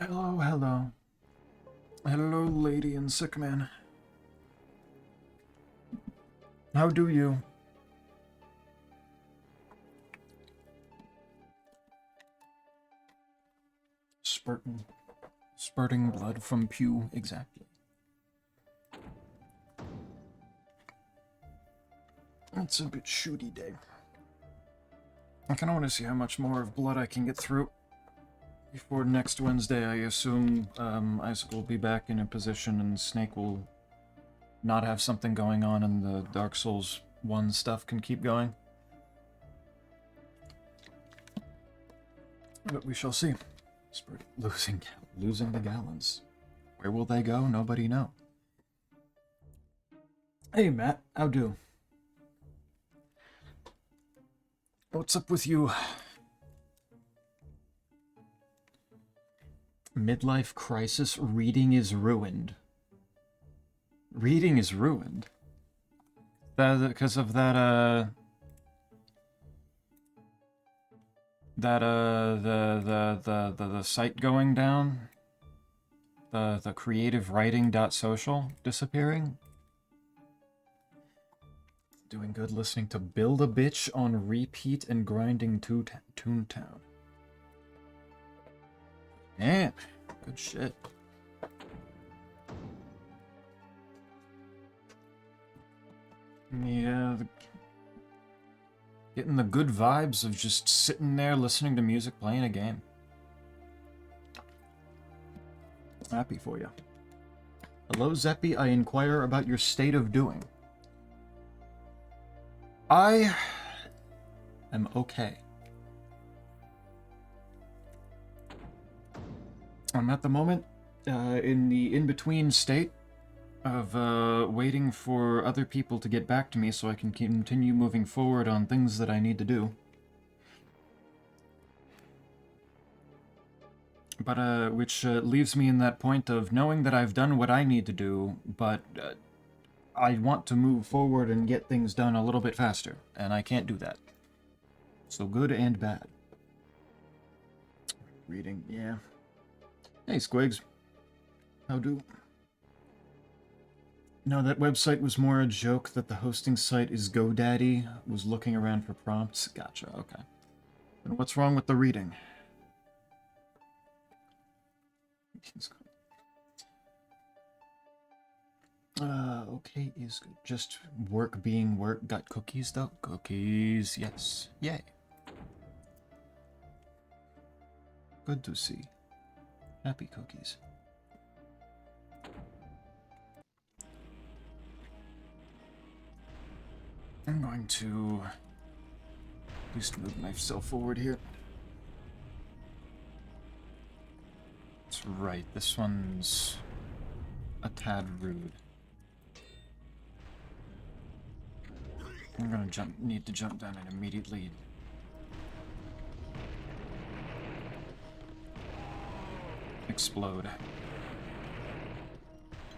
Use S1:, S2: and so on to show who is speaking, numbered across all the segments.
S1: Hello, hello. Hello, lady and sick man. How do you? Spurting blood from Pew, exactly. It's a bit shooty day. I kinda want to see how much more of blood I can get through before next Wednesday. I assume Isaac will be back in a position and Snake will not have something going on and the Dark Souls 1 stuff can keep going. But we shall see. Losing the gallons. Where will they go? Nobody know. Hey Matt, how do? What's up with you? Midlife crisis, reading is ruined. Reading is ruined? Because of the site going down? The creative writing.social disappearing? Doing good listening to Build a Bitch on repeat and grinding Toontown. Man, good shit. Yeah, getting the good vibes of just sitting there listening to music, playing a game. Happy for you. Hello, Zeppy. I inquire about your state of doing. I am okay. I'm at the moment in the in-between state of waiting for other people to get back to me so I can continue moving forward on things that I need to do. But, which leaves me in that point of knowing that I've done what I need to do, but I want to move forward and get things done a little bit faster, and I can't do that. So good and bad. Reading, yeah. Hey, Squigs. How do? No, that website was more a joke that the hosting site is GoDaddy. Was looking around for prompts. Gotcha, okay. And what's wrong with the reading? Okay is good. Just work being work. Got cookies though? Cookies, yes. Yay. Good to see. Happy cookies. I'm going to at least move myself forward here. That's right, this one's a tad rude. I'm gonna need to jump down and immediately explode.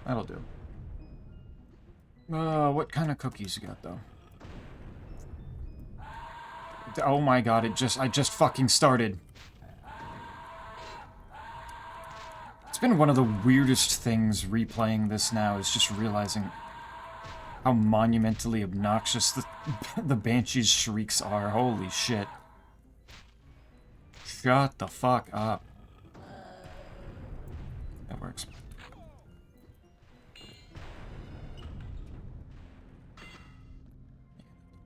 S1: That'll do. What kind of cookies you got though? Oh my god, I just fucking started. It's been one of the weirdest things replaying this now, is just realizing how monumentally obnoxious the Banshee's shrieks are. Holy shit. Shut the fuck up. That works.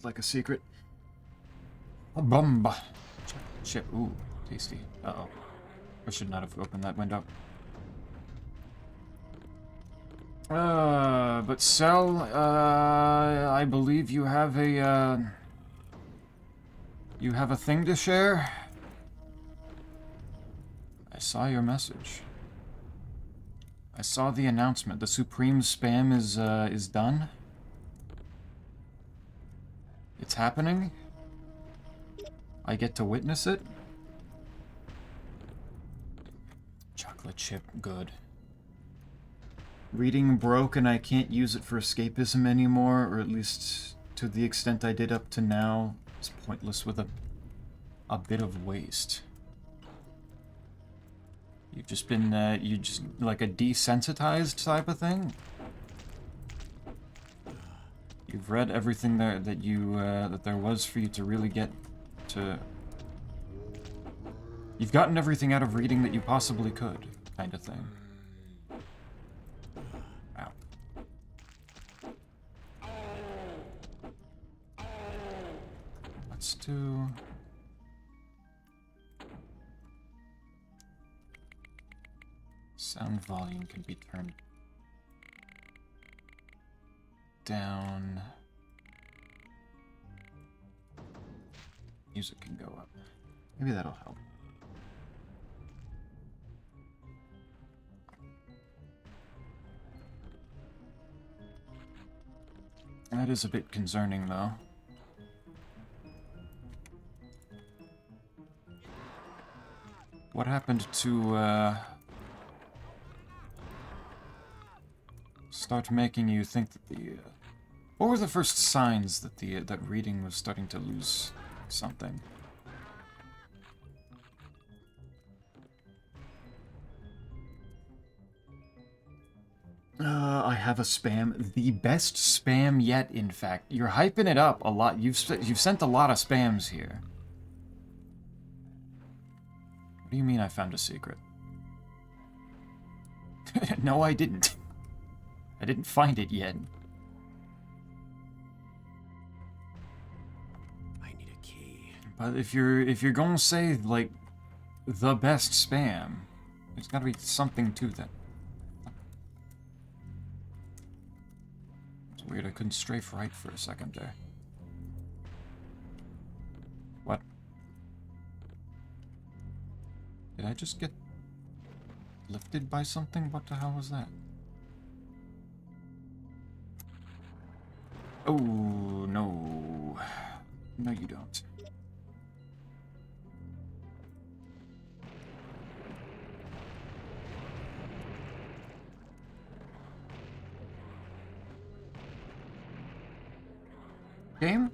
S1: Like a secret. A bumba. Shit. Ooh, tasty. Uh-oh. I should not have opened that window. But Cell, I believe you have a thing to share? I saw your message. I saw the announcement. The Supreme Spam is done? It's happening? I get to witness it? Chocolate chip, good. Reading broke and I can't use it for escapism anymore, or at least to the extent I did up to now. It's pointless with a bit of waste. You've just been, you just, like a desensitized type of thing? You've read everything there that you, that there was for you to really get to... You've gotten everything out of reading that you possibly could, kind of thing. Ow. Let's do... Sound volume can be turned down. Music can go up. Maybe that'll help. That is a bit concerning, though. What happened to, start making you think that the, what were the first signs that that reading was starting to lose something? I have a spam. The best spam yet, in fact. You're hyping it up a lot. You've sent a lot of spams here. What do you mean I found a secret? No, I didn't. I didn't find it yet.
S2: I need a key.
S1: But if you're gonna say like the best spam, there's gotta be something to that. It's weird, I couldn't strafe right for a second there. What? Did I just get lifted by something? What the hell was that? Oh, no. No, you don't. Game?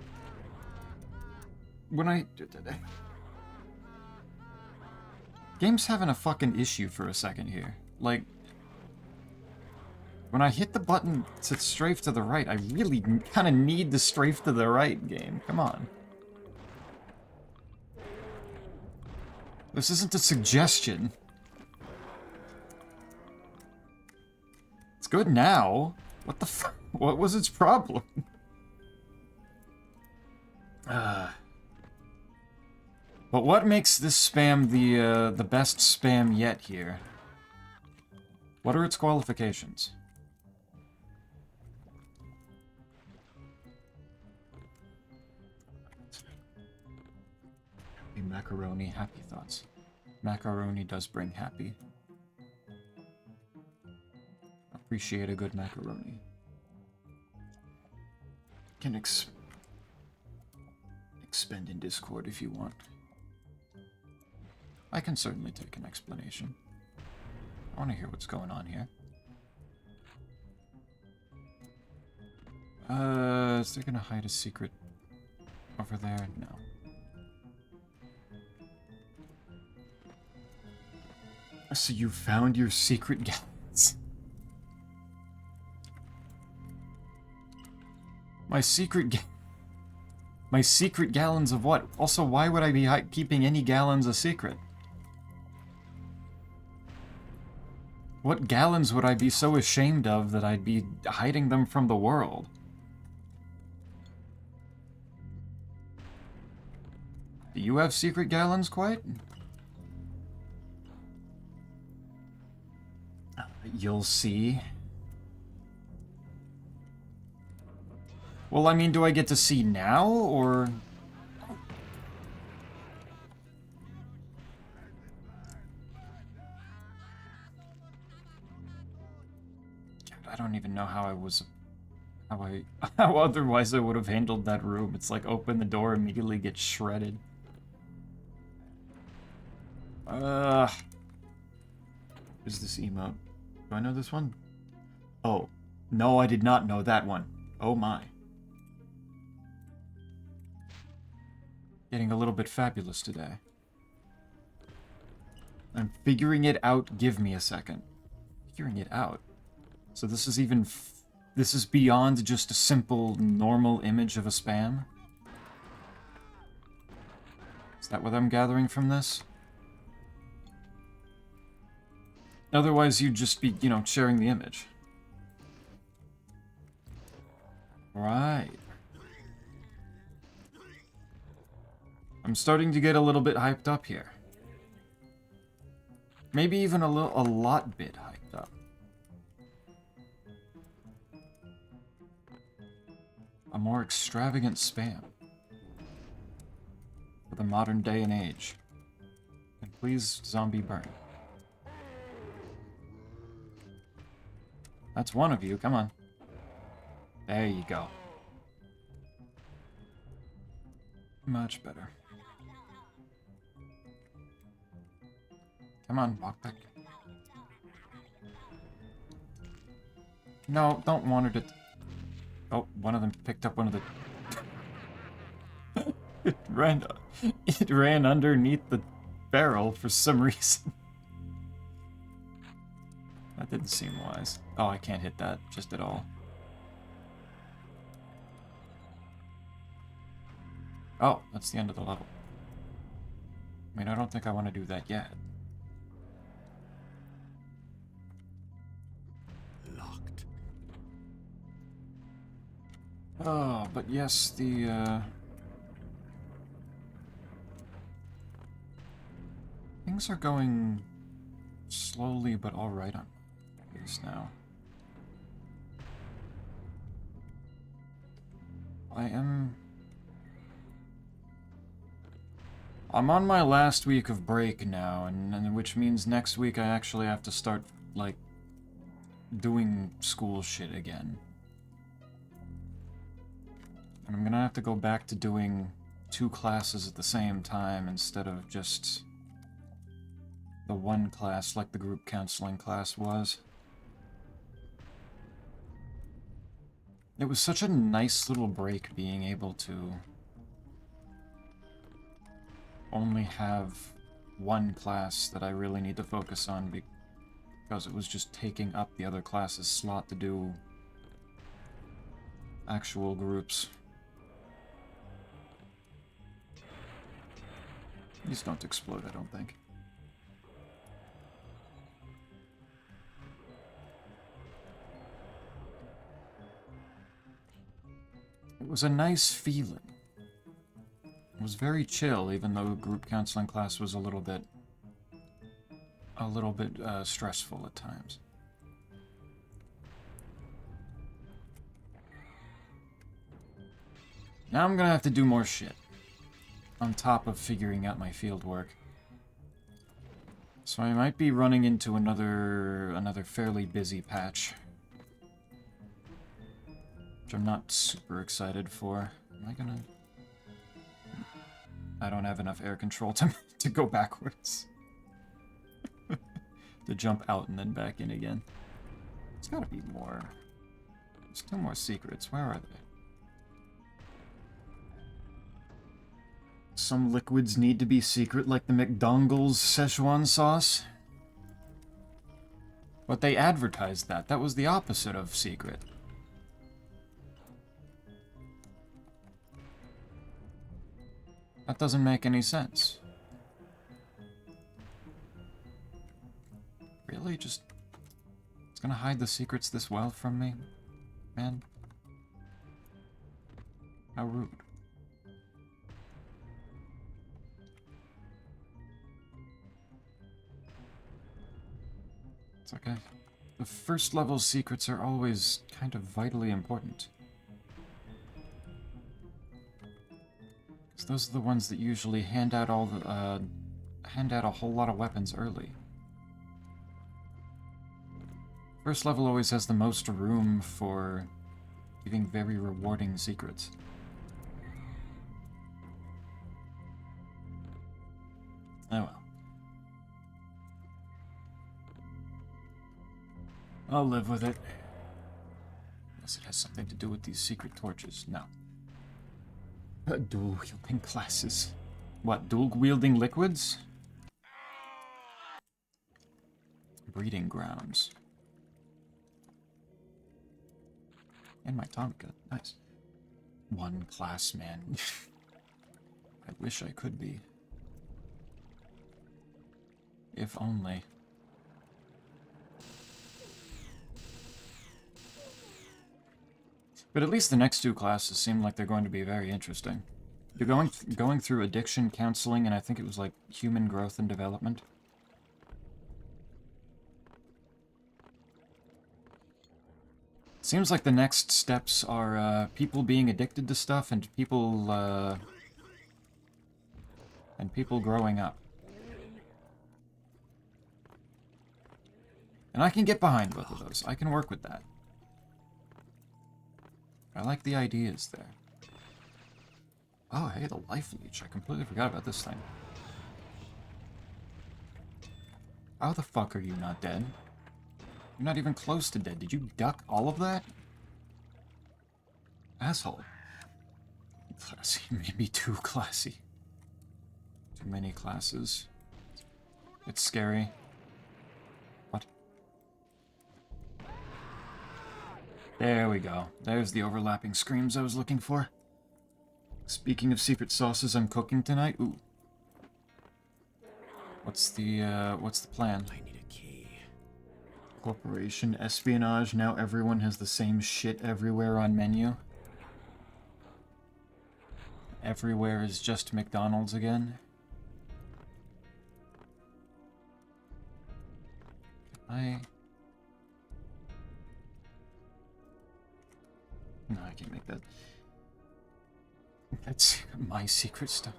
S1: Game's having a fucking issue for a second here. Like... When I hit the button to strafe to the right, I really kind of need the strafe to the right game. Come on. This isn't a suggestion. It's good now. What the fuck? What was its problem? But what makes this spam the best spam yet here? What are its qualifications? Macaroni, happy thoughts. Macaroni does bring happy. Appreciate a good macaroni. Can expend in Discord if you want. I can certainly take an explanation. I want to hear what's going on here. Is there gonna hide a secret over there? No. So you found your secret gallons. My secret gallons of what? Also, why would I be keeping any gallons a secret? What gallons would I be so ashamed of that I'd be hiding them from the world? Do you have secret gallons, quite? You'll see. Well, I mean, do I get to see now, or... God, I don't even know how I was... How otherwise I would have handled that room. It's like, open the door, immediately get shredded. Is this emote? Do I know this one? Oh. No, I did not know that one. Oh my. Getting a little bit fabulous today. I'm figuring it out. Give me a second. Figuring it out. So this is even... this is beyond just a simple, normal image of a spam? Is that what I'm gathering from this? Otherwise, you'd just be, you know, sharing the image. Right. I'm starting to get a little bit hyped up here. Maybe even a lot bit hyped up. A more extravagant spam. For the modern day and age. And please, zombie burn. That's one of you, come on. There you go. Much better. Come on, walk back. No, don't want her to... Oh, one of them picked up one of the... it ran underneath the barrel for some reason. That didn't seem wise. Oh, I can't hit that just at all. Oh, that's the end of the level. I mean, I don't think I want to do that yet.
S2: Locked.
S1: Oh, but yes, the, things are going slowly but alright on this now. I'm on my last week of break now, and which means next week I actually have to start, like, doing school shit again. And I'm gonna have to go back to doing 2 classes at the same time instead of just the one class like the group counseling class was. It was such a nice little break being able to only have one class that I really need to focus on because it was just taking up the other class's slot to do actual groups. These don't explode, I don't think. It was a nice feeling. It was very chill, even though group counseling class was a little bit stressful at times. Now I'm gonna have to do more shit, on top of figuring out my field work. So I might be running into another fairly busy patch, which I'm not super excited for. Am I gonna... I don't have enough air control to go backwards. To jump out and then back in again. There's gotta be more. There's 2 more secrets. Where are they? Some liquids need to be secret, like the McDonald's Szechuan sauce. But they advertised that. That was the opposite of secret. That doesn't make any sense. Really? Just... It's gonna hide the secrets this well from me? Man. How rude. It's okay. The first level secrets are always kind of vitally important. Because those are the ones that usually hand out a whole lot of weapons early. First level always has the most room for giving very rewarding secrets. Oh well. I'll live with it. Unless it has something to do with these secret torches. No. Dual-wielding classes. What, dual-wielding liquids? breeding grounds. And my Tonka. Nice. One class, man. I wish I could be. If only. But at least the next two classes seem like they're going to be very interesting. You're going through addiction counseling, and I think it was like human growth and development. Seems like the next steps are people being addicted to stuff and people growing up. And I can get behind both of those. I can work with that. I like the ideas there. Oh, hey, the life leech. I completely forgot about this thing. How the fuck are you not dead? You're not even close to dead. Did you duck all of that? Asshole. Classy. Maybe too classy. Too many classes. It's scary. What? There we go. There's the overlapping screams I was looking for. Speaking of secret sauces I'm cooking tonight, ooh. What's the plan?
S2: I need a key.
S1: Corporation espionage, now everyone has the same shit everywhere on menu. Everywhere is just McDonald's again. No, I can't make that. That's my secret stuff.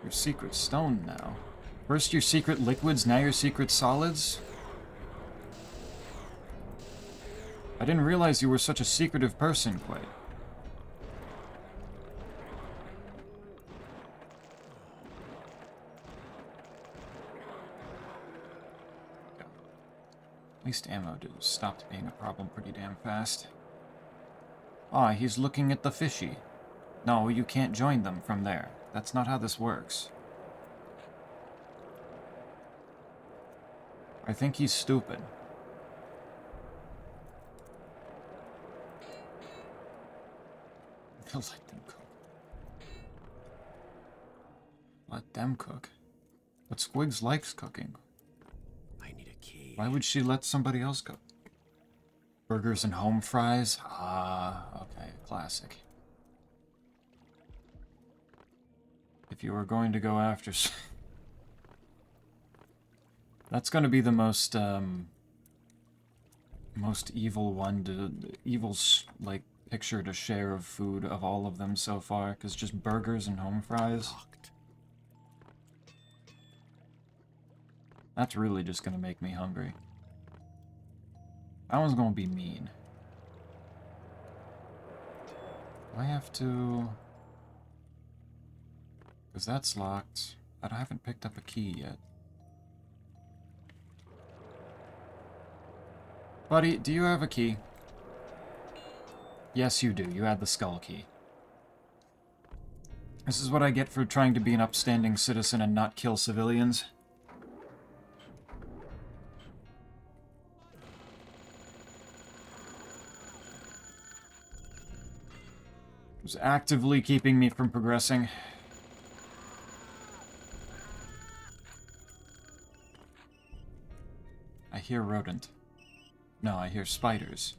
S1: Your secret stone now. First your secret liquids, now your secret solids? I didn't realize you were such a secretive person, quite. At least ammo stopped being a problem pretty damn fast. Ah, he's looking at the fishy. No, you can't join them from there. That's not how this works. I think he's stupid. Let them cook. Let them cook. But Squigs likes cooking.
S2: I need a key.
S1: Why would she let somebody else cook? Burgers and home fries? Ah, okay, classic. If you were going to go after... That's going to be the most evil one to... Evil's, like, picture to share of food of all of them so far, because just burgers and home fries.
S2: Locked.
S1: That's really just going to make me hungry. That one's going to be mean. Do I have to... Because that's locked. But I haven't picked up a key yet. Buddy, do you have a key? Yes, you do. You had the skull key. This is what I get for trying to be an upstanding citizen and not kill civilians. It was actively keeping me from progressing. I hear rodent. No, I hear spiders.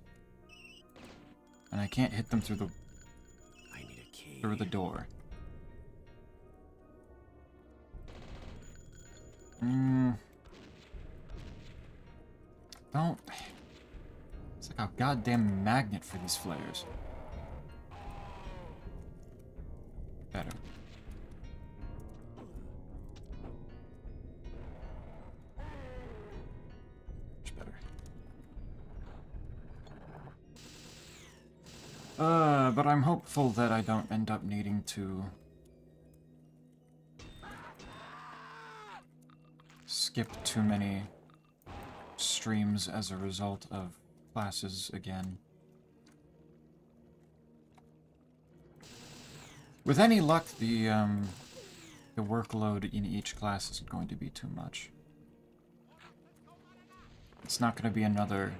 S1: And I can't hit them through the...
S2: I need a key.
S1: through the door. Don't... It's like a goddamn magnet for these flares. Better. Much better. But I'm hopeful that I don't end up needing to skip too many streams as a result of classes again. With any luck, the the workload in each class isn't going to be too much. It's not going to be another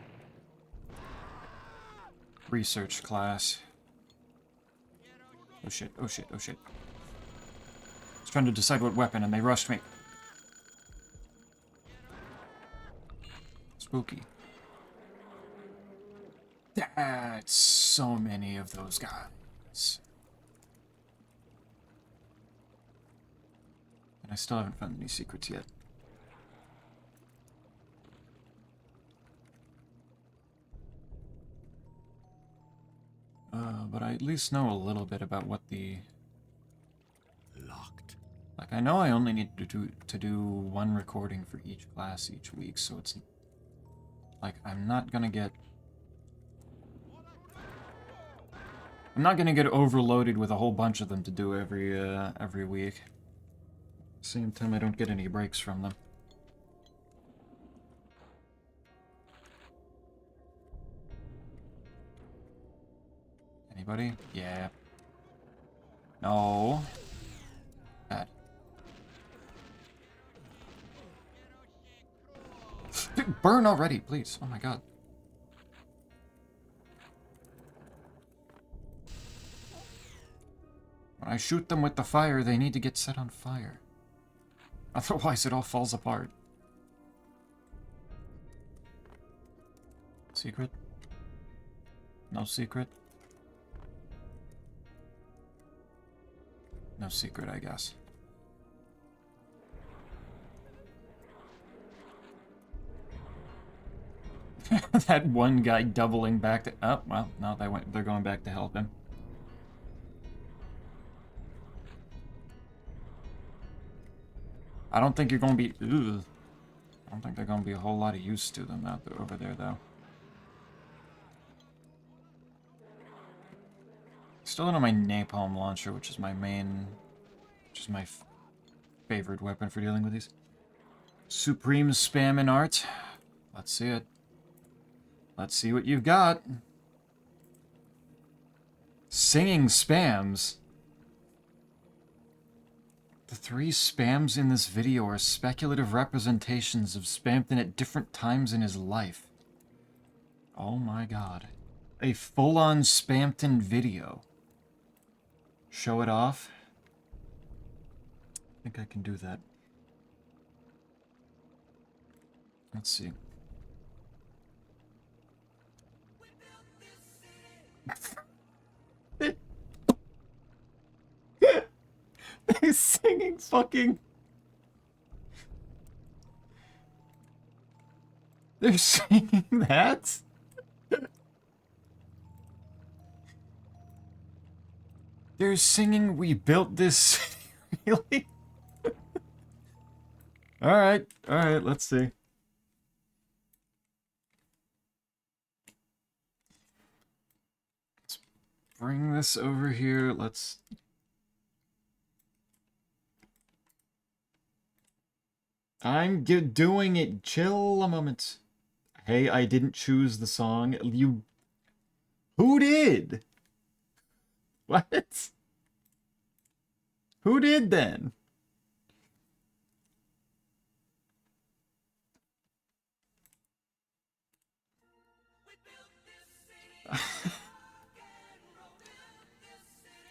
S1: research class. Oh shit, oh shit, oh shit. I was trying to decide what weapon and they rushed me. Spooky. That's so many of those guys. And I still haven't found any secrets yet. But I at least know a little bit about what the...
S2: Locked.
S1: Like, I know I only need to do one recording for each class each week, so it's... Like, I'm not gonna get overloaded with a whole bunch of them to do every week. Same time, I don't get any breaks from them. Anybody? Yeah. No. Bad. Dude, burn already, please. Oh my god. When I shoot them with the fire, they need to get set on fire. Otherwise, it all falls apart. Secret? No secret? No secret, I guess. That one guy doubling back to... Oh, well, no, they're going back to help him. I don't think you're going to be... Ugh. I don't think they're going to be a whole lot of use to them over there, though. Still don't have my napalm launcher, which is my main... Which is my favorite weapon for dealing with these. Supreme spam in art. Let's see it. Let's see what you've got. Singing spams. The 3 spams in this video are speculative representations of Spamton at different times in his life. Oh my god. A full-on Spamton video. Show it off. I think I can do that. Let's see. They're singing fucking... They're singing that? They're singing "We Built This City." Really? Alright, let's see. Let's bring this over here, let's... I'm doing it. Chill a moment. Hey, I didn't choose the song. You... Who did? What? Who did then?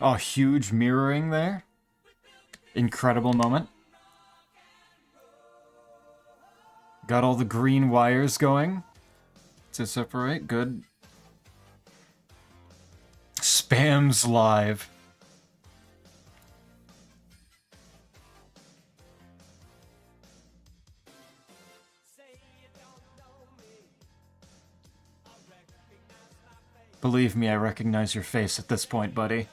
S1: Oh, huge mirroring there. Incredible moment. Got all the green wires going to separate. Good. Spams live. Believe me, I recognize your face at this point, buddy.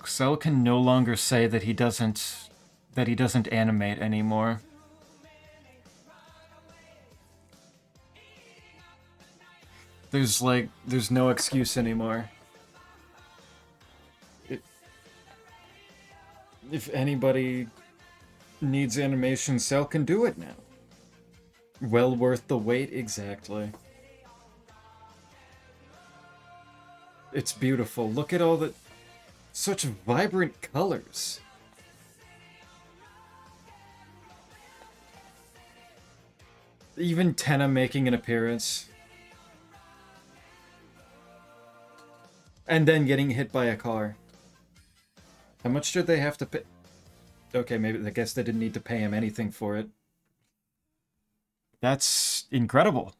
S1: Cell can no longer say that he doesn't animate anymore. There's no excuse anymore. If anybody needs animation, Cell can do it now. Well worth the wait, exactly. It's beautiful. Look at all the... Such vibrant colors. Even Tenna making an appearance. And then getting hit by a car. How much did they have to pay? Okay, maybe I guess they didn't need to pay him anything for it. That's incredible.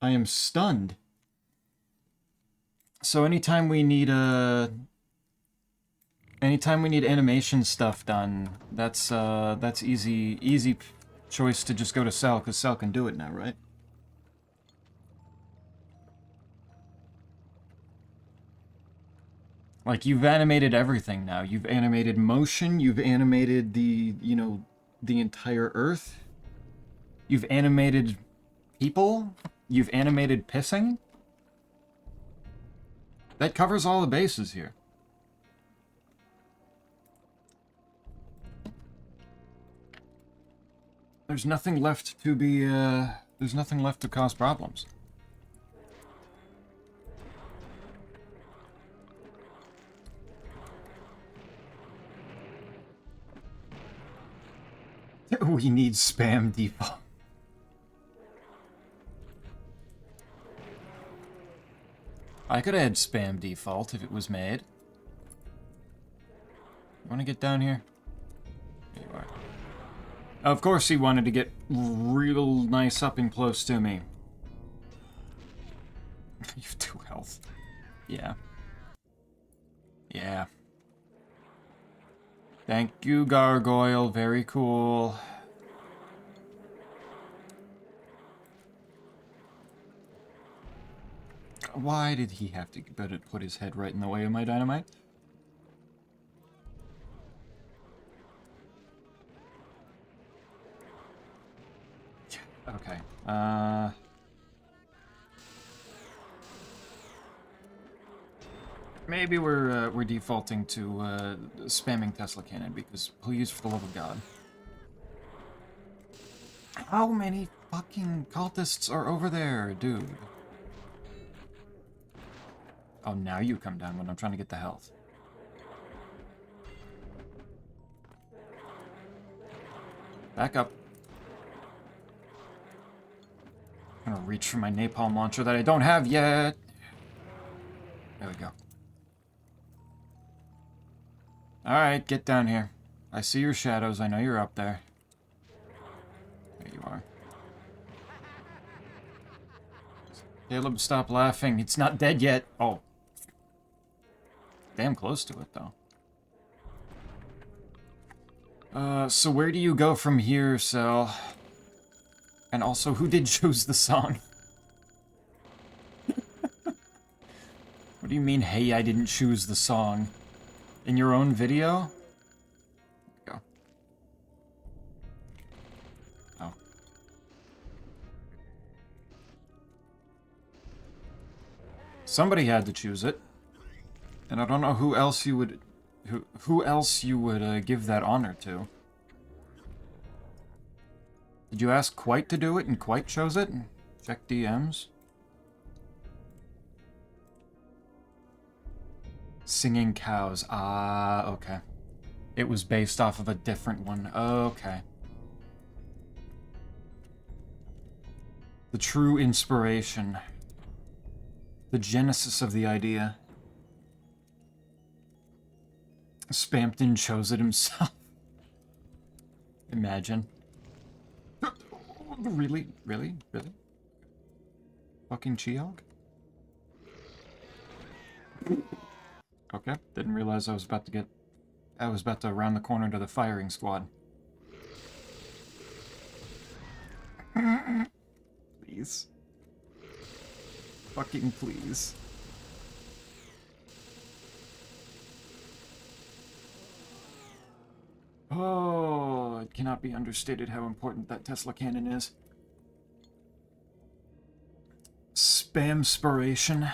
S1: I am stunned. So anytime we need animation stuff done, that's easy choice to just go to Sal, because Sal can do it now, right? Like, you've animated everything now. You've animated motion, you've animated the entire Earth. You've animated people. You've animated pissing. That covers all the bases here. There's nothing left to be, there's nothing left to cause problems. We need spam default. I could add spam default if it was made. You want to get down here? There you are. Of course he wanted to get real nice up and close to me. You have 2 health. Yeah. Yeah. Thank you, Gargoyle. Very cool. Why did he have to put his head right in the way of my dynamite? Okay. Maybe we're defaulting to spamming Tesla Cannon, because please, for the love of God. How many fucking cultists are over there, dude? Oh, now you come down when I'm trying to get the health. Back up. I'm gonna reach for my napalm launcher that I don't have yet. There we go. Alright, get down here. I see your shadows. I know you're up there. There you are. Caleb, stop laughing. It's not dead yet. Oh. Damn close to it, though. So where do you go from here, Sal? And also, who did choose the song? What do you mean, hey, I didn't choose the song? In your own video? There we go. Oh. Somebody had to choose it. And I don't know who else you would... Who else you would give that honor to. Did you ask Quite to do it and Quite chose it? Check DMs. Singing Cows. Ah, okay. It was based off of a different one. Okay. The true inspiration. The genesis of the idea. Spampton chose it himself. Imagine. Really? Really? Really? Fucking Cheog? Okay, didn't realize I was about to round the corner to the firing squad. Please. Fucking please. Oh, it cannot be understated how important that Tesla cannon is. Spamspiration.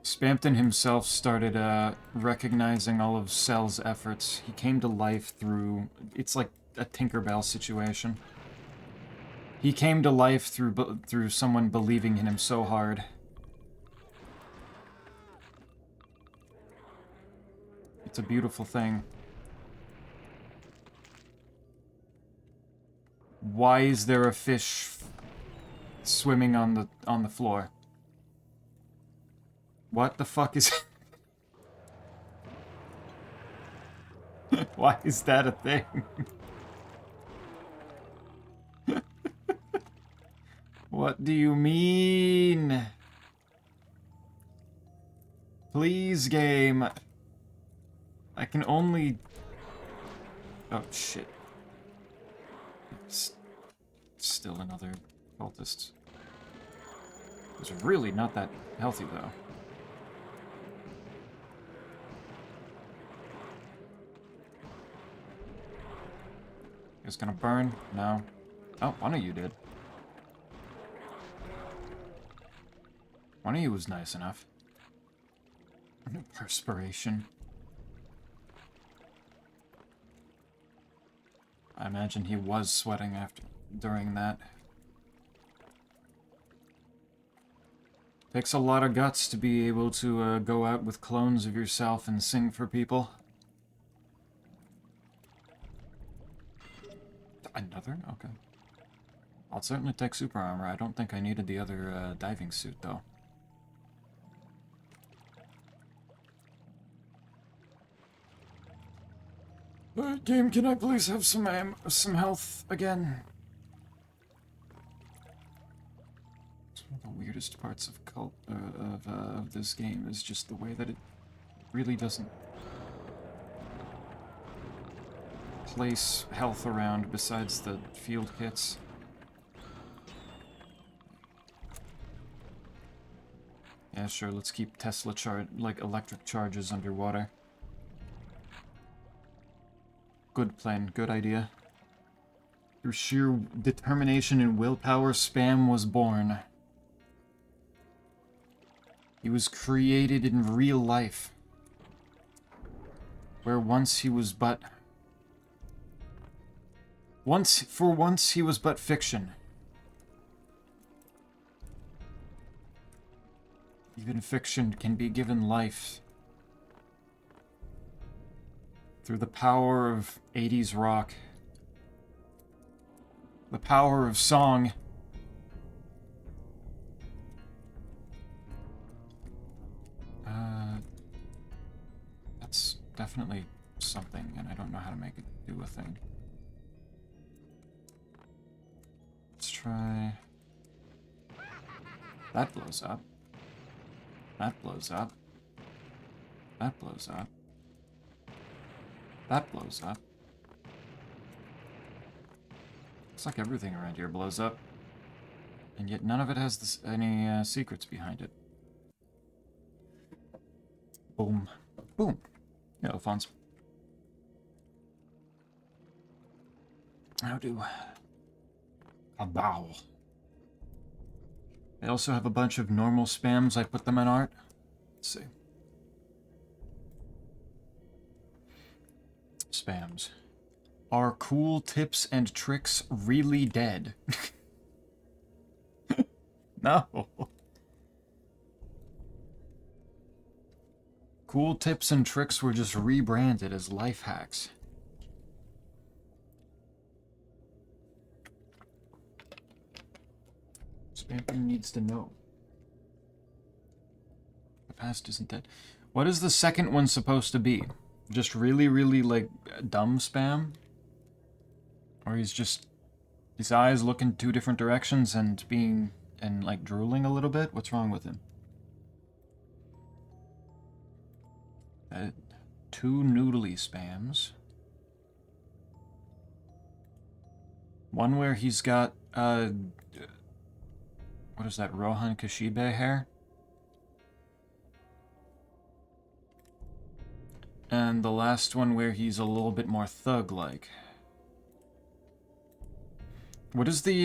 S1: Spampton himself started recognizing all of Cell's efforts. He came to life through... It's like a Tinkerbell situation. He came to life through someone believing in him so hard. It's a beautiful thing. Why is there a fish swimming on the floor? What the fuck is... Why is that a thing? What do you mean? Please, game. I can only... Oh, shit. Still another cultist. It's really not that healthy, though. It's gonna burn? No. Oh, one of you did. One of you was nice enough. No perspiration. I imagine he was sweating during that. Takes a lot of guts to be able to go out with clones of yourself and sing for people. Another? Okay. I'll certainly take super armor. I don't think I needed the other diving suit, though. Game, can I please have some health again? It's one of the weirdest parts of this game is just the way that it really doesn't place health around besides the field kits. Yeah, sure, let's keep Tesla electric charges underwater. Good plan, good idea. Through sheer determination and willpower, Spam was born. He was created in real life, where once he was but... For once he was but fiction. Even fiction can be given life. Through the power of 80s rock. The power of song. That's definitely something, and I don't know how to make it do a thing. Let's try... That blows up. That blows up. That blows up. That blows up. Looks like everything around here blows up. And yet none of it has any secrets behind it. Boom. Boom. Yeah, Alphonse. How do... A bow. I also have a bunch of normal spams. I put them in art. Let's see. Spams. Are cool tips and tricks really dead? No. Cool tips and tricks were just rebranded as life hacks. Spam needs to know. The past isn't dead. What is the second one supposed to be? Just really, really, like, dumb spam? Or he's just... his eyes look in two different directions and like, drooling a little bit? What's wrong with him? Two noodly spams. One where he's got, what is that, Rohan Kashibe hair? And the last one where he's a little bit more thug-like. What is the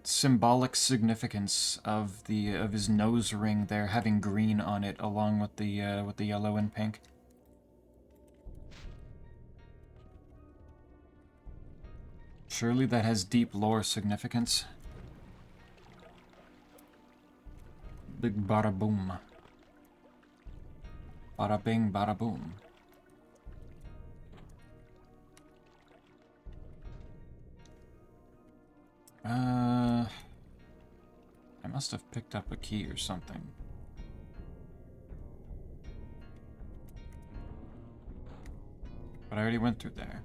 S1: symbolic significance of his nose ring there having green on it along with the yellow and pink? Surely that has deep lore significance. Big bada boom. Bada bing, bada boom. I must have picked up a key or something. But I already went through there.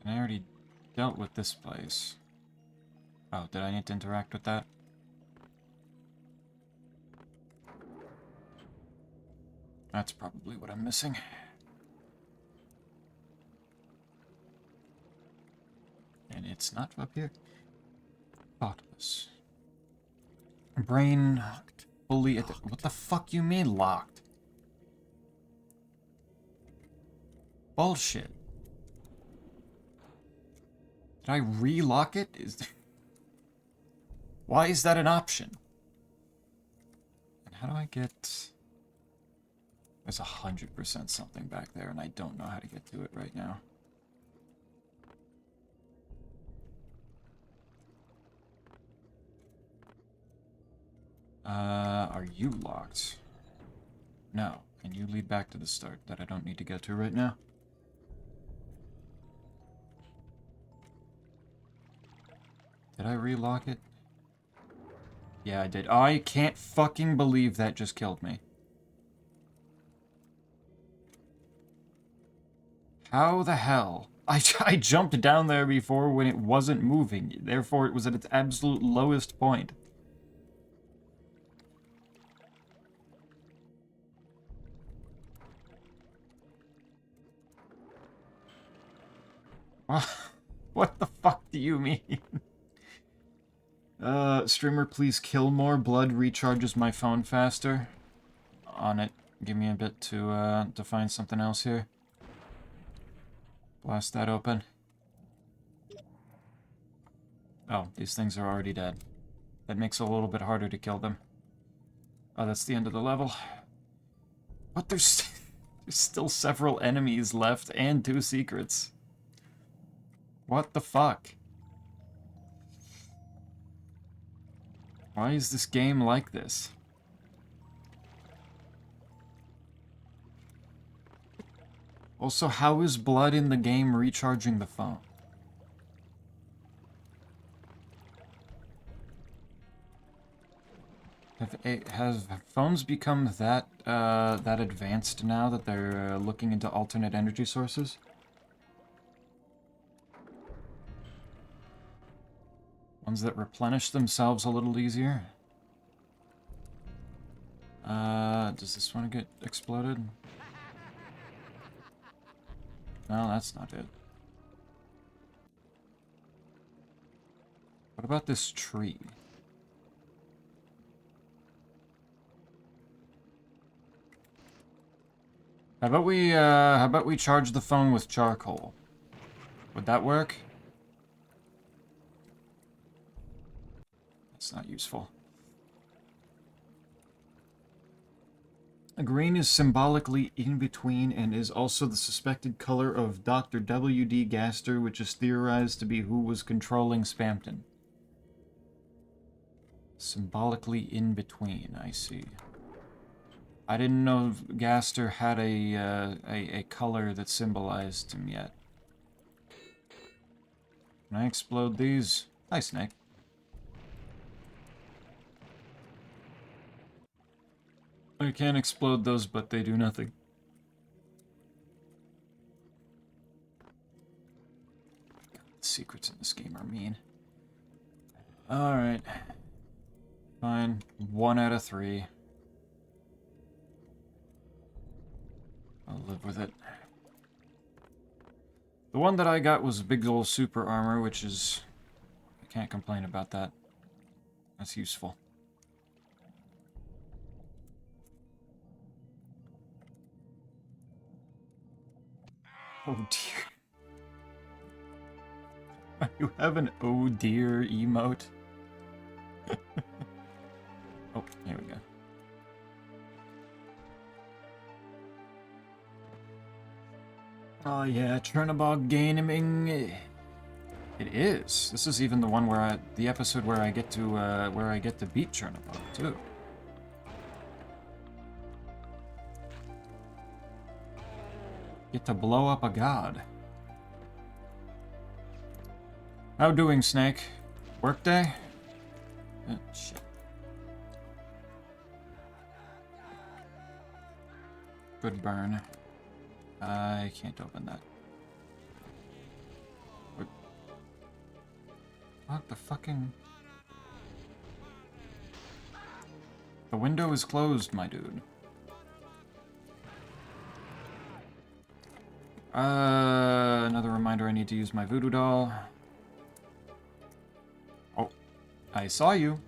S1: And I already dealt with this place. Oh, did I need to interact with that? That's probably what I'm missing. And it's not up here. Thoughtless. Brain fully... What the fuck you mean locked? Bullshit. Did I relock it? Why is that an option? And how do I get... There's 100% something back there, and I don't know how to get to it right now. Are you locked? No. Can you lead back to the start that I don't need to get to right now? Did I relock it? Yeah, I did. I can't fucking believe that just killed me. How the hell? I jumped down there before when it wasn't moving. Therefore, it was at its absolute lowest point. What the fuck do you mean? Streamer, please kill more. Blood recharges my phone faster. On it. Give me a bit to find something else here. Blast that open. Oh, these things are already dead. That makes it a little bit harder to kill them. Oh, that's the end of the level. But there's still several enemies left and 2 secrets. What the fuck? Why is this game like this? Also, how is blood in the game recharging the phone? Have phones become that that advanced now that they're looking into alternate energy sources? Ones that replenish themselves a little easier? Does this one get exploded? No, that's not it. What about this tree? How about we charge the phone with charcoal? Would that work? That's not useful. Green is symbolically in between and is also the suspected color of Dr. W.D. Gaster, which is theorized to be who was controlling Spampton. Symbolically in between, I see. I didn't know Gaster had a color that symbolized him yet. Can I explode these? Hi, Snake. I can explode those, but they do nothing. God, the secrets in this game are mean. Alright. Fine. 1 out of 3. I'll live with it. The one that I got was big old super armor, which is... I can't complain about that. That's useful. Oh dear. You have an oh dear emote? Oh, here we go. Oh yeah, Chernobog Gaming. It is. This is even the one where the episode where I get to beat Chernobog too. Get to blow up a god. How doing, Snake? Workday? Oh, shit. Good burn. I can't open that. What the fucking... The window is closed, my dude. Another reminder I need to use my voodoo doll. Oh, I saw you.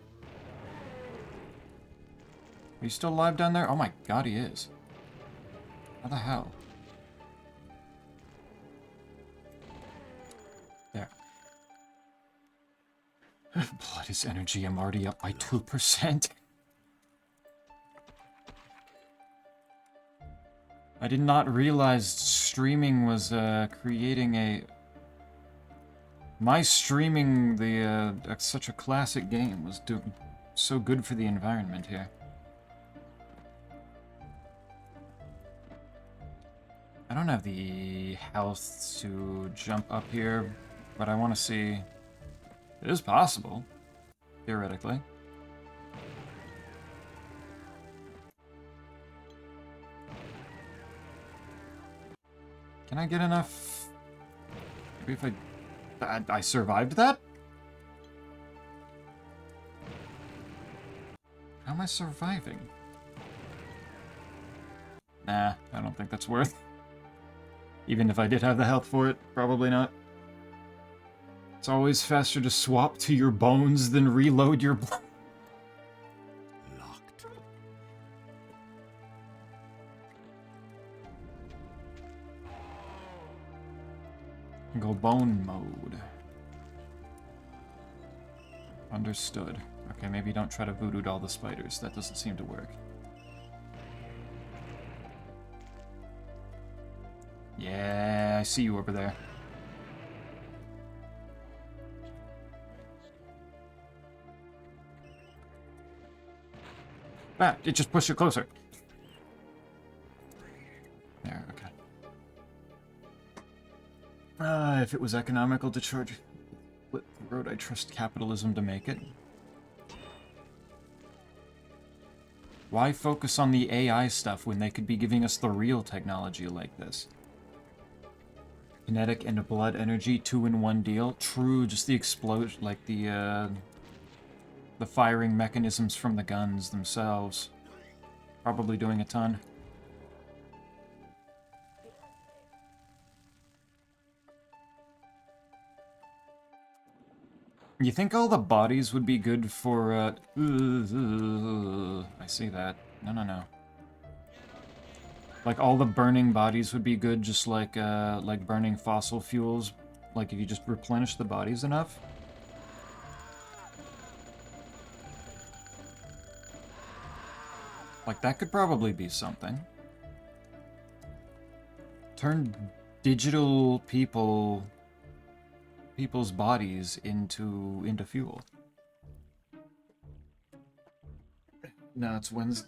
S1: Are you still alive down there? Oh my god, he is. How the hell? There. Blood is energy. I'm already up by 2%. I did not realize streaming was creating a... My streaming such a classic game was doing so good for the environment here. I don't have the health to jump up here, but I want to see... It is possible, theoretically. Can I get enough... Maybe if I survived that? How am I surviving? Nah, I don't think that's worth. Even if I did have the health for it, probably not. It's always faster to swap to your bones than reload your blood.
S2: Locked.
S1: Go bone mode. Understood. Okay, maybe don't try to voodoo doll the spiders. That doesn't seem to work. Yeah, I see you over there. Ah, it just pushed it closer. There, okay. If it was economical to charge the road, I trust capitalism to make it. Why focus on the AI stuff when they could be giving us the real technology like this? Kinetic and blood energy, 2-in-1 deal. True, just the explosion, like the firing mechanisms from the guns themselves. Probably doing a ton. You think all the bodies would be good for, I see that. No. Like, all the burning bodies would be good, just like burning fossil fuels. Like, if you just replenish the bodies enough. Like, that could probably be something. Turn digital people's bodies into fuel. No, it's Wednesday.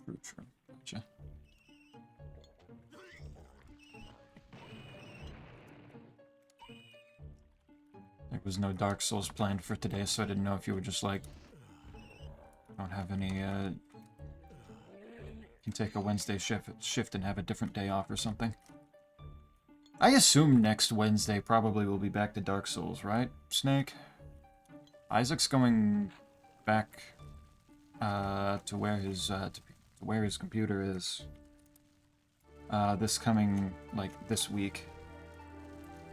S1: True. Gotcha. There was no Dark Souls planned for today, so I didn't know if you were just like... Don't have any, can take a Wednesday shift and have a different day off or something. I assume next Wednesday probably will be back to Dark Souls, right, Snake? Isaac's going back to where his computer is this week.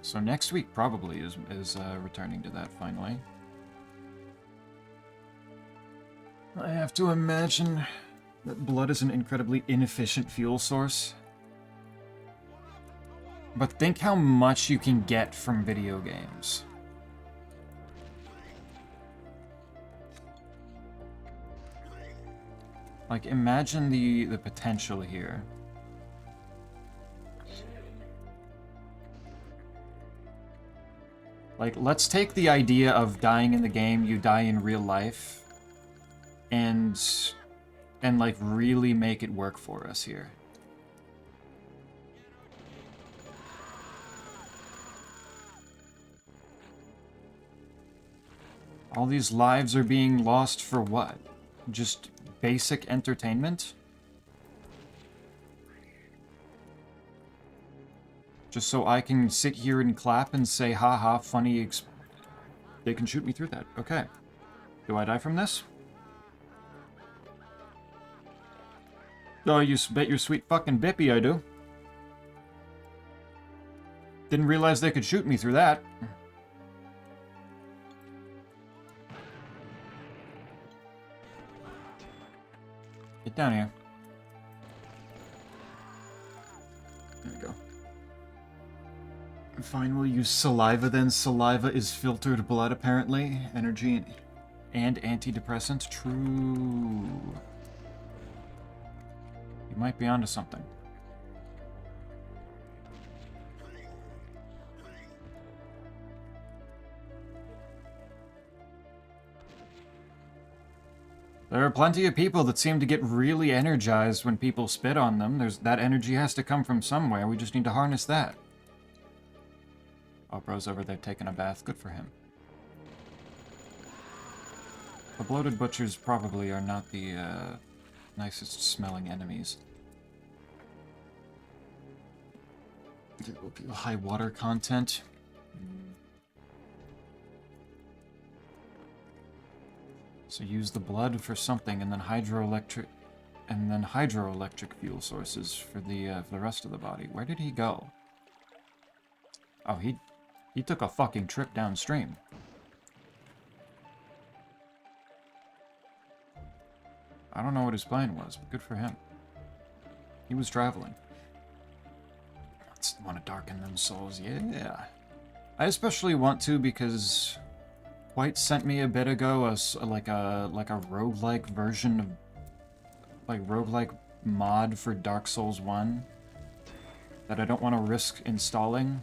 S1: So next week probably is returning to that finally. I have to imagine that blood is an incredibly inefficient fuel source. But think how much you can get from video games. Like, imagine the potential here. Like, let's take the idea of dying in the game, you die in real life, and like, really make it work for us here. All these lives are being lost for what? Just basic entertainment? Just so I can sit here and clap and say, haha, funny they can shoot me through that. Okay. Do I die from this? Oh, you bet your sweet fucking bippy I do. Didn't realize they could shoot me through that. Get down here. There we go. Fine, we'll use saliva then. Saliva is filtered blood, apparently. Energy and antidepressant. True. You might be onto something. There are plenty of people that seem to get really energized when people spit on them. That energy has to come from somewhere. We just need to harness that. Oh, bro's over there taking a bath. Good for him. The bloated butchers probably are not the nicest smelling enemies. There will be high water content. So use the blood for something, and then hydroelectric fuel sources for the rest of the body. Where did he go? Oh, he took a fucking trip downstream. I don't know what his plan was, but good for him. He was traveling. Let's want to darken them souls, yeah. I especially want to because White sent me a bit ago like a roguelike version of roguelike mod for Dark Souls 1 that I don't want to risk installing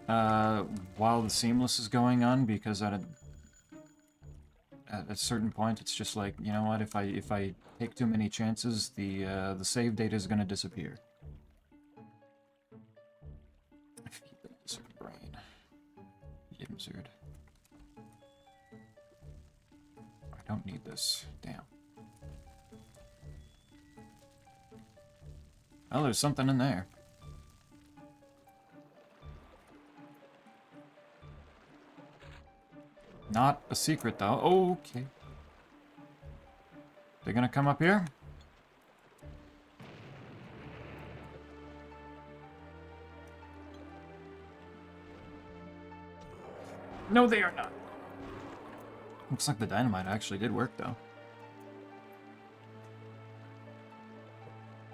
S1: while the Seamless is going on, because at a certain point it's just like, you know what, if I take too many chances, the save data is going to disappear. Brain. Yimzard. I don't need this. Damn. Oh, there's something in there. Not a secret, though. Okay. They're gonna come up here? No, they are not. Looks like the dynamite actually did work, though.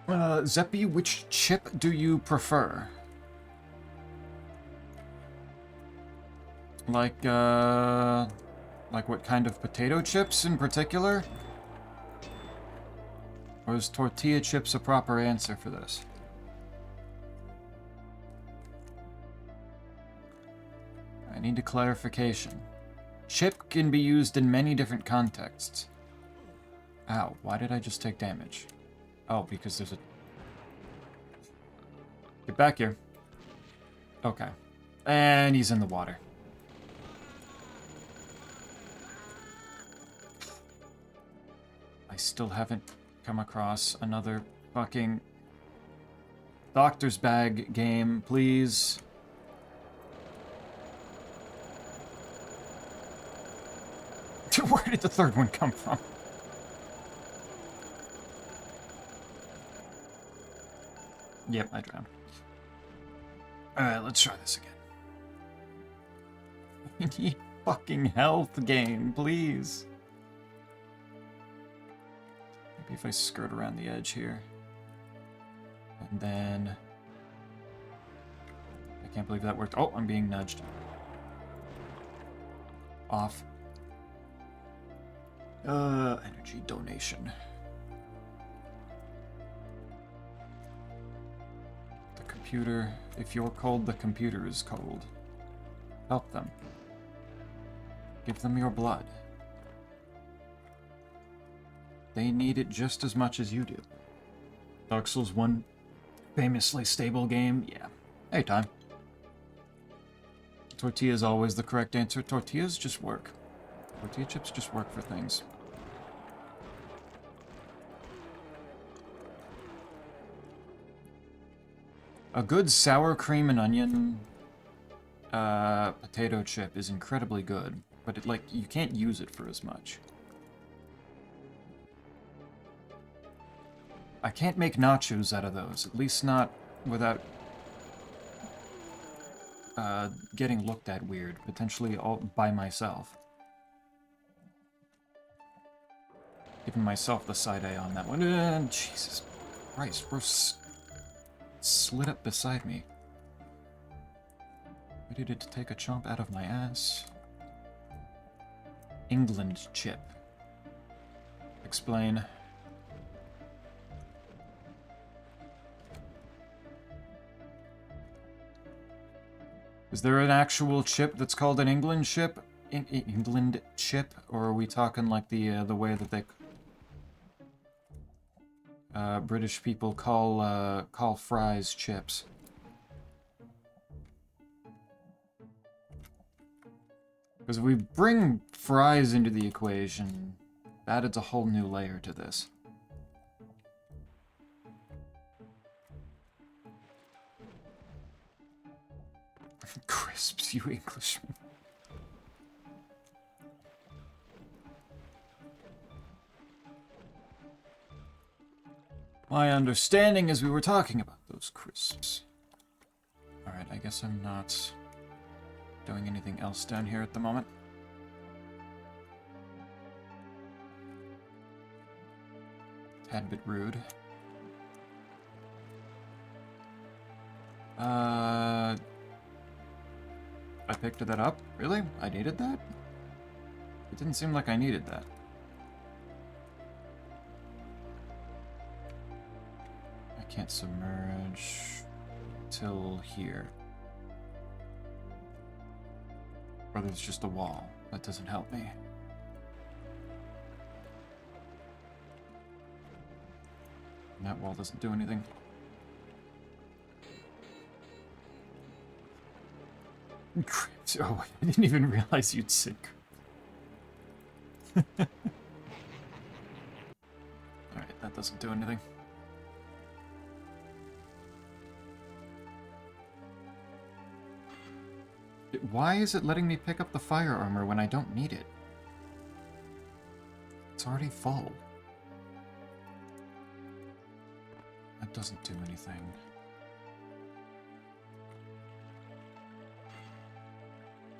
S1: Zeppi, which chip do you prefer? Like what kind of potato chips in particular? Or is tortilla chips a proper answer for this? I need a clarification. Chip can be used in many different contexts. Ow, why did I just take damage? Oh, because there's a... Get back here. Okay. And he's in the water. I still haven't come across another fucking doctor's bag game, please. Where did the third one come from? Yep, I drowned. Alright, let's try this again. I need fucking health game, please. Maybe if I skirt around the edge here. And then... I can't believe that worked. Oh, I'm being nudged. Off. Energy donation. The computer. If you're cold, the computer is cold. Help them. Give them your blood. They need it just as much as you do. Dark Souls 1, famously stable game. Yeah. Hey, time. Tortilla is always the correct answer. Tortillas just work. Tortilla chips just work for things. A good sour cream and onion potato chip is incredibly good, but it, like, you can't use it for as much. I can't make nachos out of those, at least not without getting looked at weird, potentially all by myself. Giving myself the side eye on that one. Jesus Christ, bro, slid up beside me. Ready to take a chomp out of my ass. England chip. Explain. Is there an actual chip that's called an England chip? England chip? Or are we talking like the way that they British people call fries chips? Because if we bring fries into the equation, that adds a whole new layer to this. Crisps, you Englishman. My understanding is we were talking about those crisps. Alright, I guess I'm not doing anything else down here at the moment. Tad bit rude. I picked that up? Really? I needed that? It didn't seem like I needed that. I can't submerge till here. Or there's just a wall. That doesn't help me. And that wall doesn't do anything. Oh, I didn't even realize you'd said. Alright, that doesn't do anything. Why is it letting me pick up the fire armor when I don't need it? It's already full. That doesn't do anything.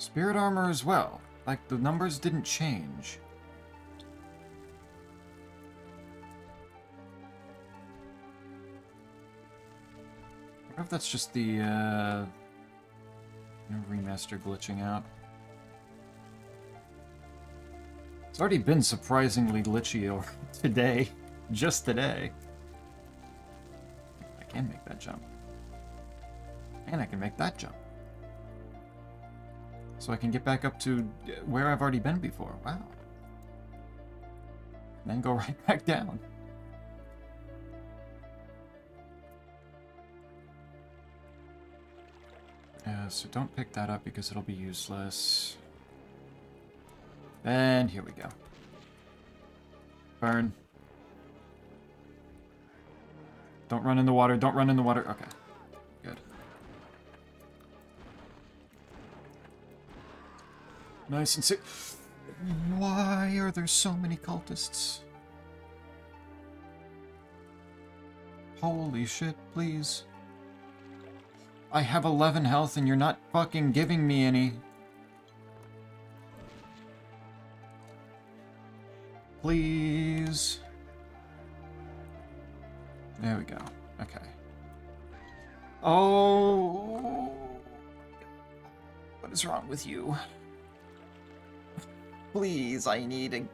S1: Spirit armor as well. Like, the numbers didn't change. I wonder if that's just the, remaster glitching out. It's already been surprisingly glitchy today. Just today. I can make that jump. And I can make that jump. So I can get back up to where I've already been before. Wow. And then go right back down. So don't pick that up because it'll be useless. And here we go. Burn. Don't run in the water. Don't run in the water. Okay. Good. Nice and safe. Why are there so many cultists? Holy shit, please. I have 11 health and you're not fucking giving me any. Please. There we go. Okay. Oh. What is wrong with you? Please, I need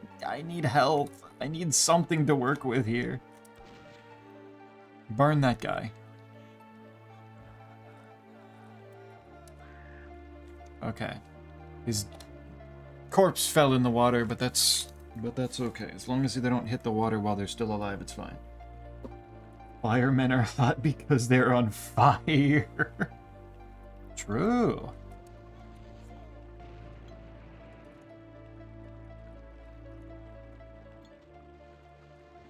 S1: help. I need something to work with here. Burn that guy. Okay. His corpse fell in the water, but that's okay. As long as they don't hit the water while they're still alive, it's fine. Firemen are hot because they're on fire. True.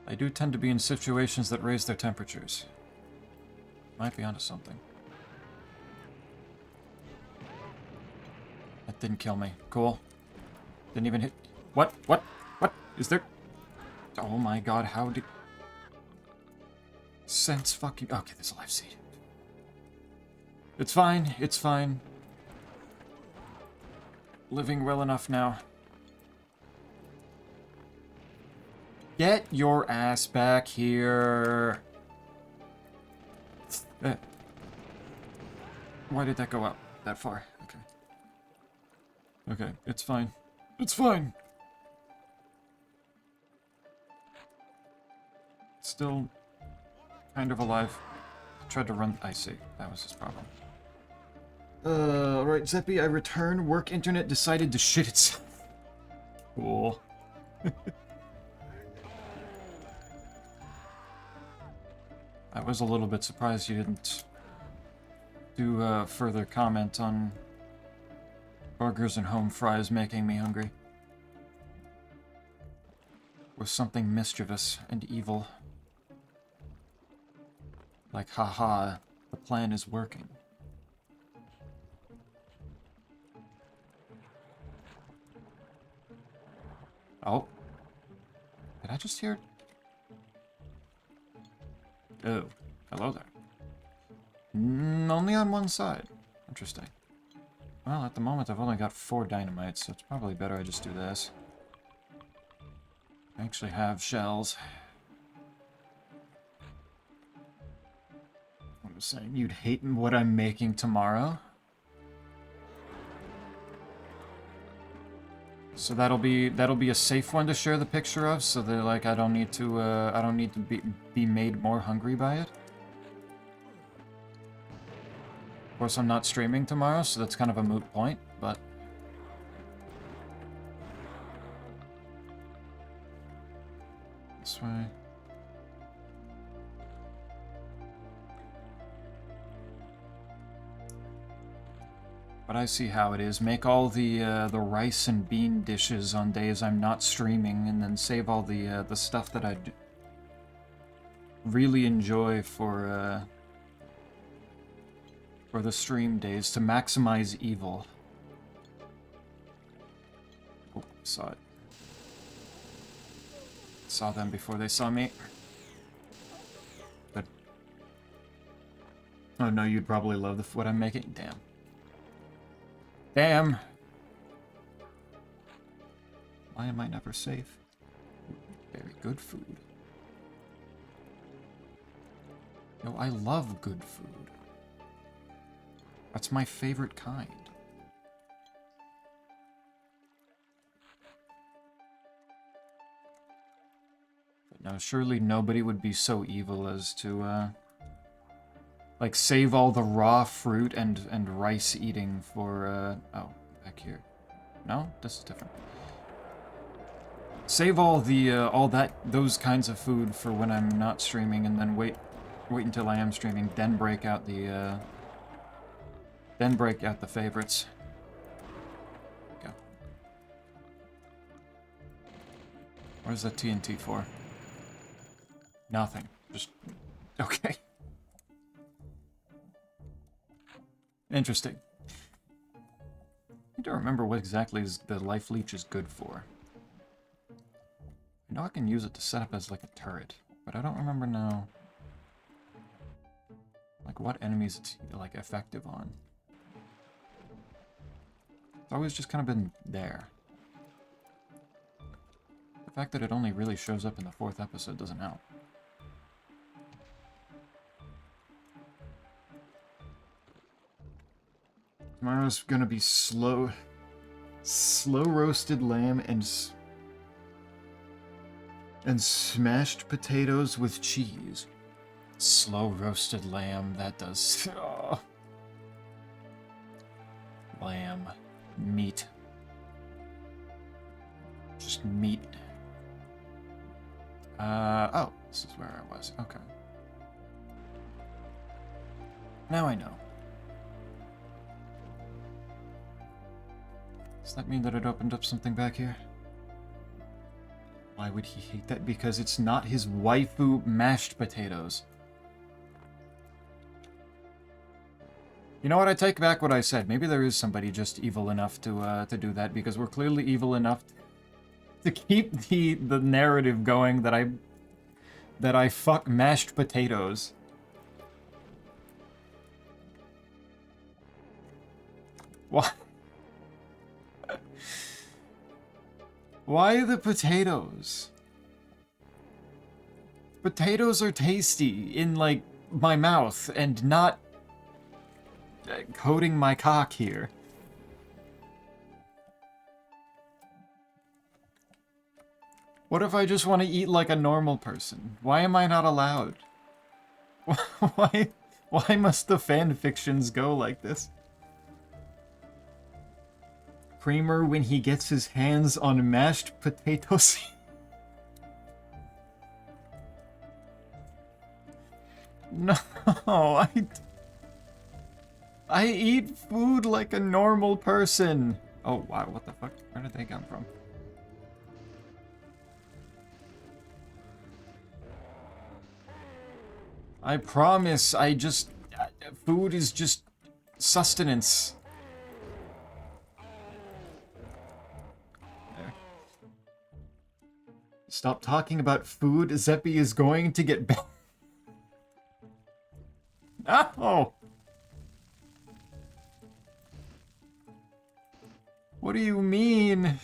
S1: They do tend to be in situations that raise their temperatures. Might be onto something. That didn't kill me. Cool. Didn't even hit... What? What? What? Is there... Oh my god, how did... Sense fucking... Okay, there's a life seed. It's fine. It's fine. Living well enough now. Get your ass back here. Why did that go up that far? Okay. Okay, it's fine. It's fine. Still kind of alive. Tried to run... I see. That was his problem. Alright, Zeppy, I return. Work internet decided to shit itself. Cool. I was a little bit surprised you didn't do further comment on burgers and home fries making me hungry. With something mischievous and evil. Like, haha, the plan is working. Oh. Did I just hear... Oh, hello there. Only on one side. Interesting. Well, at the moment I've only got 4 dynamites, so it's probably better I just do this. I actually have shells. What I was saying, you'd hate what I'm making tomorrow? So that'll be a safe one to share the picture of, so that like I don't need to be made more hungry by it. Of course, I'm not streaming tomorrow, so that's kind of a moot point, but this way. But I see how it is. Make all the rice and bean dishes on days I'm not streaming, and then save all the stuff that I really enjoy for the stream days to maximize evil. Oh, saw it. Saw them before they saw me. But oh no, you'd probably love what I'm making. Damn. Damn! Why am I never safe? Very good food. No, I love good food. That's my favorite kind. But now, surely nobody would be so evil as to, like, save all the raw fruit and rice eating for, oh, back here. No? This is different. Save all the, those kinds of food for when I'm not streaming, and then wait until I am streaming, then break out the favorites. Go. What is that TNT for? Nothing. Just... okay. Interesting. I don't remember what exactly the life leech is good for. I know I can use it to set up as like a turret, but I don't remember now like what enemies it's like effective on. It's always just kind of been there. The fact that it only really shows up in the 4th episode doesn't help. Tomorrow's gonna be slow roasted lamb and smashed potatoes with cheese. Slow roasted lamb, that does... oh. Lamb. Meat. Just meat. Oh, this is where I was. Okay. Now I know. Does that mean that it opened up something back here? Why would he hate that? Because it's not his waifu mashed potatoes. You know what? I take back what I said. Maybe there is somebody just evil enough to do that, because we're clearly evil enough to keep the narrative going that I fuck mashed potatoes. Why? Why the potatoes? Potatoes are tasty in, like, my mouth, and not coating my cock here. What if I just want to eat like a normal person? Why am I not allowed? Why must the fan fictions go like this? Kramer when he gets his hands on mashed potatoes. No, I eat food like a normal person. Oh wow, what the fuck? Where did they come from? I promise, food is just sustenance. There. Stop talking about food, Zeppi is going to get back. Oh! What do you mean?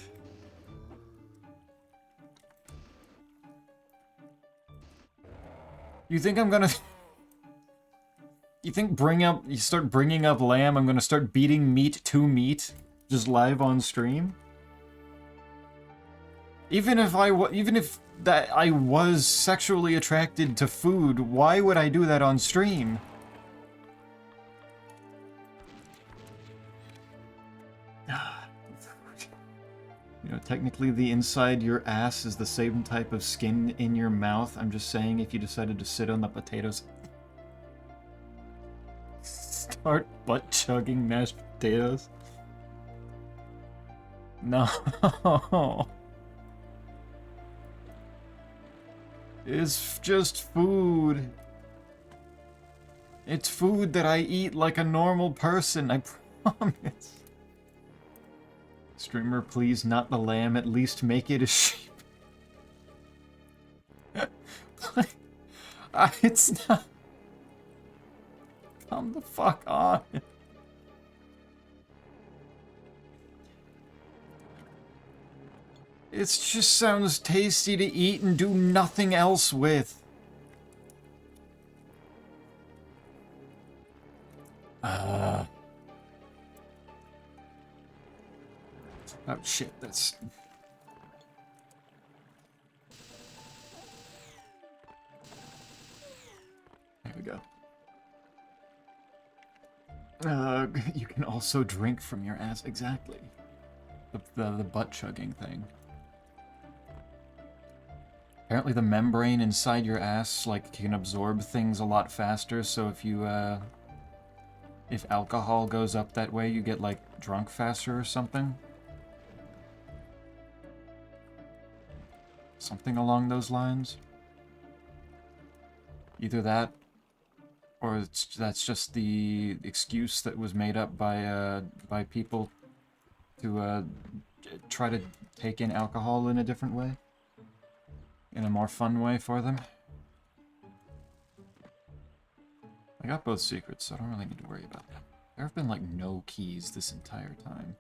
S1: You think I'm gonna... You think you start bringing up lamb, I'm gonna start beating meat to meat? Just live on stream? Even if I was sexually attracted to food, why would I do that on stream? You know, technically the inside your ass is the same type of skin in your mouth. I'm just saying if you decided to sit on the potatoes... Start butt-chugging mashed potatoes? No. It's just food. It's food that I eat like a normal person, I promise. Streamer, please, not the lamb. At least make it a sheep. It's not... Come the fuck on. It just sounds tasty to eat and do nothing else with. Oh shit, that's... There we go. You can also drink from your ass. Exactly. The butt chugging thing. Apparently the membrane inside your ass, like, can absorb things a lot faster, so if you, if alcohol goes up that way, you get, like, drunk faster or something. Something along those lines. Either that, or that's just the excuse that was made up by people to, try to take in alcohol in a different way. In a more fun way for them. I got both secrets, so I don't really need to worry about that. There have been, like, no keys this entire time.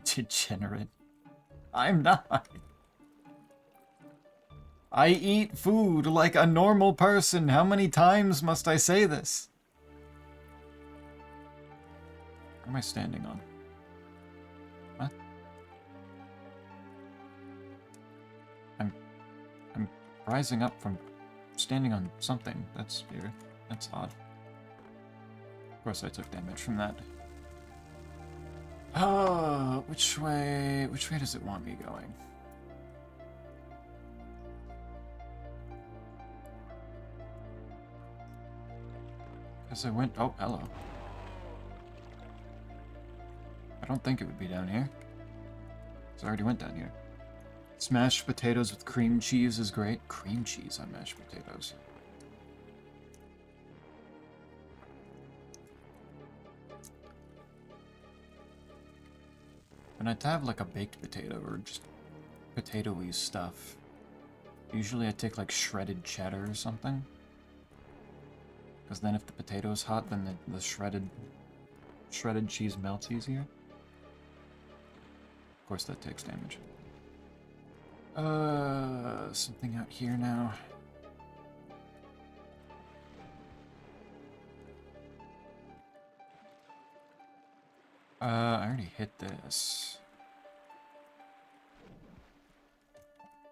S1: Degenerate. I'm not. I eat food like a normal person. How many times must I say this? What am I standing on? What? I'm rising up from... standing on something. That's weird. That's odd. Of course I took damage from that. Which way does it want me going? Because I went, oh, hello. I don't think it would be down here. Because I already went down here. Smashed potatoes with cream cheese is great. Cream cheese on mashed potatoes. When I have like a baked potato or just potato-y stuff, usually I take like shredded cheddar or something. Because then if the potato's hot, then the shredded cheese melts easier. Of course that takes damage. Something out here now. I already hit this.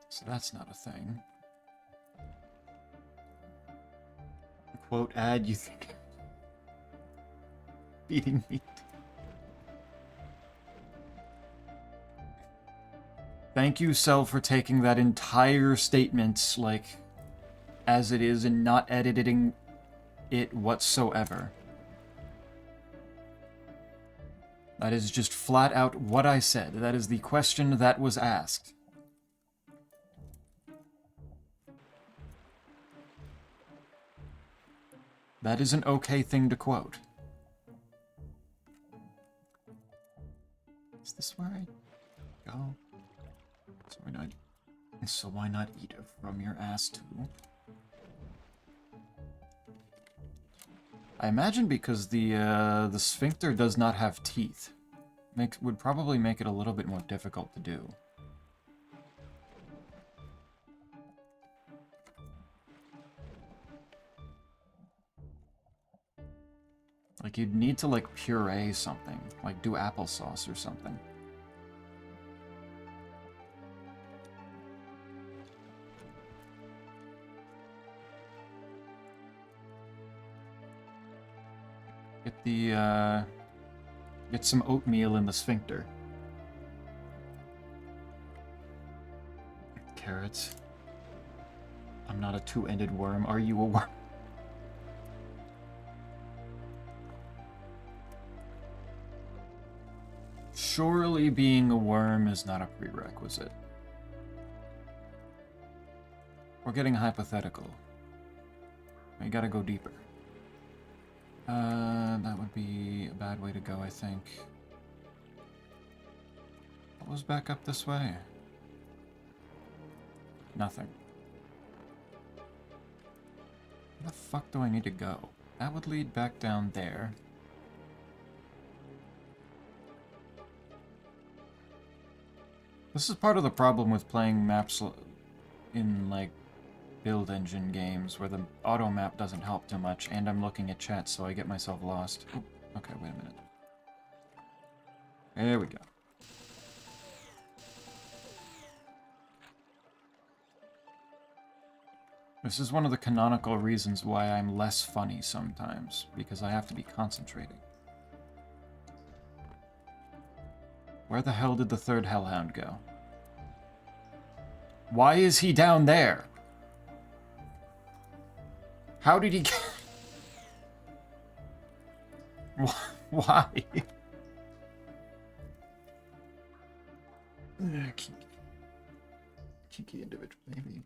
S1: So that's not a thing. Quote ad, you think beating me. Thank you, Cell, for taking that entire statement, like, as it is and not editing it whatsoever. That is just flat out what I said. That is the question that was asked. That is an okay thing to quote. Is this where I go? So why not eat it from your ass too? I imagine because the sphincter does not have teeth, would probably make it a little bit more difficult to do. Like you'd need to like puree something, like do applesauce or something. Get some oatmeal in the sphincter. Carrots. I'm not a two-ended worm. Are you a worm? Surely being a worm is not a prerequisite. We're getting hypothetical. We gotta go deeper. That would be a bad way to go, I think. What was back up this way? Nothing. Where the fuck do I need to go? That would lead back down there. This is part of the problem with playing maps in, like, build engine games, where the auto map doesn't help too much, and I'm looking at chat, so I get myself lost. Oh, okay, wait a minute. There we go. This is one of the canonical reasons why I'm less funny sometimes, because I have to be concentrating. Where the hell did the third Hellhound go? Why is he down there? How did he get... Why? Kinky individual, maybe.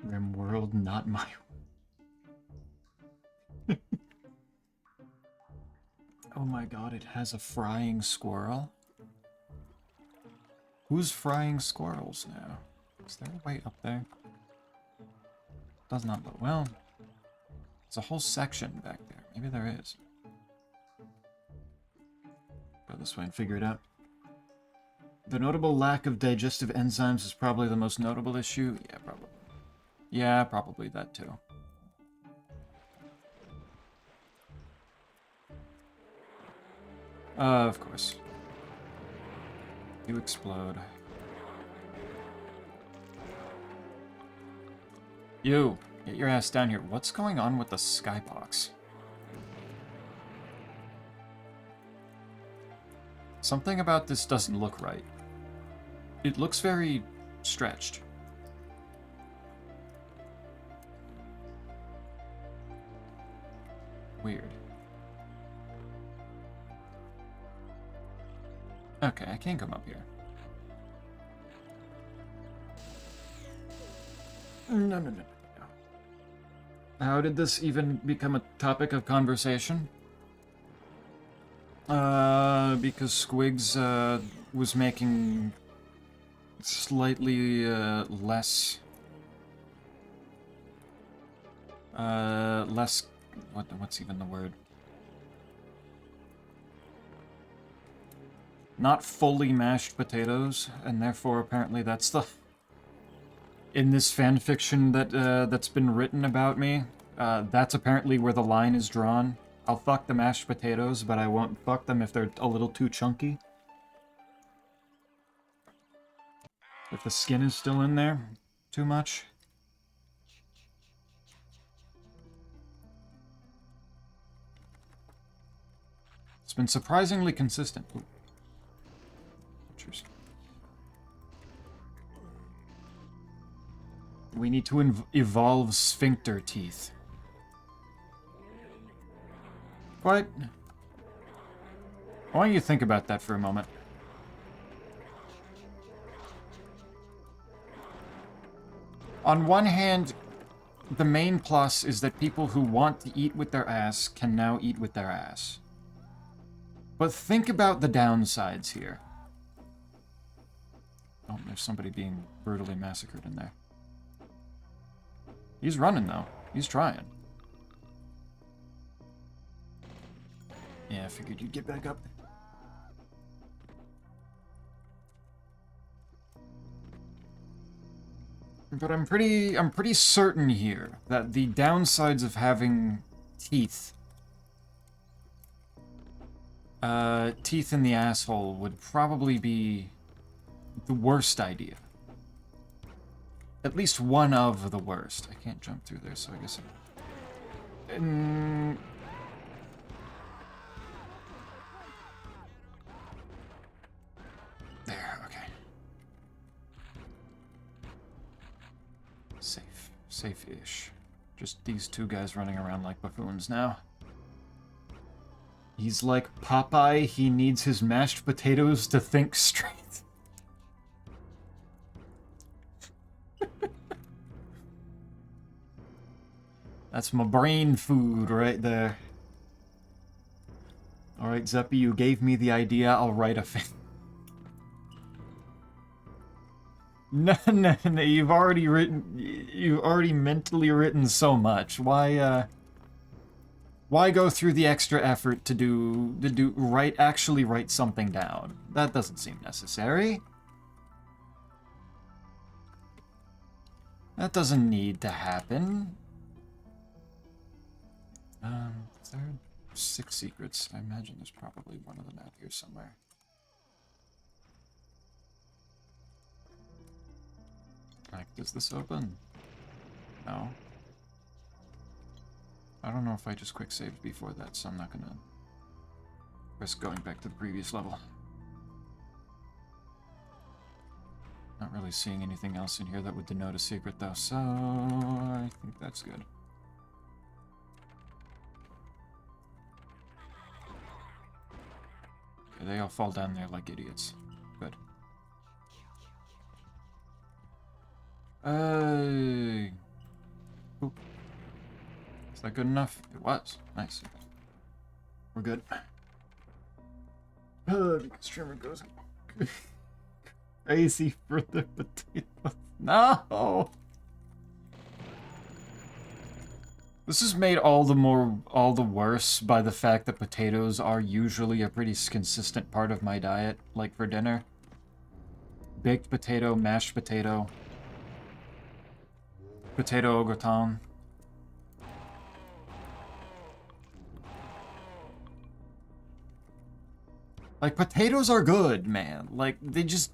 S1: Rim world, not my... Oh my god, it has a frying squirrel? Who's frying squirrels now? Is there a way up there? Does not look well. There's a whole section back there. Maybe there is. Go this way and figure it out. The notable lack of digestive enzymes is probably the most notable issue. Yeah, probably. Yeah, probably that too. Of course. You explode. You! Get your ass down here. What's going on with the skybox? Something about this doesn't look right. It looks very stretched. Weird. Okay, I can't come up here. No. How did this even become a topic of conversation? Because Squigs, was making slightly, less... less... What's even the word? Not fully mashed potatoes, and therefore apparently that's the... In this fanfiction that, that's been written about me, that's apparently where the line is drawn. I'll fuck the mashed potatoes, but I won't fuck them if they're a little too chunky. If the skin is still in there too much. It's been surprisingly consistent. Ooh. Cheers. We need to evolve sphincter teeth. What? Why don't you think about that for a moment? On one hand, the main plus is that people who want to eat with their ass can now eat with their ass. But think about the downsides here. Oh, there's somebody being brutally massacred in there. He's running, though. He's trying. Yeah, I figured you'd get back up. But I'm pretty certain here that the downsides of having teeth, teeth in the asshole would probably be the worst idea. At least one of the worst. I can't jump through there, so I guess there, okay. Safe. Safe-ish. Just these two guys running around like buffoons now. He's like Popeye, he needs his mashed potatoes to think straight. That's my brain food right there. Alright, Zeppy, you gave me the idea, I'll write a fan. No, you've already mentally written so much. Why go through the extra effort to actually write something down? That doesn't seem necessary. That doesn't need to happen. Is there 6 secrets? I imagine there's probably one of them out here somewhere. Like, does this open? No. I don't know if I just quick saved before that, so I'm not gonna risk going back to the previous level. Not really seeing anything else in here that would denote a secret, though, so I think that's good. Okay, they all fall down there like idiots. Good. Oop. Is that good enough? It was. Nice. We're good. The streamer goes crazy for the potatoes. No! This is made all the worse by the fact that potatoes are usually a pretty consistent part of my diet, like for dinner. Baked potato, mashed potato, potato au gratin. Like, potatoes are good, man. Like, they just...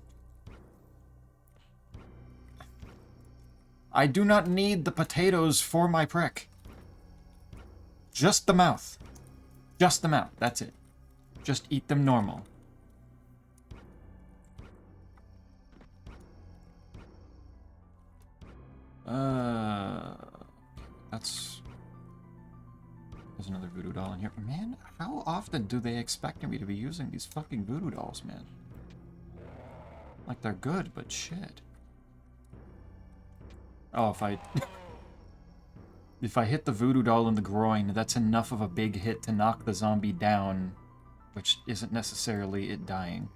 S1: I do not need the potatoes for my prick. Just the mouth. Just the mouth. That's it. Just eat them normal. That's... There's another voodoo doll in here. Man, how often do they expect me to be using these fucking voodoo dolls, man? Like, they're good, but shit. Oh, if I... if I hit the voodoo doll in the groin, that's enough of a big hit to knock the zombie down, which isn't necessarily it dying.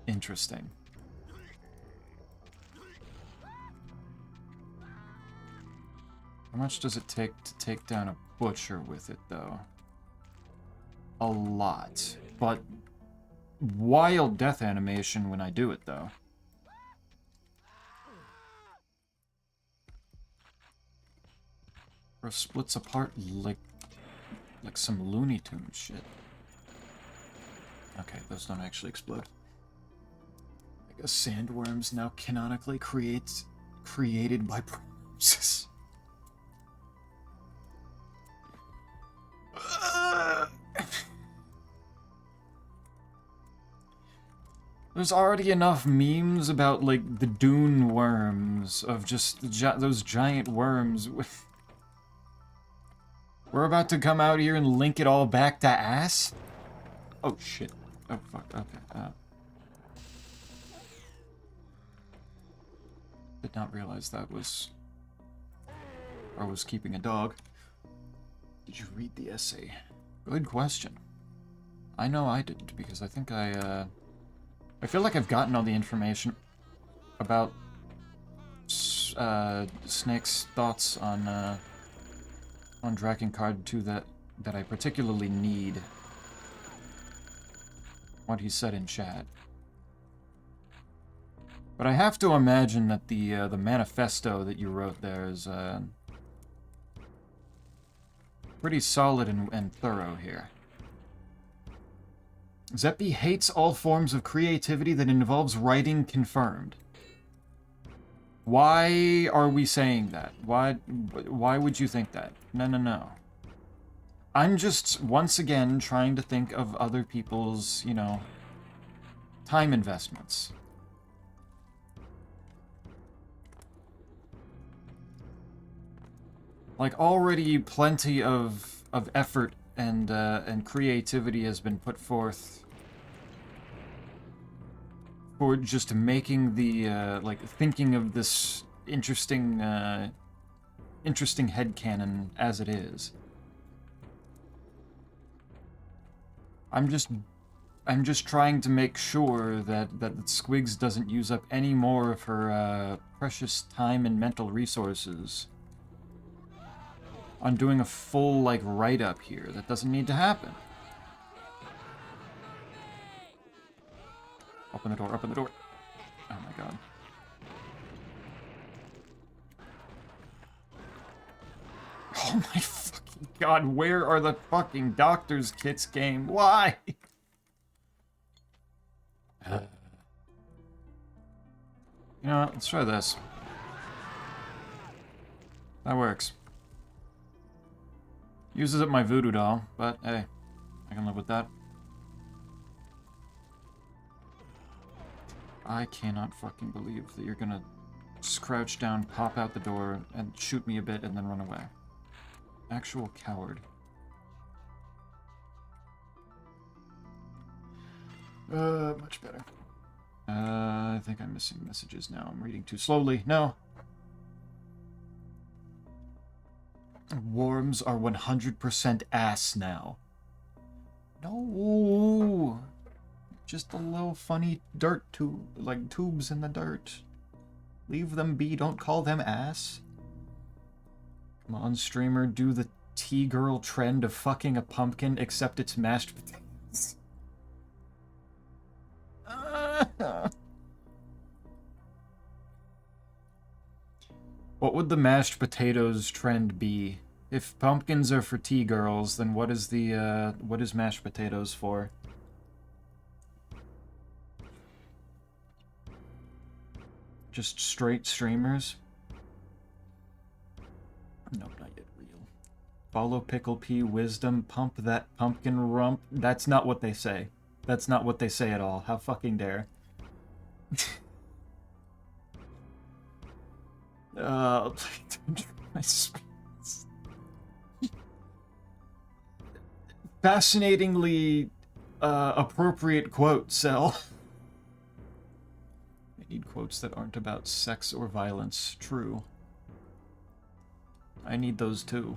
S1: Interesting. How much does it take to take down a butcher with it, though? A lot. But wild death animation when I do it, though. Or splits apart like some Looney Tunes shit. Okay, those don't actually explode. I guess sandworms now canonically created by prognosis. There's already enough memes about, like, the dune worms, of just those giant worms with... We're about to come out here and link it all back to ass? Oh, shit. Oh, fuck. Okay. Did not realize that was... I was keeping a dog. Did you read the essay? Good question. I know I didn't, because I think I feel like I've gotten all the information about Snake's thoughts on Drakengard 2 that I particularly need. What he said in chat. But I have to imagine that the manifesto that you wrote there is pretty solid and thorough here. Zeppy hates all forms of creativity that involves writing confirmed. Why are we saying that? Why would you think that? No. I'm just, once again, trying to think of other people's, you know, time investments. Like, already plenty of effort and creativity has been put forth for just making the, like, thinking of this interesting headcanon as it is. I'm just trying to make sure that Squigs doesn't use up any more of her precious time and mental resources on doing a full, like, write-up here. That doesn't need to happen. Open the door, open the door. Oh my god. Oh my fucking god, where are the fucking doctor's kits game? Why? You know what, let's try this. That works. Uses up my voodoo doll, but hey, I can live with that. I cannot fucking believe that you're gonna crouch down, pop out the door, and shoot me a bit and then run away. Actual coward. Much better. I think I'm missing messages now. I'm reading too slowly. No. Worms are 100% ass now. No. Just a little funny dirt tube, like tubes in the dirt. Leave them be, don't call them ass. Come on, streamer, do the T-girl trend of fucking a pumpkin, except it's mashed potatoes. What would the mashed potatoes trend be? If pumpkins are for T-girls, then what is mashed potatoes for? Just straight streamers? No, not yet real. Follow Pickle Pea Wisdom, pump that pumpkin rump. That's not what they say. That's not what they say at all. How fucking dare. Fascinatingly appropriate quote, Cell. I need quotes that aren't about sex or violence. True. I need those too.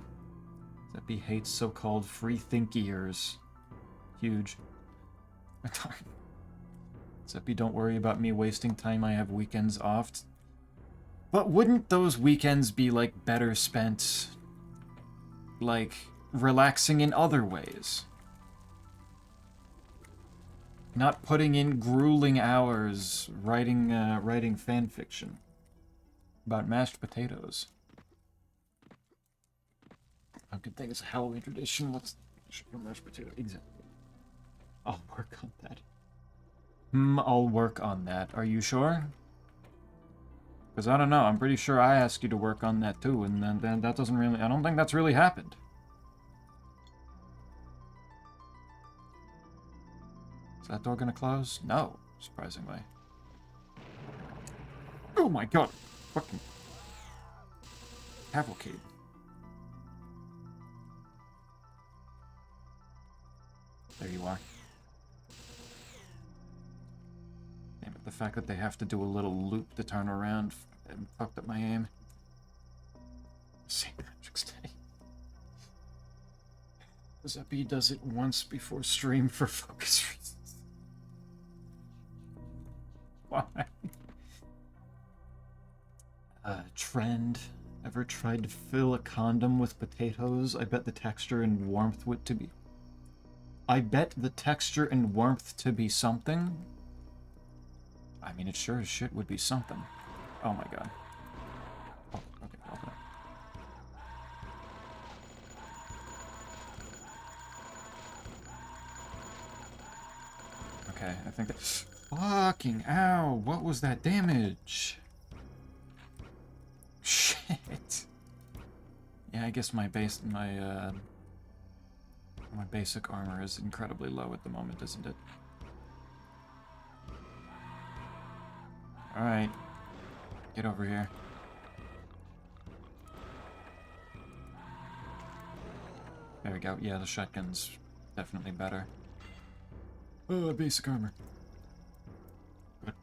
S1: Zeppy hates so-called free thinkiers. Huge. Zeppy, don't worry about me wasting time. I have weekends off. But wouldn't those weekends be, like, better spent, like, relaxing in other ways? Not putting in grueling hours writing fan fiction about mashed potatoes. A good thing it's a Halloween tradition. What's mashed potato? Exactly. I'll work on that. I'll work on that. Are you sure? Because I don't know. I'm pretty sure I asked you to work on that too, and then that doesn't really. I don't think that's really happened. Is that door gonna close? No, surprisingly. Oh my god! Fucking cavalcade. There you are. Damn it, the fact that they have to do a little loop to turn around fucked up my aim. St. Patrick's Day. Zeppy does it once before stream for focus reasons. Why? Trend. Ever tried to fill a condom with potatoes? I bet the texture and warmth would to be... I bet the texture and warmth to be something. I mean, it sure as shit would be something. Oh my god. Oh, okay, open it. Okay, I think that... Fucking ow! What was that damage? Shit. Yeah, I guess my basic armor is incredibly low at the moment, isn't it? Alright. Get over here. There we go. Yeah, the shotgun's definitely better. Oh, basic armor. Good.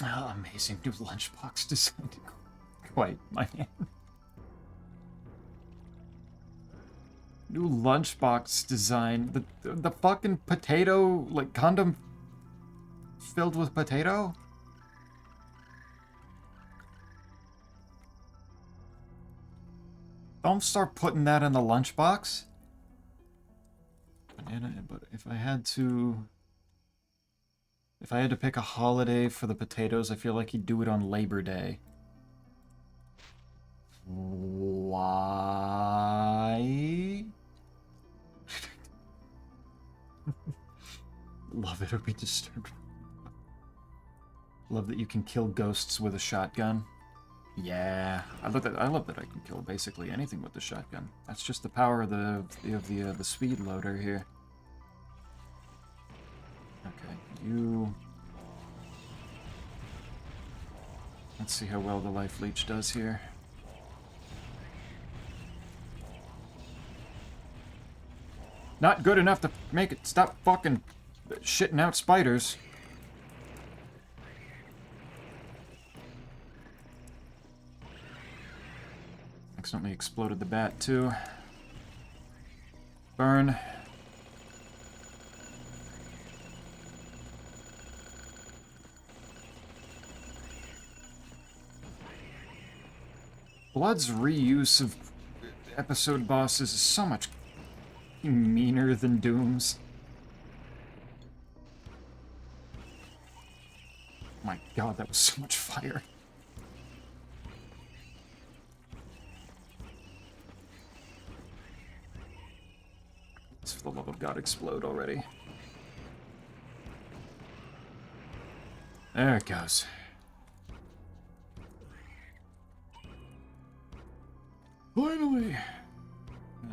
S1: Oh, amazing new lunchbox design. Quite, my man. New lunchbox design. The fucking potato, like, condom filled with potato? Don't start putting that in the lunchbox. Banana, but if I had to pick a holiday for the potatoes, I feel like he'd do it on Labor Day. Why? Love it or be disturbed. Love that you can kill ghosts with a shotgun. Yeah, I love that I can kill basically anything with the shotgun. That's just the power of the speed loader here. Okay, you. Let's see how well the life leech does here. Not good enough to make it stop fucking shitting out spiders. Accidentally exploded the bat, too. Burn. Blood's reuse of episode bosses is so much meaner than Doom's. My god, that was so much fire. Let's, for the love of God, explode already. There it goes. Finally!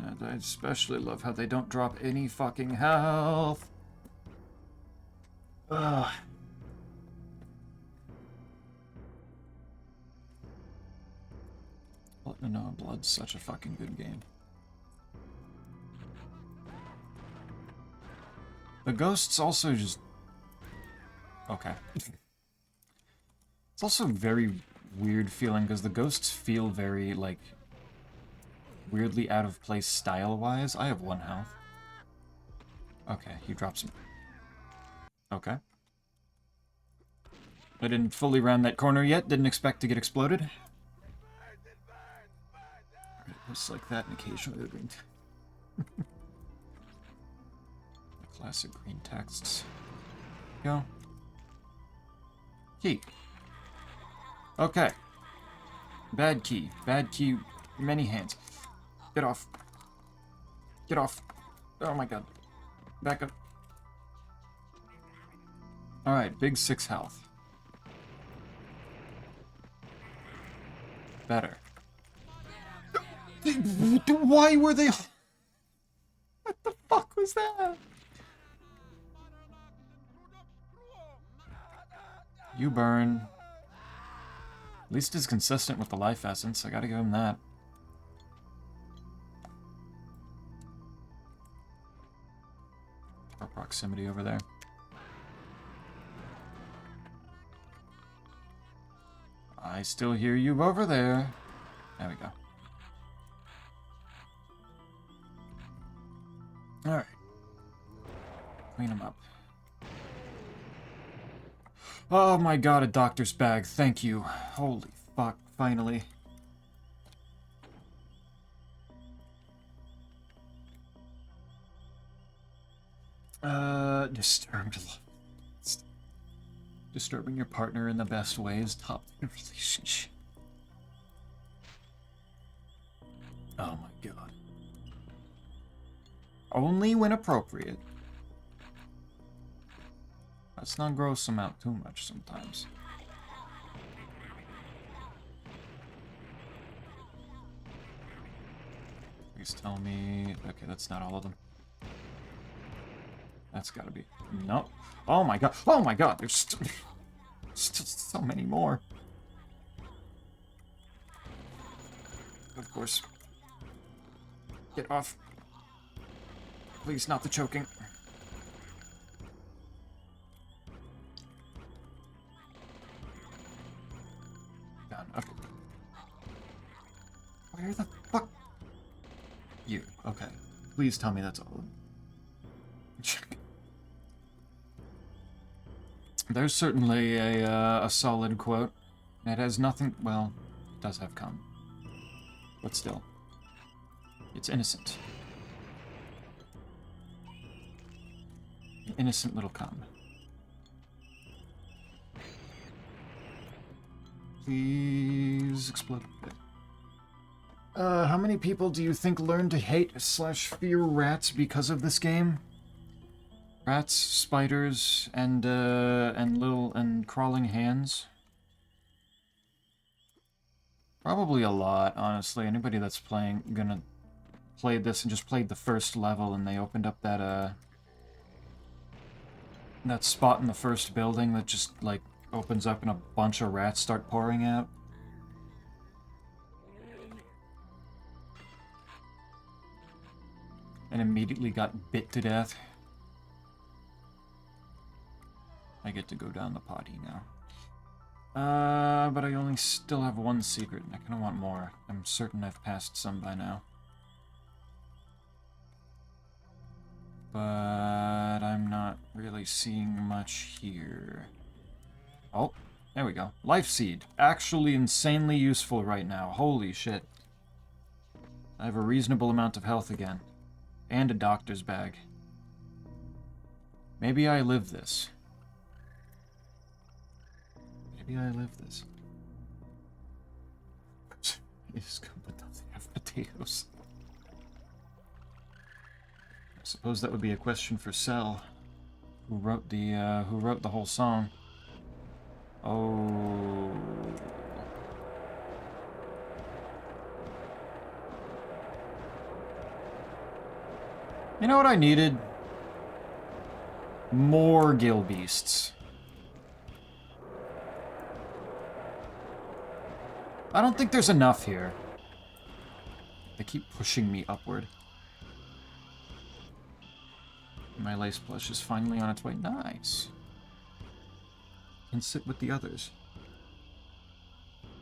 S1: And I especially love how they don't drop any fucking health. Ugh. No, Blood's such a fucking good game. The ghosts also just... Okay. It's also very weird feeling, because the ghosts feel very, like, weirdly out of place style-wise. I have 1 health. Okay, he drops some. Okay. I didn't fully round that corner yet, didn't expect to get exploded. Just like that, and occasionally the green... the classic green texts. Go. Key. Okay. Bad key. Bad key. Many hands. Get off. Get off. Oh my god. Back up. Alright, big 6 health. Better. Why were they... What the fuck was that? You burn. At least it's consistent with the life essence. I gotta give him that. Our proximity over there. I still hear you over there. There we go. Alright. Clean him up. Oh my god, a doctor's bag. Thank you. Holy fuck, finally. Disturbed love. Disturbing your partner in the best ways. Top relationship. Oh my god. Only when appropriate. Let's not gross them out too much sometimes. Please tell me... Okay, that's not all of them. That's gotta be... No. Oh my god. Oh my god. There's still so many more. Of course. Get off. Please, not the choking. Done. Okay. Where the fuck? You. Okay. Please tell me that's all of them. There's certainly a solid quote. It has nothing... Well, it does have cum. But still. It's innocent. Innocent little cum. Please explode. How many people do you think learn to hate/fear rats because of this game? Rats, spiders, and crawling hands. Probably a lot, honestly. Anybody that's gonna play this and just played the first level and they opened up that that spot in the first building that just like opens up and a bunch of rats start pouring out. And immediately got bit to death. I get to go down the potty now. But I only still have 1 secret, and I kinda want more. I'm certain I've passed some by now. But I'm not really seeing much here. Oh, there we go. Life Seed. Actually insanely useful right now. Holy shit. I have a reasonable amount of health again. And a doctor's bag. Maybe I live this. Maybe I live this. It's good, but don't they have potatoes? I suppose that would be a question for Cell, who wrote the whole song. Oh. You know what I needed? More gill beasts. I don't think there's enough here. They keep pushing me upward. My lace plush is finally on its way. Nice. And sit with the others.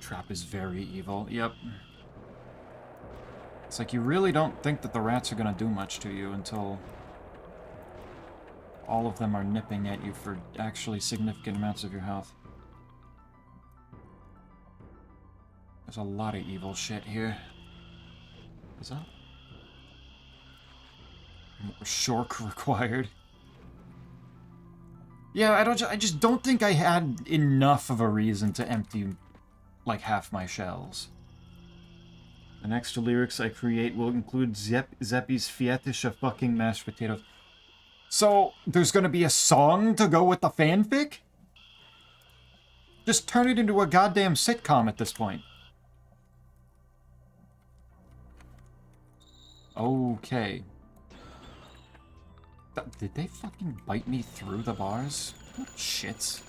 S1: Trap is very evil. Yep. It's like you really don't think that the rats are gonna do much to you until all of them are nipping at you for actually significant amounts of your health. There's a lot of evil shit here. Is that? More shork required. Yeah, I just don't think I had enough of a reason to empty, like, half my shells. The next lyrics I create will include Zeppy's fetish of fucking mashed potatoes. So, there's gonna be a song to go with the fanfic? Just turn it into a goddamn sitcom at this point. Okay. Did they fucking bite me through the bars? What shits.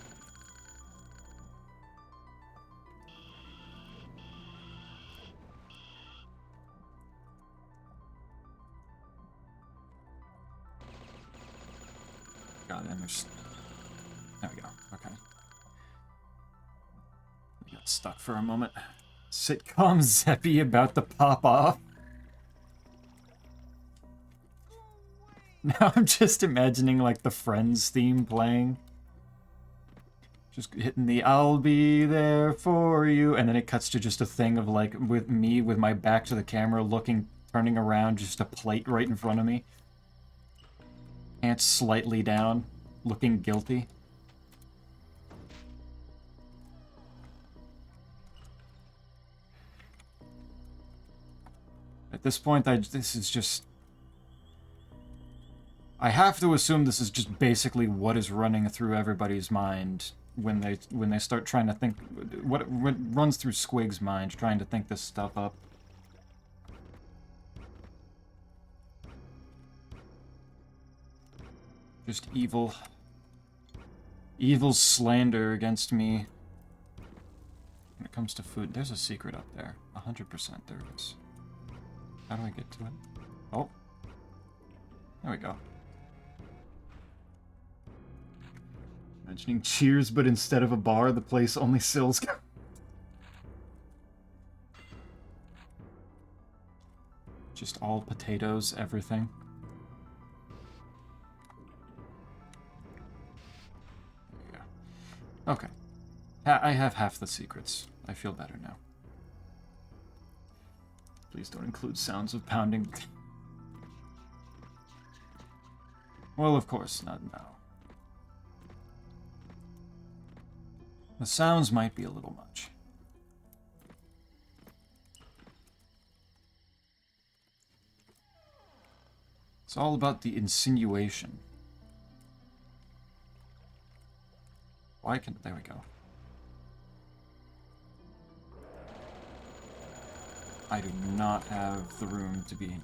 S1: God, and there's... There we go. Okay. We got stuck for a moment. Sitcom Zeppy about to pop off. Now I'm just imagining, like, the Friends theme playing. Just hitting the I'll be there for you, and then it cuts to just a thing of, like, with me with my back to the camera looking, turning around, just a plate right in front of me. Pants slightly down, looking guilty. At this point, this is just... I have to assume this is just basically what is running through everybody's mind when they start trying to think... What runs through Squig's mind, trying to think this stuff up. Just evil. Evil slander against me. When it comes to food, there's a secret up there. 100% there is. How do I get to it? Oh. There we go. Imagining Cheers, but instead of a bar, the place only sells... Just all potatoes, everything. There you go. Okay. I have half the secrets. I feel better now. Please don't include sounds of pounding. Well, of course, not now. The sounds might be a little much. It's all about the insinuation. Why can... There we go. I do not have the room to be...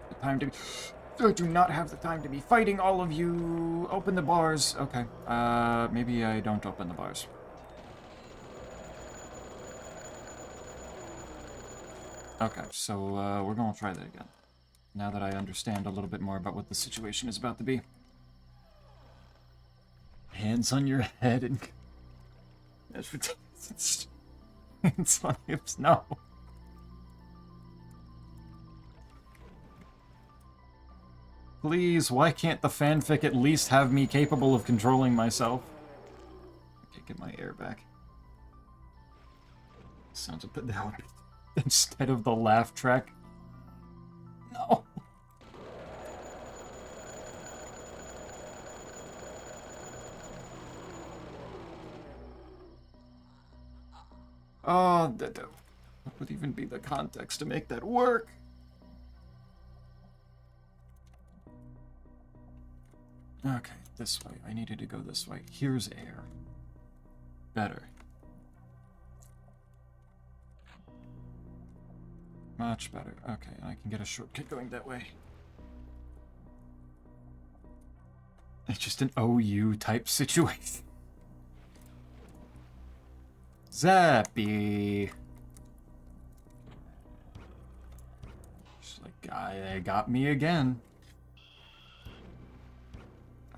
S1: The time to be... I do not have the time to be fighting all of you. Open the bars. Okay. Maybe I don't open the bars. Okay, so we're gonna try that again. Now that I understand a little bit more about what the situation is about to be. Hands on your head and... It's on hips. No. Please, why can't the fanfic at least have me capable of controlling myself? I can't get my air back. Sounds a bit down. Instead of the laugh track. No. Oh, what would even be the context to make that work? Okay, this way. I needed to go this way. Here's air. Better. Much better. Okay, I can get a shortcut going that way. It's just an OU type situation. Zappy. Just like, they got me again.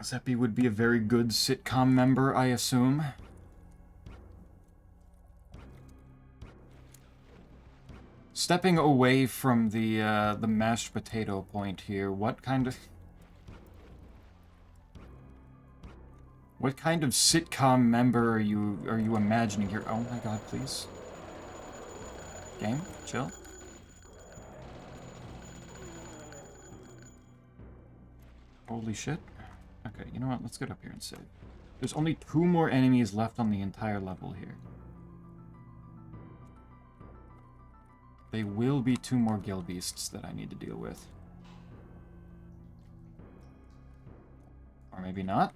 S1: Zappy would be a very good sitcom member, I assume. Stepping away from the mashed potato point here, what kind of sitcom member are you imagining here? Oh my god, please. Game, chill. Holy shit. Okay, you know what? Let's get up here and save. There's only 2 more enemies left on the entire level here. They will be 2 more gill beasts that I need to deal with. Or maybe not?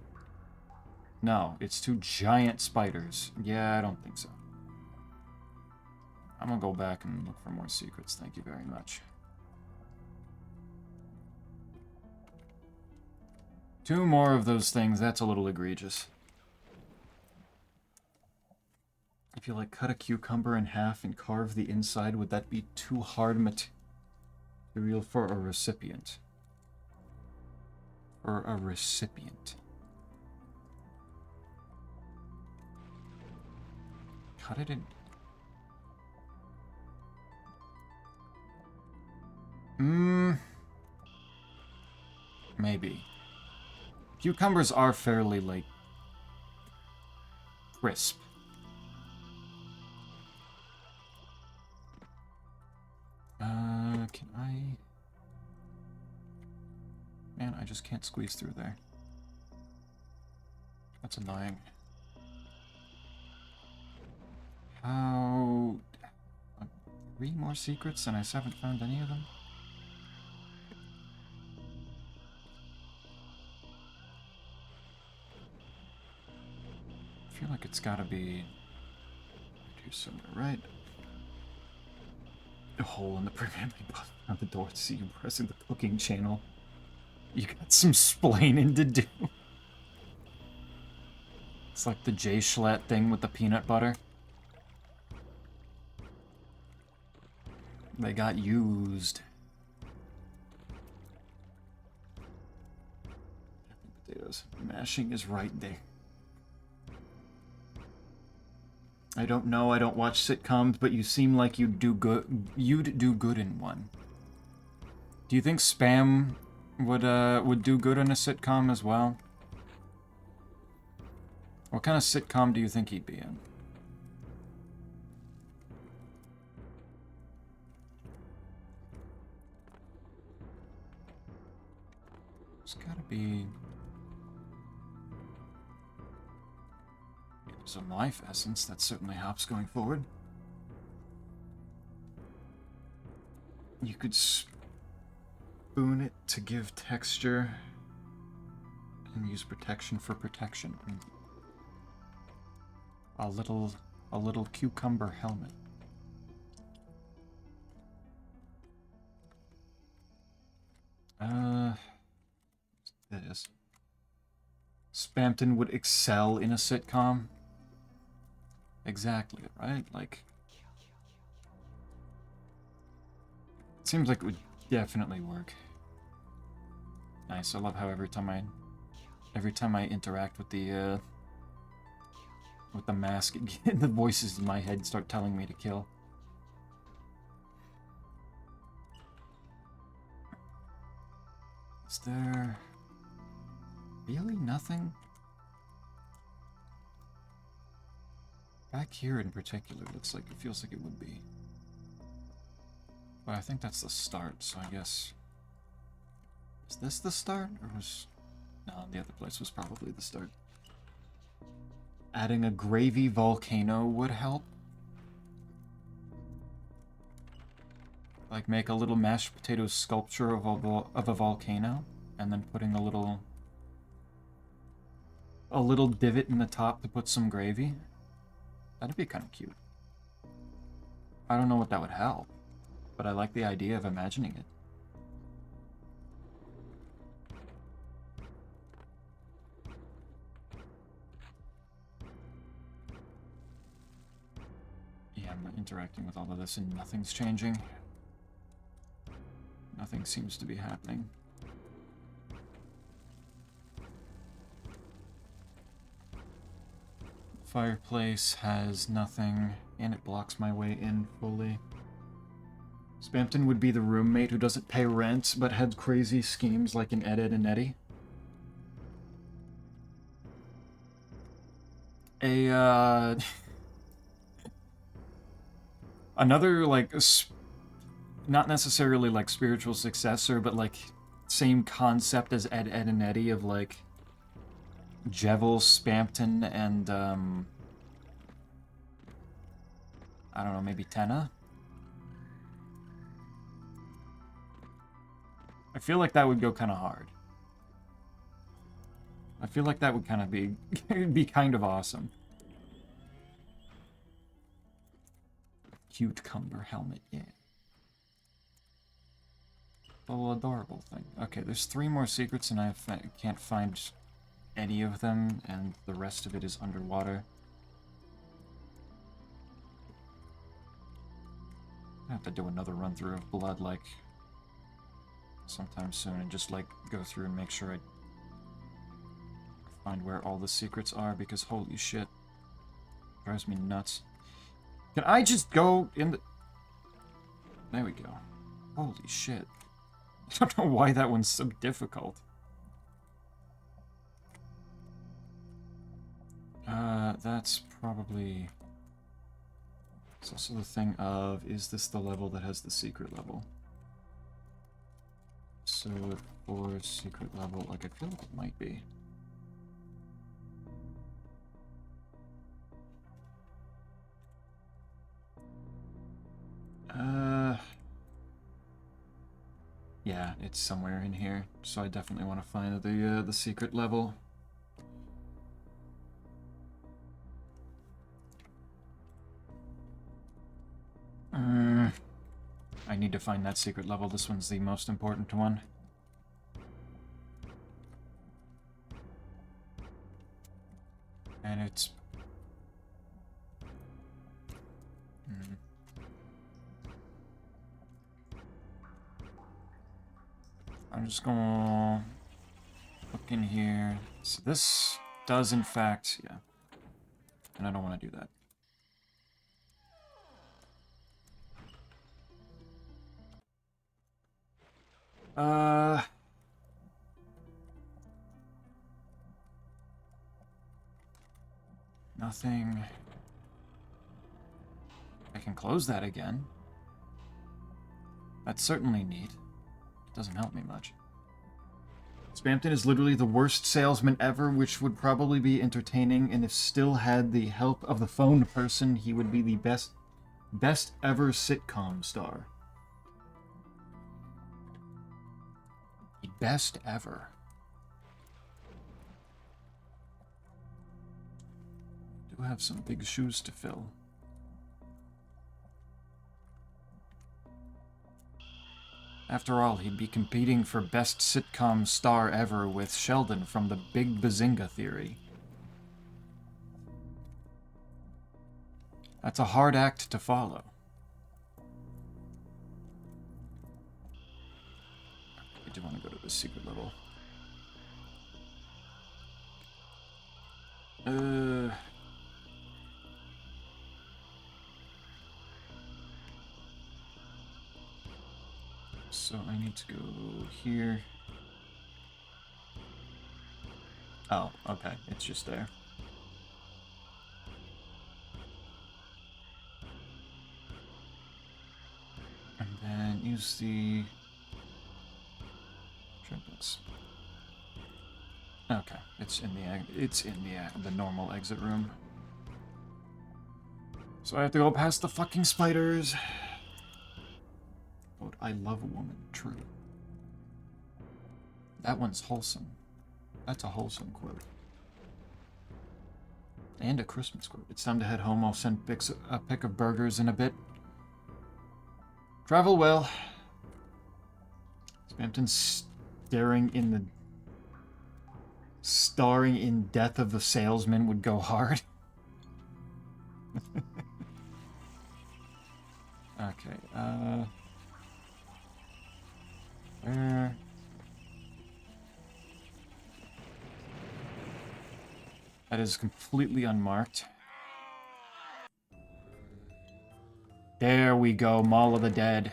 S1: No, it's 2 giant spiders. Yeah, I don't think so. I'm gonna go back and look for more secrets. Thank you very much. 2 more of those things, that's a little egregious. If you, like, cut a cucumber in half and carve the inside, would that be too hard material for a recipient? For a recipient. Cut it in... Maybe. Cucumbers are fairly, like, crisp. Can I... Man, I just can't squeeze through there. That's annoying. How... 3 more secrets and I haven't found any of them? I feel like it's gotta be... here somewhere, right? A hole in the permanently button on the door to see you pressing the cooking channel. You got some splaining to do. It's like the J Schlatt thing with the peanut butter. They got used. Potatoes. Mashing is right there. I don't know, I don't watch sitcoms, but you seem like you'd do good in one. Do you think Spam would do good in a sitcom as well? What kind of sitcom do you think he'd be in? It's gotta be... some life essence, that certainly helps going forward. You could spoon it to give texture and use protection for protection. A little cucumber helmet. That is. Spampton would excel in a sitcom. Exactly, right? Like, it seems like it would definitely work. Nice. I love how every time I interact with the mask, the voices in my head start telling me to kill. Is there really nothing? Back here in particular looks like it feels like it would be. But I think that's the start, so I guess... Is this the start? Or was... No, the other place was probably the start. Adding a gravy volcano would help. Like make a little mashed potato sculpture of a volcano, and then putting a little divot in the top to put some gravy. That'd be kind of cute. I don't know what that would help, but I like the idea of imagining it. Yeah, I'm interacting with all of this and nothing's changing. Nothing seems to be happening. Fireplace has nothing, and it blocks my way in fully. Spampton would be the roommate who doesn't pay rent, but had crazy schemes like in Ed, Ed, and Eddie. Another, like, not necessarily, like, spiritual successor, but, like, same concept as Ed, Ed, and Eddie of, like, Jevil, Spampton, and, I don't know, maybe Tenna? I feel like that would go kind of hard. I feel like that would kind of be, be kind of awesome. Cucumber helmet, yeah. Little adorable thing. Okay, there's 3 more secrets and I can't find any of them, and the rest of it is underwater. I have to do another run through of Blood, like, sometime soon, and just, like, go through and make sure I find where all the secrets are, because holy shit. Drives me nuts. Can I just go in the... There we go. Holy shit. I don't know why that one's so difficult. That's probably... It's also the thing of, is this the level that has the secret level? So, for secret level, like, I feel like it might be. Yeah, it's somewhere in here, so I definitely want to find the secret level. I need to find that secret level. This one's the most important one. And it's... I'm just gonna look in here. So this does, in fact, yeah. And I don't want to do that. Nothing. I can close that again. That's certainly neat. It doesn't help me much. Spampton is literally the worst salesman ever, which would probably be entertaining, and if still had the help of the phone person, he would be the best ever sitcom star. The best ever. Do have some big shoes to fill. After all, he'd be competing for best sitcom star ever with Sheldon from the Big Bazinga Theory. That's a hard act to follow. I do want to go to the secret level. So I need to go here. Oh, okay. It's just there. And then use the triplets. Okay, it's in the normal exit room. So I have to go past the fucking spiders. Quote, I love a woman, true. That one's wholesome. That's a wholesome quote. And a Christmas quote. It's time to head home. I'll send a pic of burgers in a bit. Travel well. Spampton starring in Death of the Salesman would go hard. Okay, where? That is completely unmarked. There we go, Mall of the Dead.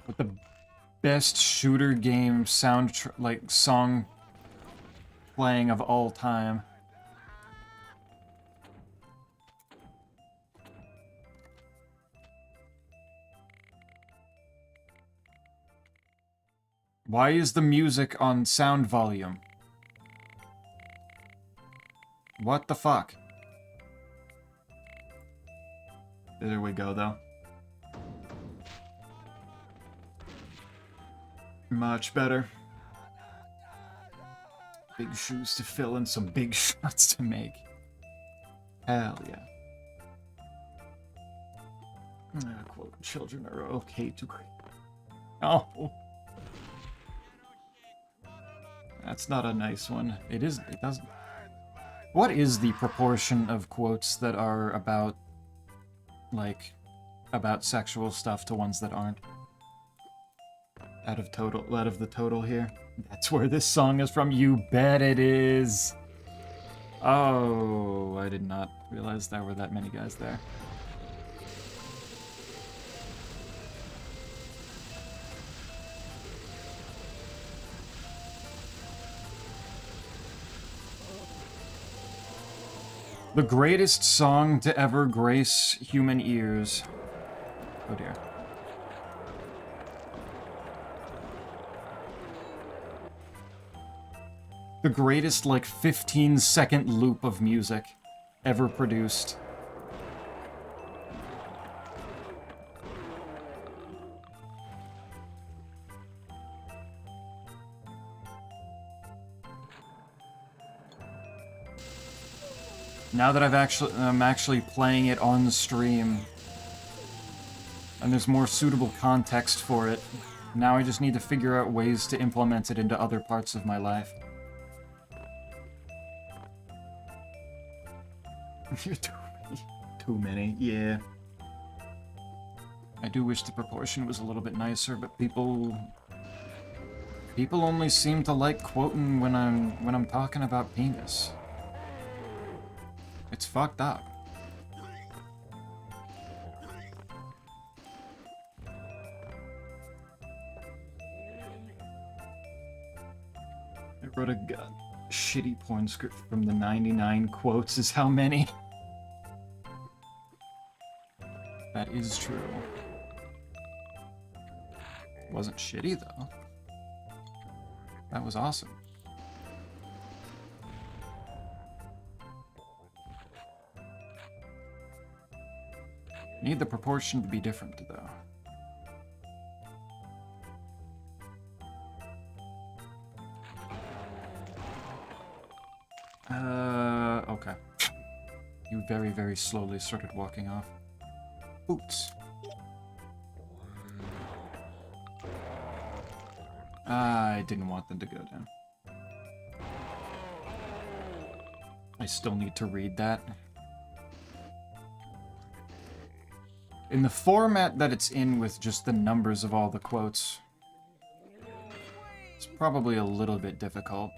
S1: With the best shooter game song playing of all time. Why is the music on sound volume? What the fuck? There we go, though. Much better. Big shoes to fill and some big shots to make. Hell yeah. Quote, children are okay to cry. Oh. That's not a nice one. It doesn't. What is the proportion of quotes that are about, like, about sexual stuff to ones that aren't? Out of the total here. That's where this song is from. You bet it is. Oh, I did not realize there were that many guys there. The greatest song to ever grace human ears. Oh dear. The greatest, like, 15-second loop of music ever produced. Now that I'm actually playing it on the stream, and there's more suitable context for it, now I just need to figure out ways to implement it into other parts of my life. You're too many, yeah. I do wish the proportion was a little bit nicer, but people only seem to like quoting when I'm talking about penis. It's fucked up. I wrote a shitty porn script from the 99 quotes is how many. That is true. It wasn't shitty, though. That was awesome. Need the proportion to be different, though. Okay. You very, very slowly started walking off. Oops. I didn't want them to go down. I still need to read that. In the format that it's in with just the numbers of all the quotes, it's probably a little bit difficult.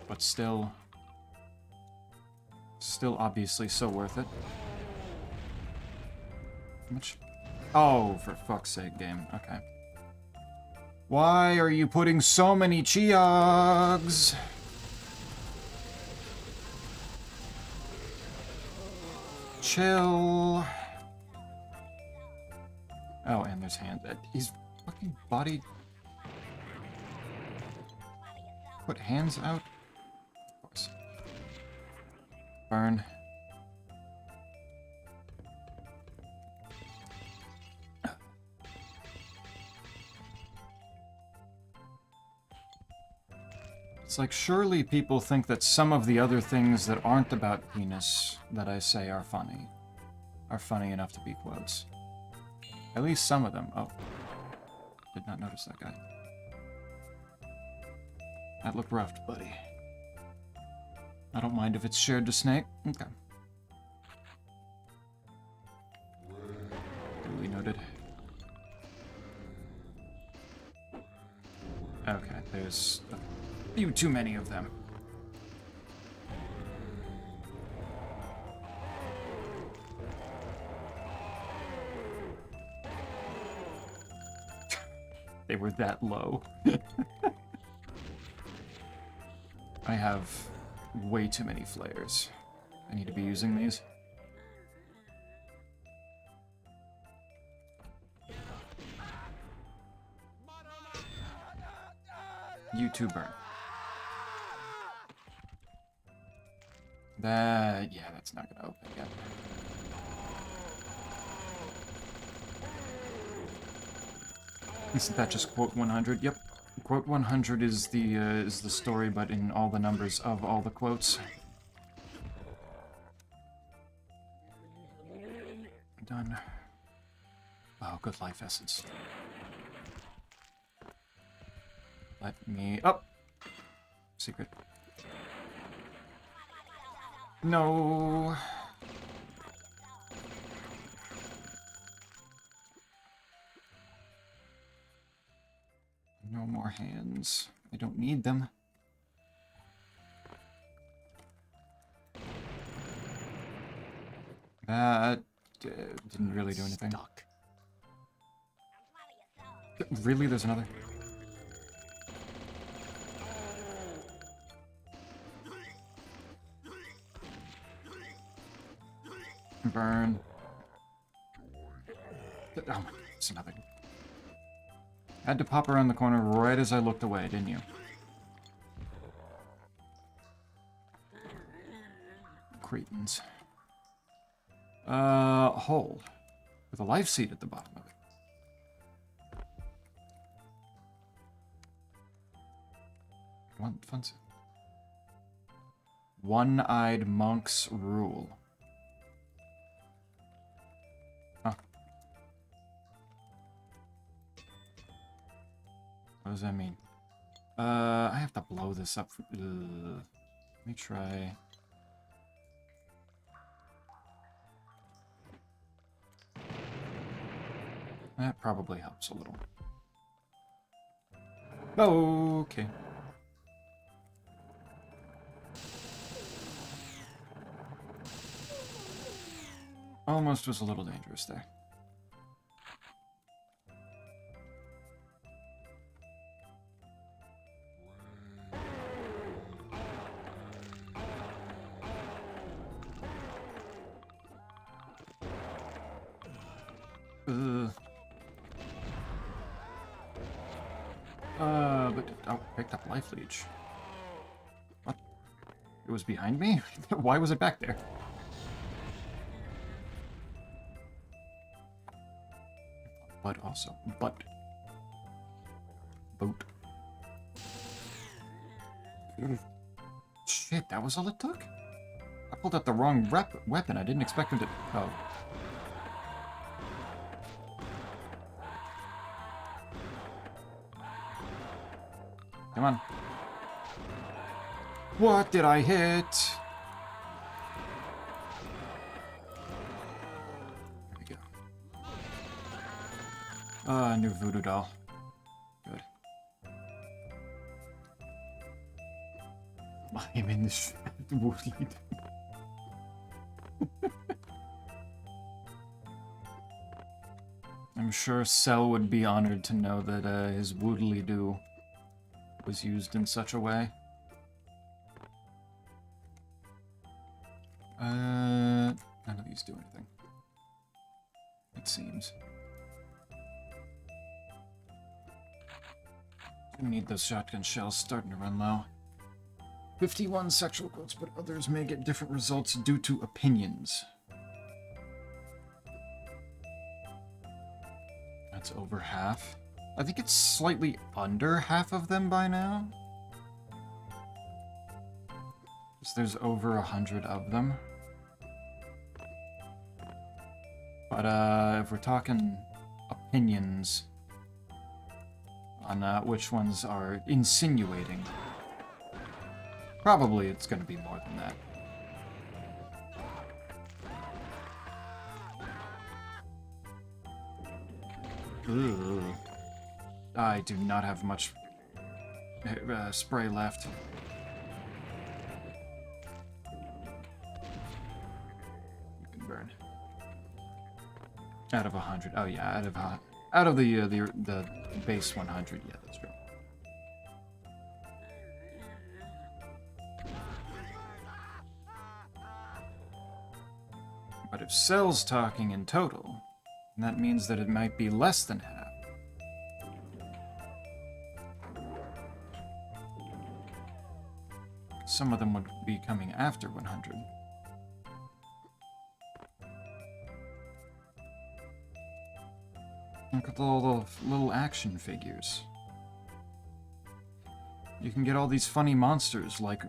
S1: But still obviously so worth it. How much? Oh, for fuck's sake, game. Okay. Why are you putting so many Cheogs? Chill. Oh, and there's hand. He's fucking body. Put hands out. Of course. Burn. It's like, surely people think that some of the other things that aren't about penis that I say are funny enough to be quotes. At least some of them. Oh. Did not notice that guy. That looked rough, buddy. I don't mind if it's shared to Snake. Okay. Duly noted. Okay, there's a few too many of them. They were that low. I have way too many flares. I need to be using these. YouTuber. Yeah, that's not gonna open yet. Isn't that just quote 100? Yep. Quote 100 is the story, but in all the numbers of all the quotes. Done. Oh, good life essence. Let me up. Secret. No. No more hands. I don't need them. That didn't really do anything.
S2: Stuck.
S1: Really? There's another? Burn. Oh my god, it's another. Had to pop around the corner right as I looked away, didn't you? Cretins. Hole. With a life seed at the bottom of it. One-eyed monk's rule. Huh. What does that mean? I have to blow this up. Let me try. That probably helps a little. Okay. Almost was a little dangerous there. But picked up life leech. What? It was behind me? Why was it back there? But also, but. Boat. Shit, that was all it took? I pulled out the wrong weapon. I didn't expect him to. Oh. Come on. What did I hit? There we go. A new voodoo doll. Good. I am in this wood lead. I'm sure Cell would be honored to know that his woodly do was used in such a way. None of these do anything. It seems. Gonna need those shotgun shells starting to run low. 51 sexual quotes, but others may get different results due to opinions. That's over half. I think it's slightly under half of them by now. So there's over 100 of them. But if we're talking opinions on which ones are insinuating, probably it's going to be more than that. Ugh. I do not have much spray left. You can burn. Out of 100. Oh yeah, out of the base 100. Yeah, that's true. But if Cell's talking in total, that means that it might be less than half. Some of them would be coming after 100. Look at all the little action figures. You can get all these funny monsters like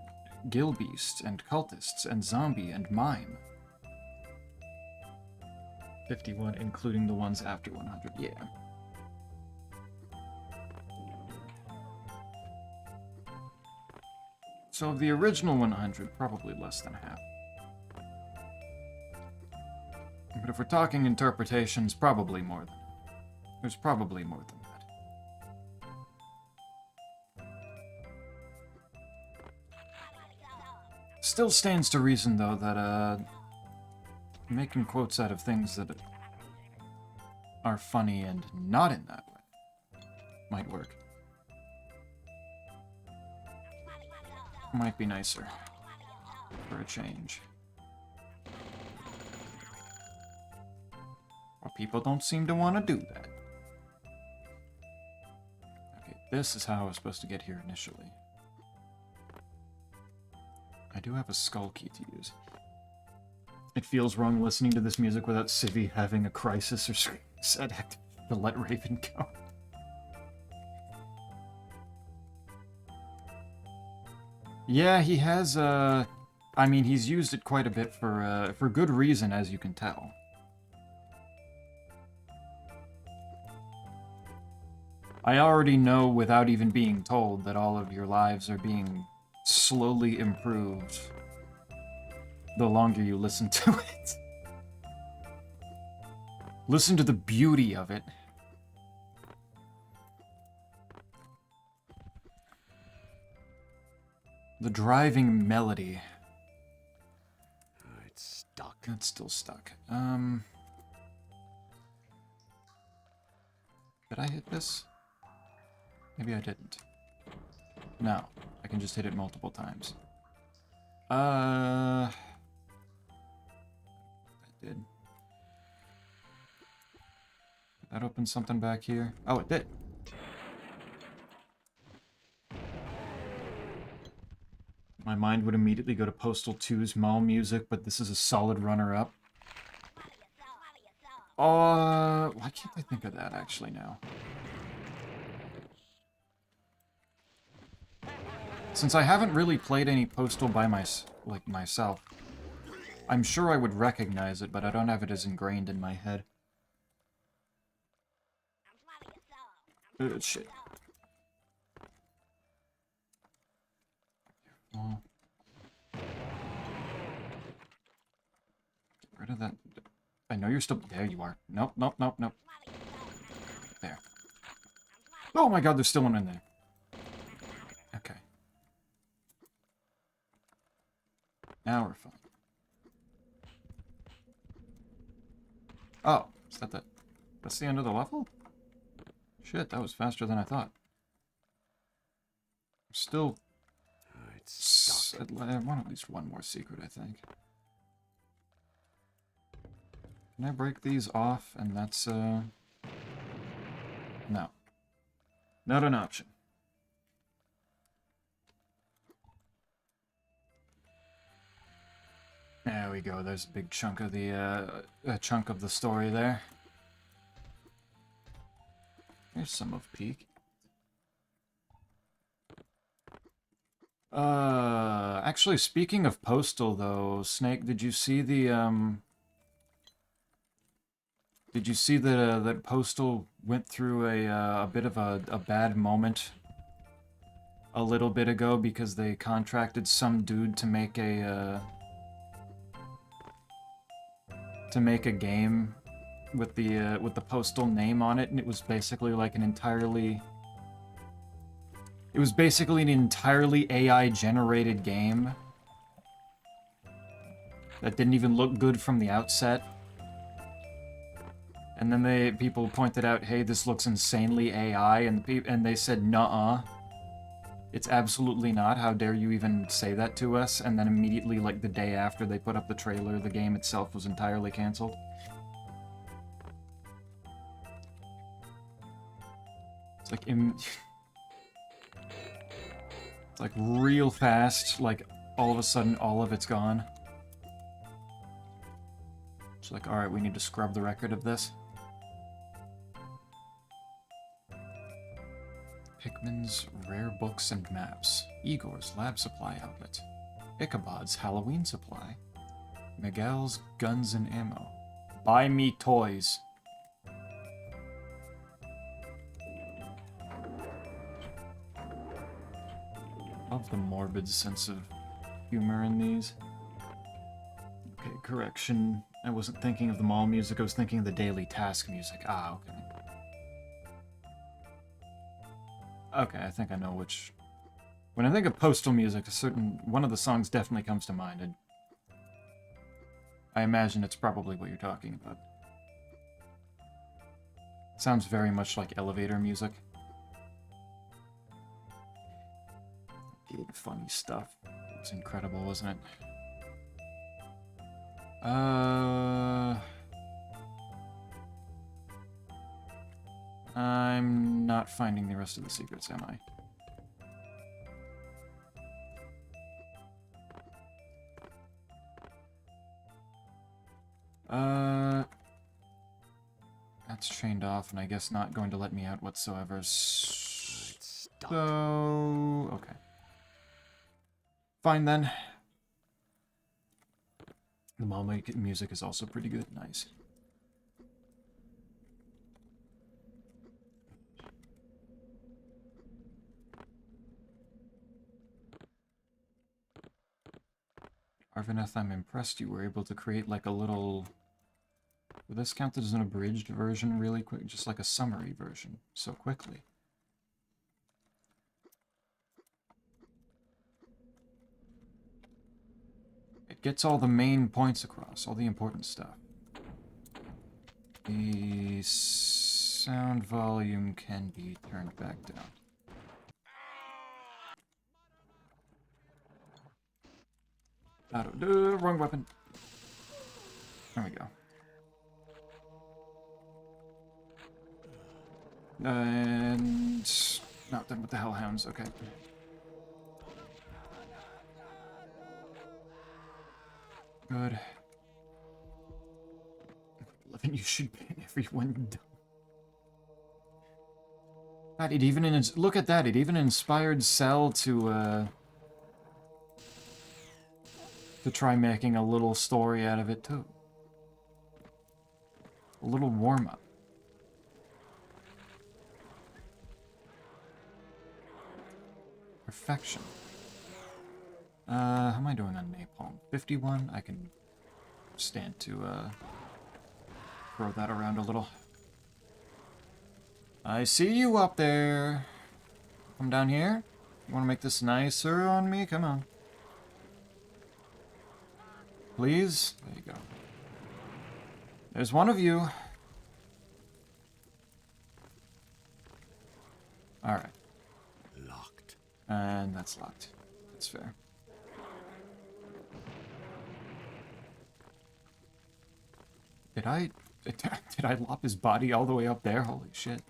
S1: Gilbeast and Cultists and Zombie and Mime. 51, including the ones after 100, yeah. So of the original 100, probably less than half. But if we're talking interpretations, probably more than. There's probably more than that. Still stands to reason, though, that making quotes out of things that are funny and not in that way might work. Might be nicer for a change. Well, people don't seem to want to do that. Okay, this is how I was supposed to get here initially. I do have a skull key to use. It feels wrong listening to this music without Civvy having a crisis or set active to let Raven go. Yeah, he has, I mean, he's used it quite a bit for good reason, as you can tell. I already know, without even being told, that all of your lives are being slowly improved the longer you listen to it. Listen to the beauty of it. The driving melody.
S2: It's stuck.
S1: It's still stuck. Did I hit this? Maybe I didn't. No, I can just hit it multiple times. I did. Did that open something back here? Oh, it did. My mind would immediately go to Postal 2's Mall music, but this is a solid runner-up. Why can't I think of that actually now? Since I haven't really played any Postal by myself, I'm sure I would recognize it, but I don't have it as ingrained in my head. Shit. Well, get rid of that. I know you're still... There you are. Nope, nope, nope, nope. There. Oh my god, there's still one in there. Okay. Now we're fine. Oh, is that the... That's the end of the level? Shit, that was faster than I thought. Still...
S2: It's stuck.
S1: I want at least one more secret, I think. Can I break these off? And that's, No. Not an option. There we go. There's a big chunk of the story there. Here's some of Peak. Actually, speaking of Postal, though, Snake, did you see the, did you see that, that Postal went through a bit of a bad moment a little bit ago because they contracted some dude to make a game with the Postal name on it, and it was basically like an entirely... It was basically an entirely AI-generated game that didn't even look good from the outset. And then people pointed out, hey, this looks insanely AI, and they said, nuh-uh. It's absolutely not. How dare you even say that to us? And then immediately, like the day after they put up the trailer, the game itself was entirely canceled. It's like it's like real fast, like all of a sudden all of it's gone. It's like, alright, we need to scrub the record of this. Pikmin's Rare Books and Maps. Igor's Lab Supply Outlet. Ichabod's Halloween Supply. Miguel's Guns and Ammo. Buy me toys. Love the morbid sense of humor in these. Okay, correction. I wasn't thinking of the mall music, I was thinking of the daily task music. Ah, okay. Okay, I think I know which... When I think of Postal music, one of the songs definitely comes to mind, and I imagine it's probably what you're talking about. Sounds very much like elevator music. Good, funny stuff. It was incredible, wasn't it? I'm not finding the rest of the secrets, am I? That's chained off, and I guess not going to let me out whatsoever. So... okay. Fine, then. The mall music is also pretty good. Nice. Arvineth, I'm impressed you were able to create like a little... Would this count as an abridged version really quick? Just like a summary version, so quickly. It gets all the main points across, all the important stuff. The sound volume can be turned back down. Wrong weapon. There we go. And... not done with the hellhounds, okay. Good. 11, you should pin everyone down. God, it even... look at that, it even inspired Cell to try making a little story out of it, too. A little warm-up. Perfection. How am I doing on napalm? 51? I can stand to, throw that around a little. I see you up there. Come down here. You want to make this nicer on me? Come on. Please? There you go. There's one of you. Alright.
S2: Locked.
S1: And that's locked. That's fair. Did I lop his body all the way up there? Holy shit.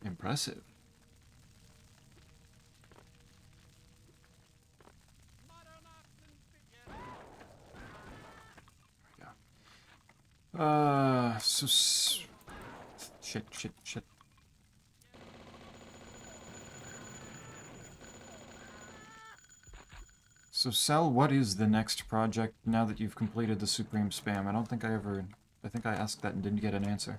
S1: Impressive. There we go. Shit. So, Sel, what is the next project now that you've completed the Supreme Spam? I don't think I ever... I think I asked that and didn't get an answer.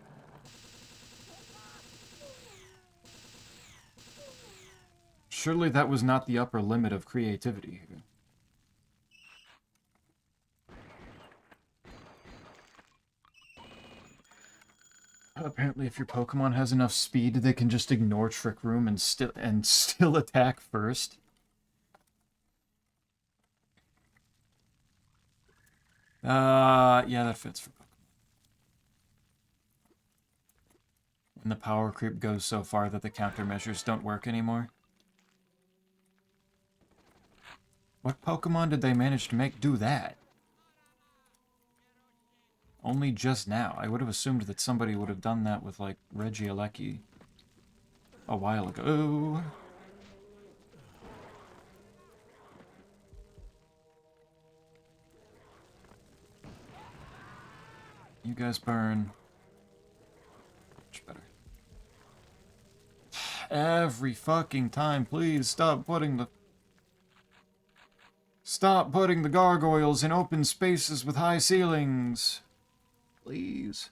S1: Surely that was not the upper limit of creativity here. Apparently, if your Pokemon has enough speed, they can just ignore Trick Room and still attack first. Yeah, that fits for Pokemon. When the power creep goes so far that the countermeasures don't work anymore. What Pokemon did they manage to make do that? Only just now. I would have assumed that somebody would have done that with, like, Regieleki a while ago. You guys burn. Much better. Every fucking time, please stop putting the... Stop putting the gargoyles in open spaces with high ceilings. Please.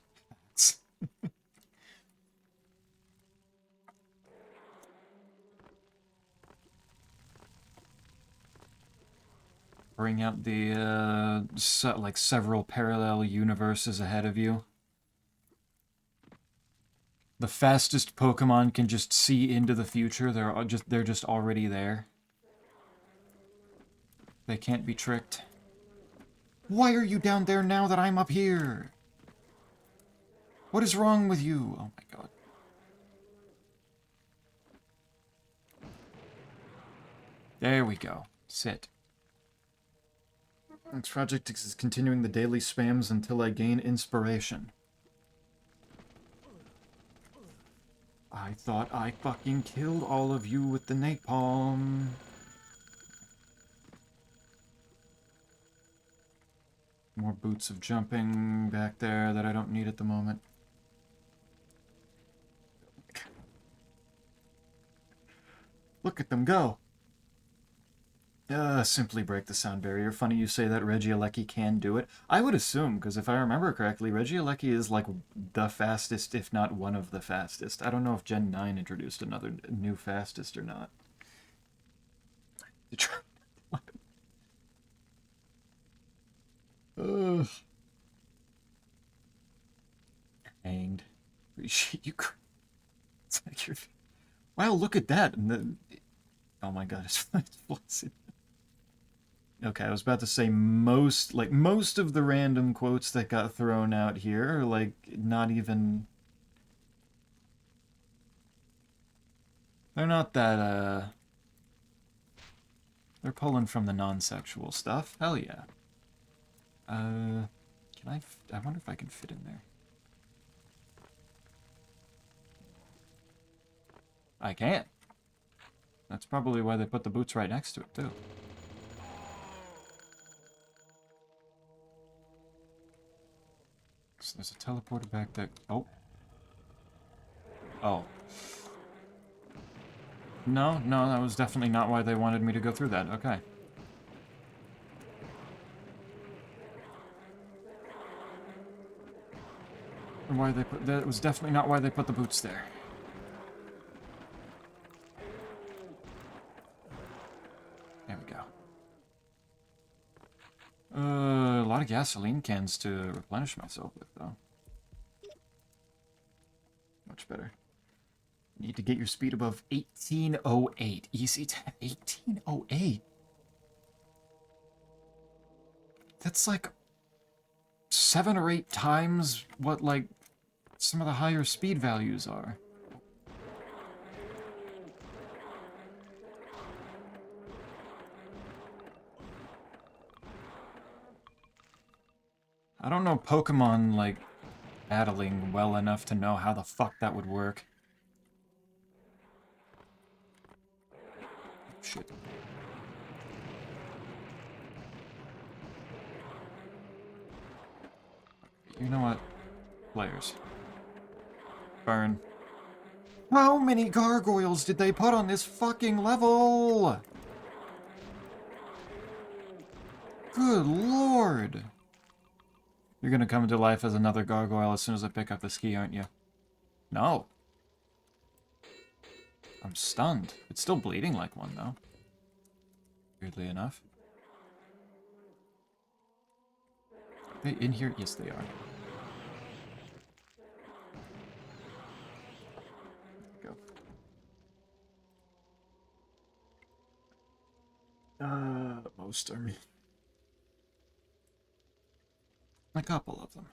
S1: Bring out the, like, several parallel universes ahead of you. The fastest Pokemon can just see into the future. They're just already there. They can't be tricked. Why are you down there now that I'm up here? What is wrong with you? Oh my god. There we go. Sit. Next project is continuing the daily spams until I gain inspiration. I thought I fucking killed all of you with the napalm. More boots of jumping back there that I don't need at the moment. Look at them go. Simply break the sound barrier. Funny you say that Regieleki can do it. I would assume, because if I remember correctly, Regieleki is like the fastest, if not one of the fastest. I don't know if Gen 9 introduced another new fastest or not. Ugh. Hanged. Appreciate you. It's like you're... Wow, look at that. And the... Oh my god, it's flaccid. Okay, I was about to say most of the random quotes that got thrown out here are, like, not even... They're not that, They're pulling from the non-sexual stuff. Hell yeah. Can I wonder if I can fit in there. I can. That's probably why they put the boots right next to it, too. So there's a teleporter back there. Oh. Oh. No, that was definitely not why they wanted me to go through that. Okay. Why they put that was definitely not why they put the boots there. There we go. A lot of gasoline cans to replenish myself with, though. Much better. Need to get your speed above 1808. Easy to 1808. That's like 7 or 8 times what, like, some of the higher speed values are. I don't know Pokemon, like, battling well enough to know how the fuck that would work. Shit. You know what? Players. Burn. How many gargoyles did they put on this fucking level? Good lord! You're gonna come to life as another gargoyle as soon as I pick up the ski, aren't you? No. I'm stunned. It's still bleeding like one, though. Weirdly enough. Are they in here? Yes, they are. Go. Most, I mean. A couple of them.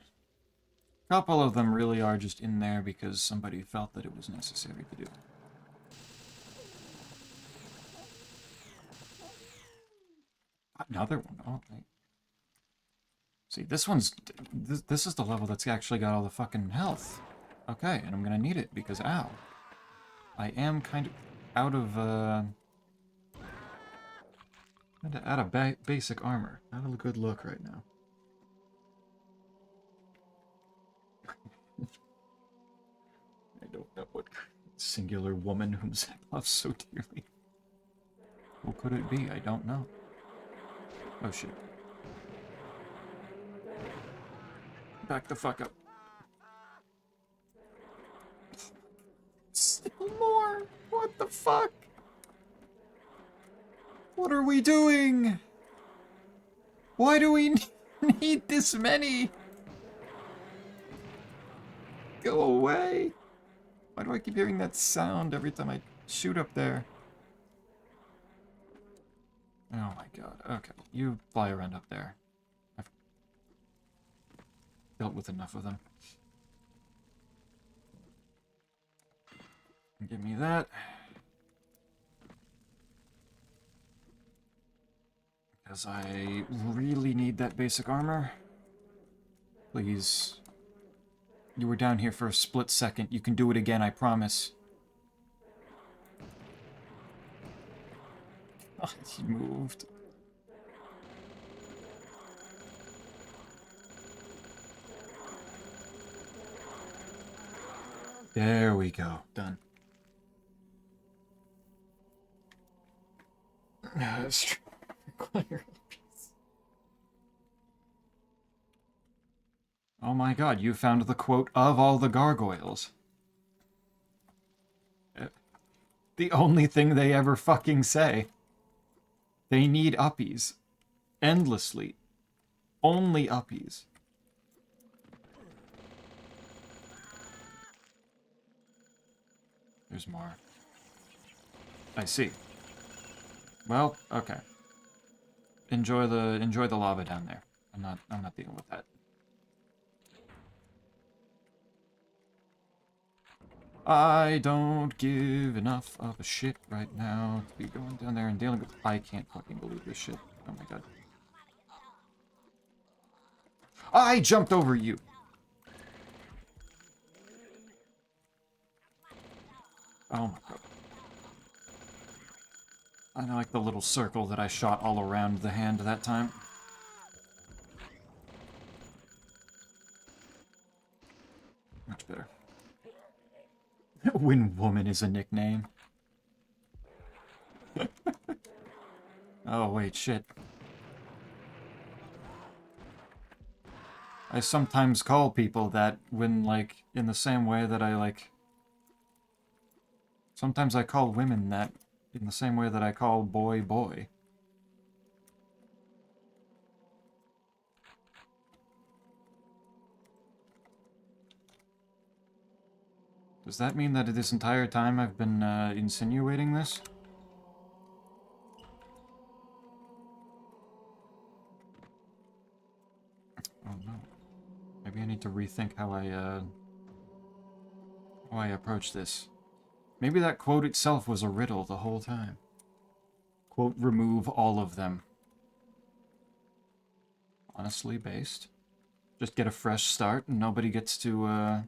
S1: A couple of them really are just in there because somebody felt that it was necessary to do. Another one. Oh, wait. See, this one's... This is the level that's actually got all the fucking health. Okay, and I'm gonna need it because, ow. I am kind of out of, out of basic armor. Not a good look right now. I don't know what singular woman whom Zack loves so dearly. Who could it be? I don't know. Oh shit. Back the fuck up. Still more? What the fuck? What are we doing? Why do we need this many? Go away. Why do I keep hearing that sound every time I shoot up there? Oh my god. Okay, you fly around up there. I've dealt with enough of them. Give me that. Because I really need that basic armor. Please. You were down here for a split second. You can do it again, I promise. Oh, he moved. There we go. Done. That's true. Oh my god, you found the quote of all the gargoyles. The only thing they ever fucking say. They need uppies. Endlessly. Only uppies. There's more. I see. Well, okay. Enjoy the lava down there. I'm not dealing with that. I don't give enough of a shit right now to be going down there and dealing with... I can't fucking believe this shit. Oh my god. I jumped over you! Oh my god. I like the little circle that I shot all around the hand that time. Much better. When woman is a nickname. Oh, wait, shit. I sometimes call people that when, like, in the same way that I, like... Sometimes I call women that in the same way that I call boy, boy. Does that mean that this entire time I've been, insinuating this? Oh no. Maybe I need to rethink how I approach this. Maybe that quote itself was a riddle the whole time. Quote, remove all of them. Honestly based. Just get a fresh start and nobody gets to,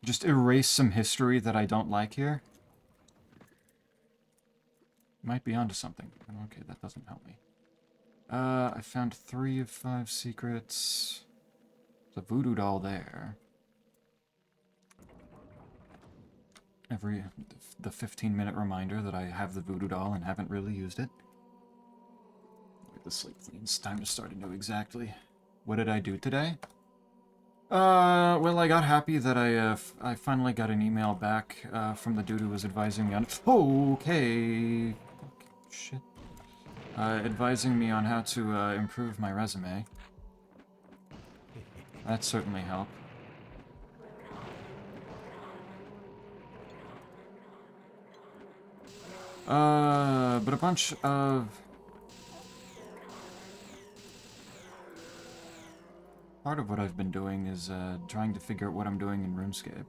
S1: just erase some history that I don't like here. Might be onto something. Okay, that doesn't help me. I found 3 of 5 secrets. There's a voodoo doll there. The 15-minute reminder that I have the voodoo doll and haven't really used it. the sleep thing. It's time to start anew exactly. What did I do today? Well, I got happy that I finally got an email back, from the dude who was advising me on... Okay! Shit. Advising me on how to, improve my resume. That certainly helped. But a bunch of... Part of what I've been doing is, trying to figure out what I'm doing in RuneScape.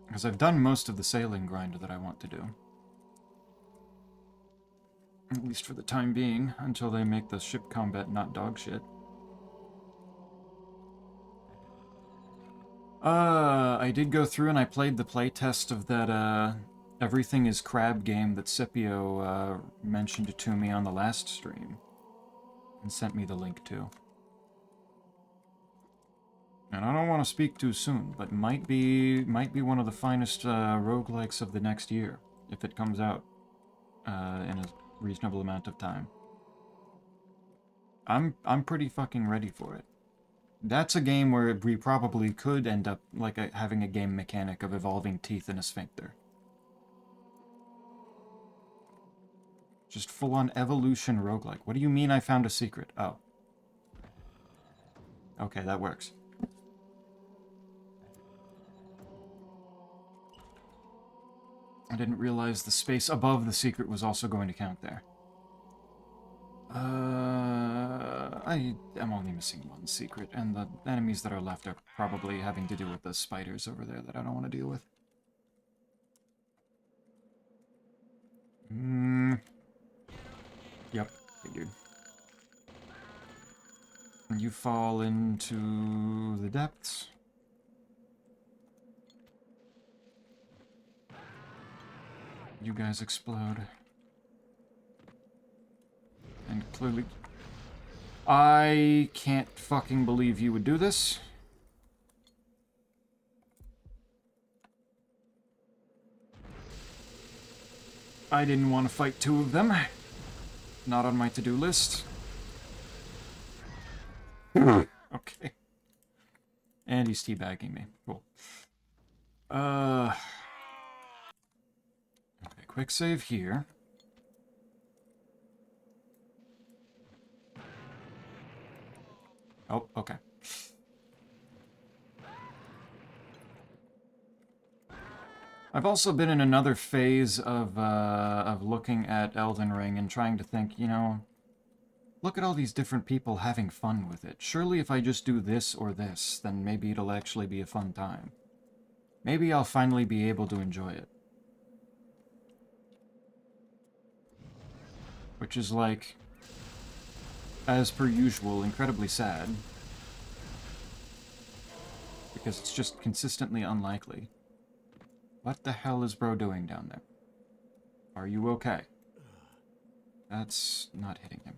S1: Because I've done most of the sailing grind that I want to do. At least for the time being, until they make the ship combat not dog shit. I did go through and I played the playtest of that, Everything is Crab game that Scipio, mentioned to me on the last stream. And sent me the link to. And I don't want to speak too soon, but might be one of the finest, roguelikes of the next year, if it comes out, in a reasonable amount of time. I'm pretty fucking ready for it. That's a game where we probably could end up like having a game mechanic of evolving teeth in a sphincter. Just full-on evolution roguelike. What do you mean I found a secret? Oh. Okay, that works. I didn't realize the space above the secret was also going to count there. I am only missing one secret, and the enemies that are left are probably having to do with the spiders over there that I don't want to deal with. Yep, figured. You fall into the depths. You guys explode. And clearly... I can't fucking believe you would do this. I didn't want to fight two of them. Not on my to-do list. Okay. And he's teabagging me. Cool. Okay, quick save here. Oh, okay. I've also been in another phase of looking at Elden Ring and trying to think, you know, look at all these different people having fun with it. Surely if I just do this or this, then maybe it'll actually be a fun time. Maybe I'll finally be able to enjoy it. Which is like, as per usual, incredibly sad. Because it's just consistently unlikely. What the hell is bro doing down there? Are you okay? That's not hitting him.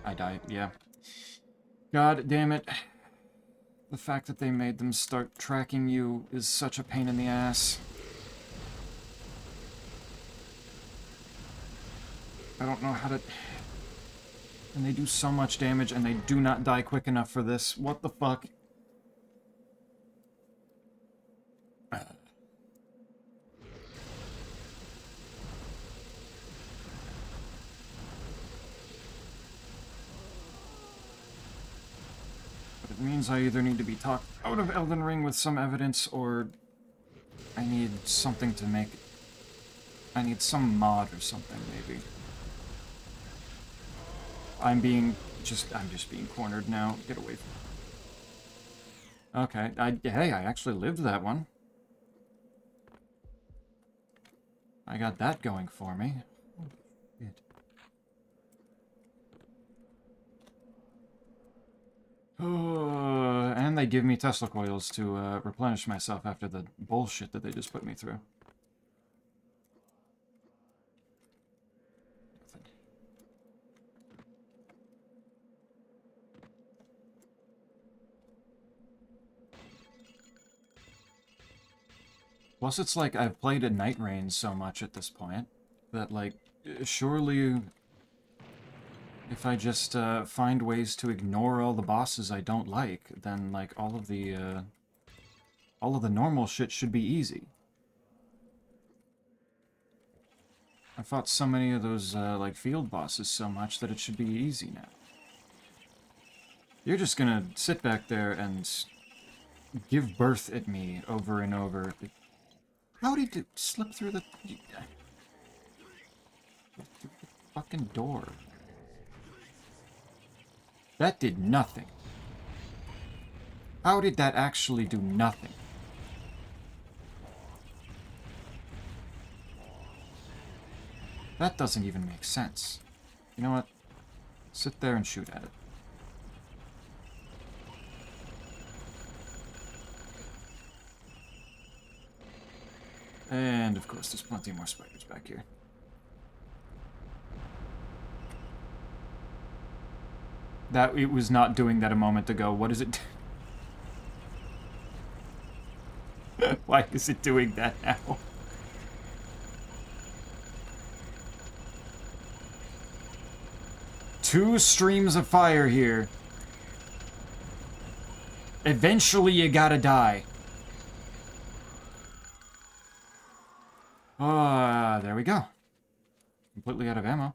S1: I died, yeah. God damn it. The fact that they made them start tracking you is such a pain in the ass. I don't know how to... And they do so much damage, and they do not die quick enough for this. What the fuck? But it means I either need to be talked out of Elden Ring with some evidence, or I need something to make... I need some mod or something, maybe. I'm just being cornered now. Get away from me. Okay, hey, I actually lived that one. I got that going for me. Holy shit. And they give me Tesla coils to replenish myself after the bullshit that they just put me through. Plus, it's like I've played a Night Rain so much at this point that, like, surely if I just find ways to ignore all the bosses I don't like, then, like, all of the normal shit should be easy. I fought so many of those, like, field bosses so much that it should be easy now. You're just gonna sit back there and give birth at me over and over. How did it slip through the fucking door? That did nothing. How did that actually do nothing? That doesn't even make sense. You know what? Sit there and shoot at it. And, of course, there's plenty more spiders back here. That, it was not doing that a moment ago. What is it? Why is it doing that now? Two streams of fire here. Eventually you gotta die. There we go. Completely out of ammo.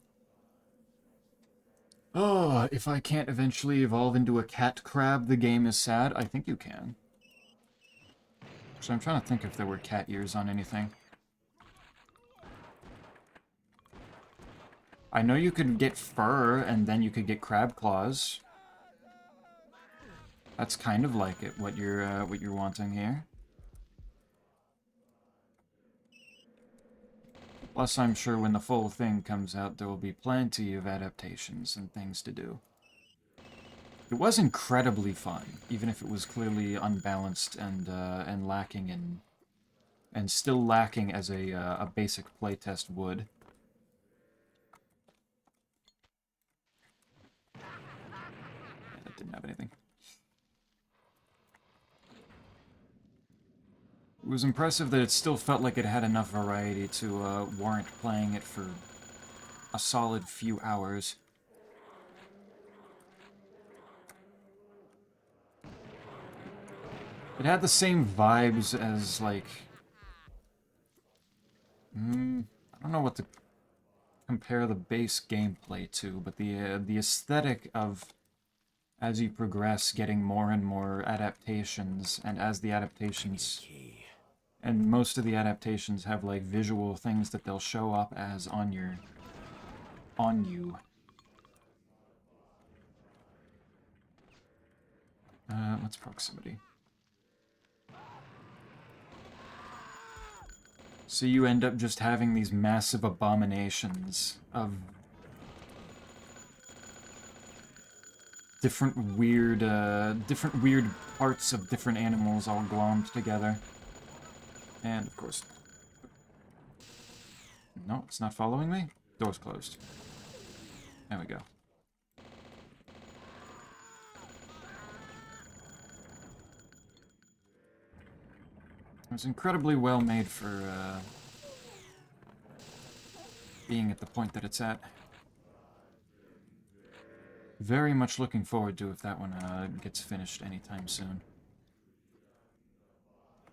S1: Oh, if I can't eventually evolve into a cat crab, the game is sad. I think you can. So I'm trying to think if there were cat ears on anything. I know you could get fur, and then you could get crab claws. That's kind of like it, what you're wanting here. Plus, I'm sure when the full thing comes out, there will be plenty of adaptations and things to do. It was incredibly fun, even if it was clearly unbalanced and lacking in, and still lacking as a basic playtest would. Yeah, that didn't have anything. It was impressive that it still felt like it had enough variety to warrant playing it for a solid few hours. It had the same vibes as, like... I don't know what to compare the base gameplay to, but the aesthetic of, as you progress, getting more and more adaptations, and as the adaptations... And most of the adaptations have, like, visual things that they'll show up as on you. What's proximity? So you end up just having these massive abominations of different weird parts of different animals all glommed together. And, of course... No, it's not following me? Door's closed. There we go. It was incredibly well made for, being at the point that it's at. Very much looking forward to if that one, gets finished anytime soon.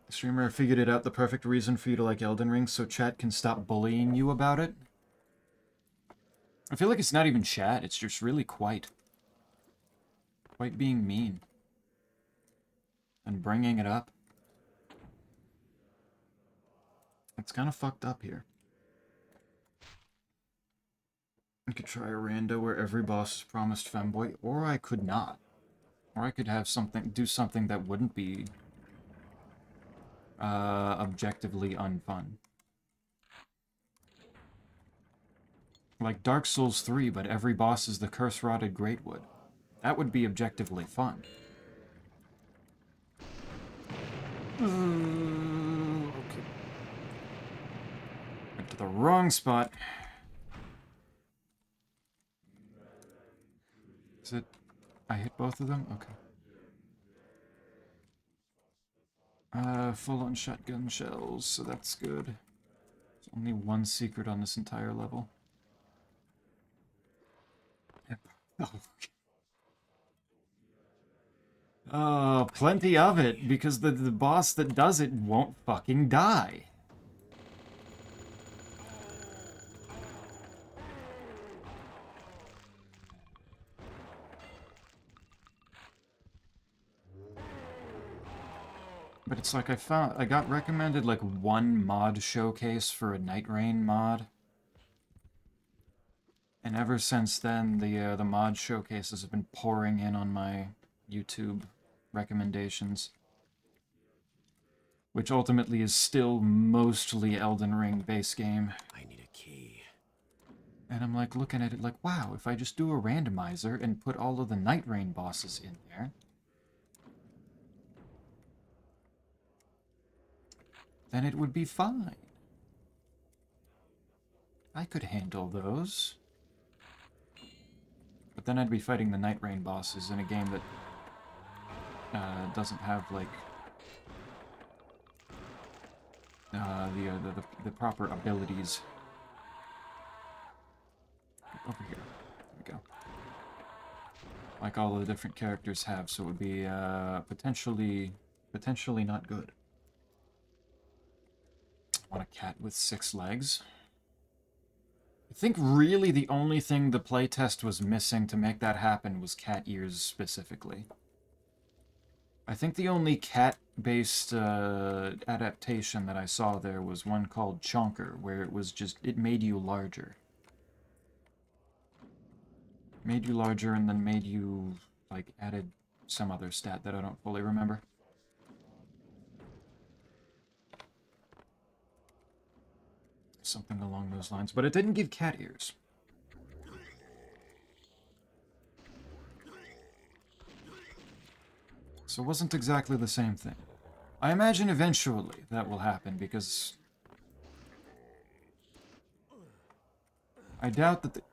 S1: The streamer figured it out, the perfect reason for you to like Elden Ring, so chat can stop bullying you about it. I feel like it's not even chat, it's just really quite being mean. And bringing it up. It's kind of fucked up here. I could try a rando where every boss is promised femboy, or I could not. Or I could have do something that wouldn't be objectively unfun. Like Dark Souls 3, but every boss is the curse-rotted Greatwood. That would be objectively fun. Okay. Went to the wrong spot. Is it... I hit both of them? Okay. Full on shotgun shells, so that's good. There's only one secret on this entire level. Yep. Oh, plenty of it, because the boss that does it won't fucking die. But it's like I got recommended like one mod showcase for a Night Rain mod. And ever since then, the mod showcases have been pouring in on my YouTube recommendations. Which ultimately is still mostly Elden Ring base game.
S2: I need a key.
S1: And I'm like looking at it like, wow, if I just do a randomizer and put all of the Night Rain bosses in there, then it would be fine. I could handle those. But then I'd be fighting the Night Rain bosses in a game that doesn't have, like, the proper abilities. Over here. There we go. Like all the different characters have, so it would be potentially not good. I want a cat with 6 legs. I think really the only thing the playtest was missing to make that happen was cat ears specifically. I think the only cat-based adaptation that I saw there was one called Chonker, where it was just, it made you larger. Made you larger and then made you, like, added some other stat that I don't fully remember. Something along those lines, but it didn't give cat ears. So it wasn't exactly the same thing. I imagine eventually that will happen, because I doubt that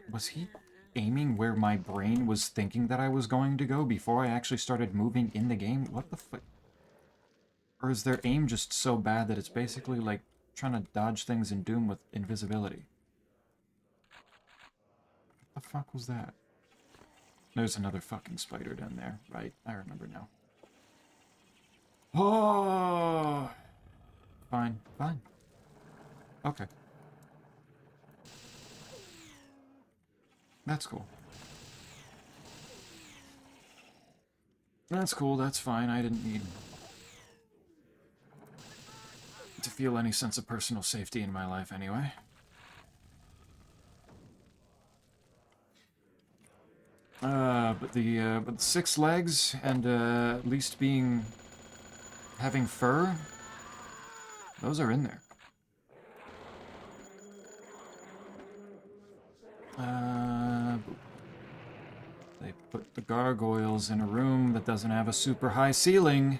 S1: was he aiming where my brain was thinking that I was going to go before I actually started moving in the game? What the fuck? Or is their aim just so bad that it's basically like trying to dodge things in Doom with invisibility? What the fuck was that? There's another fucking spider down there, right? I remember now. Oh! Fine, fine. Okay. That's cool. That's cool, that's fine. I didn't need to feel any sense of personal safety in my life anyway. But the 6 legs and at least having fur, those are in there. They put the gargoyles in a room that doesn't have a super high ceiling.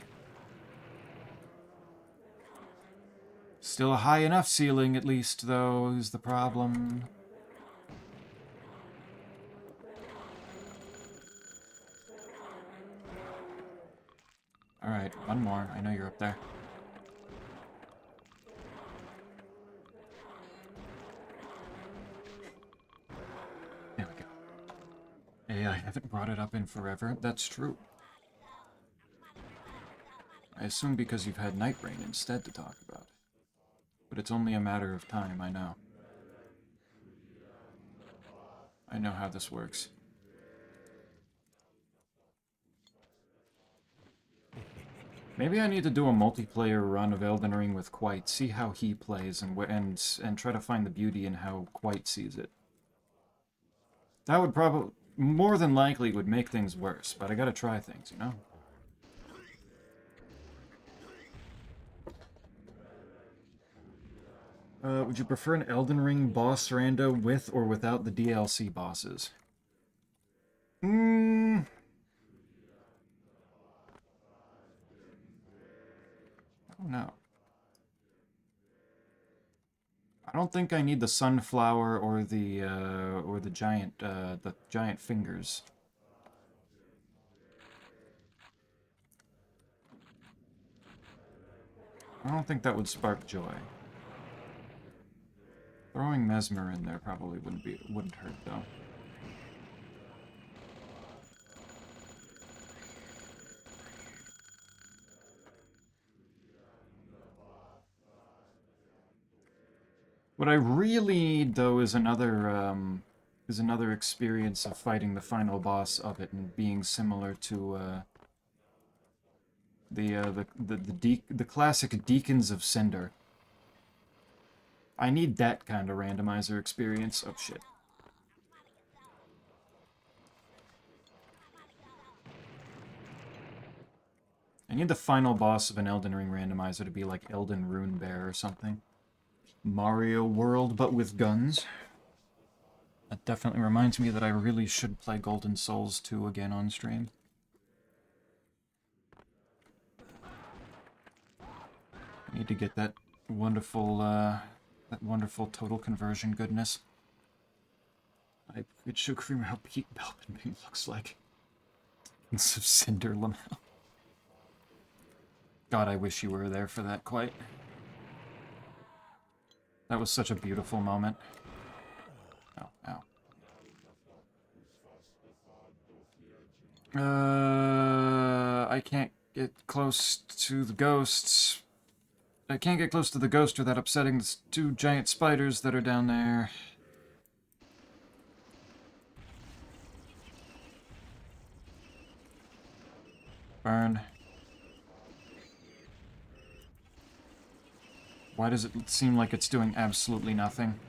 S1: Still a high enough ceiling, at least, though, is the problem. Alright, one more. I know you're up there. There we go. Hey, I haven't brought it up in forever. That's true. I assume because you've had Night Rain instead to talk about. But it's only a matter of time, I know. I know how this works. Maybe I need to do a multiplayer run of Elden Ring with Quite, see how he plays, and try to find the beauty in how Quite sees it. That would probably, more than likely, would make things worse, but I gotta try things, you know? Would you prefer an Elden Ring boss rando with or without the DLC bosses? I don't know. I don't think I need the sunflower or the giant fingers. I don't think that would spark joy. Throwing Mesmer in there probably wouldn't hurt though. What I really need though is another experience of fighting the final boss of it and being similar to the classic Deacons of Cinder. I need that kind of randomizer experience. Oh shit. I need the final boss of an Elden Ring randomizer to be like Elden Rune Bear or something. Mario World, but with guns. That definitely reminds me that I really should play Golden Souls 2 again on stream. I need to get that wonderful total conversion goodness. I could show Creamer how Pete Belbin looks like. It's of Cinder Lamel. God, I wish you were there for that quite. That was such a beautiful moment. Oh, ow. I can't get close to the ghosts. I can't get close to the ghost without upsetting the two giant spiders that are down there. Burn. Why does it seem like it's doing absolutely nothing?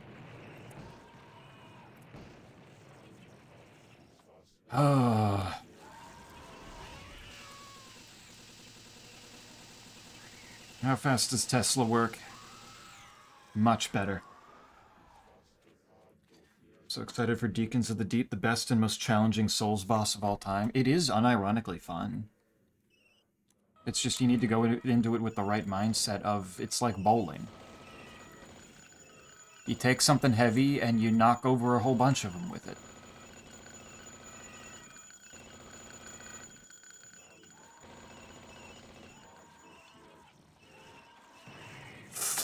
S1: Oh. How fast does Tesla work? Much better. So excited for Deacons of the Deep, the best and most challenging Souls boss of all time. It is unironically fun. It's just you need to go into it with the right mindset of, it's like bowling. You take something heavy and you knock over a whole bunch of them with it.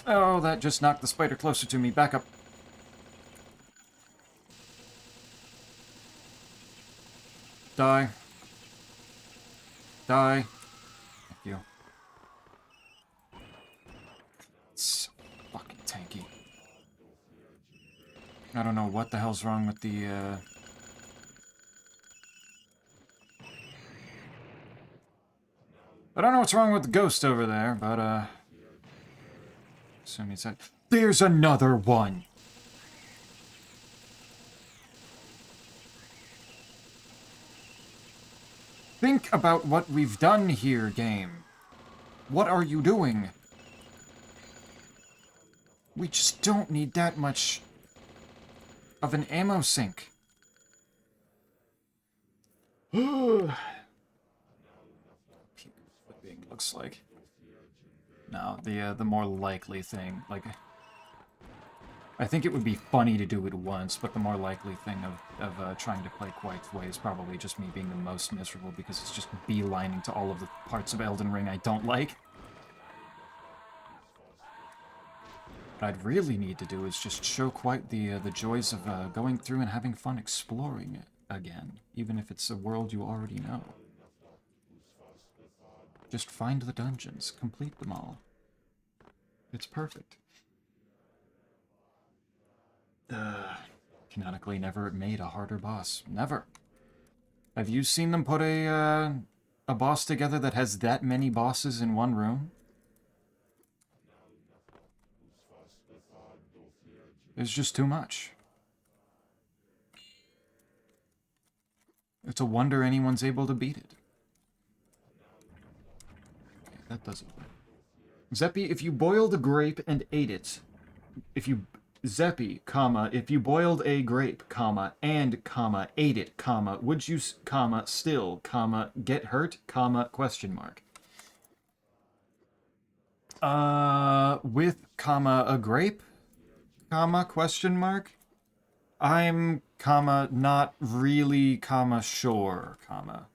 S1: Oh, that just knocked the spider closer to me. Back up. Die. Die. Thank you. It's so fucking tanky. I don't know what the hell's wrong with the, I don't know what's wrong with the ghost over there, but, assume he's at... There's another one! Think about what we've done here, game. What are you doing? We just don't need that much of an ammo sink. Flipping looks like. No, the more likely thing, like, I think it would be funny to do it once, but the more likely thing of trying to play Quite's Way is probably just me being the most miserable because it's just beelining to all of the parts of Elden Ring I don't like. What I'd really need to do is just show Quite the joys of going through and having fun exploring it again, even if it's a world you already know. Just find the dungeons, complete them all. It's perfect. Canonically never made a harder boss. Never. Have you seen them put a boss together that has that many bosses in one room? It's just too much. It's a wonder anyone's able to beat it. Okay, that doesn't work. Zeppy, if you boiled a grape and ate it, Zeppy, comma, if you boiled a grape, comma, and, comma, ate it, comma, would you, comma, still, comma, get hurt, comma, question mark. With, comma, a grape, comma, question mark. I'm, comma, not really, comma, sure, comma.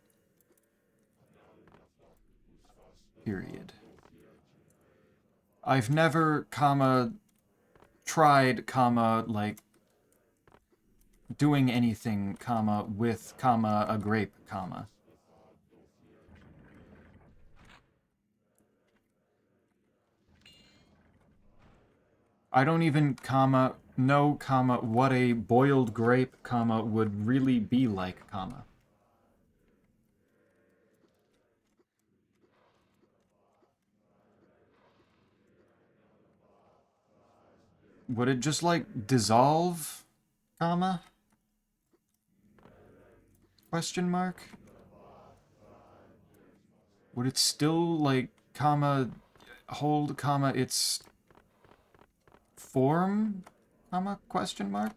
S1: Period. I've never, tried, like, doing anything, with, a grape, I don't even, know, what a boiled grape, would really be like, Would it just, like, dissolve, Question mark? Would it still, like, hold, its form, question mark?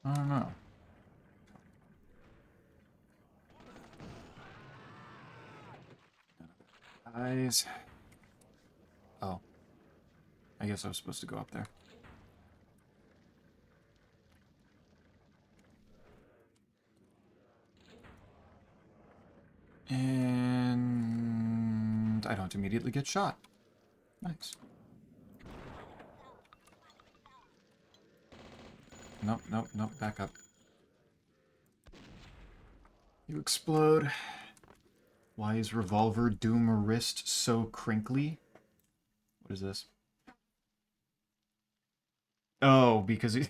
S1: I don't know. Eyes. Oh. I guess I was supposed to go up there. And I don't immediately get shot. Nice. Nope, nope, nope, back up. You explode. Why is Revolver Doom wrist so crinkly? What is this? Oh, because he...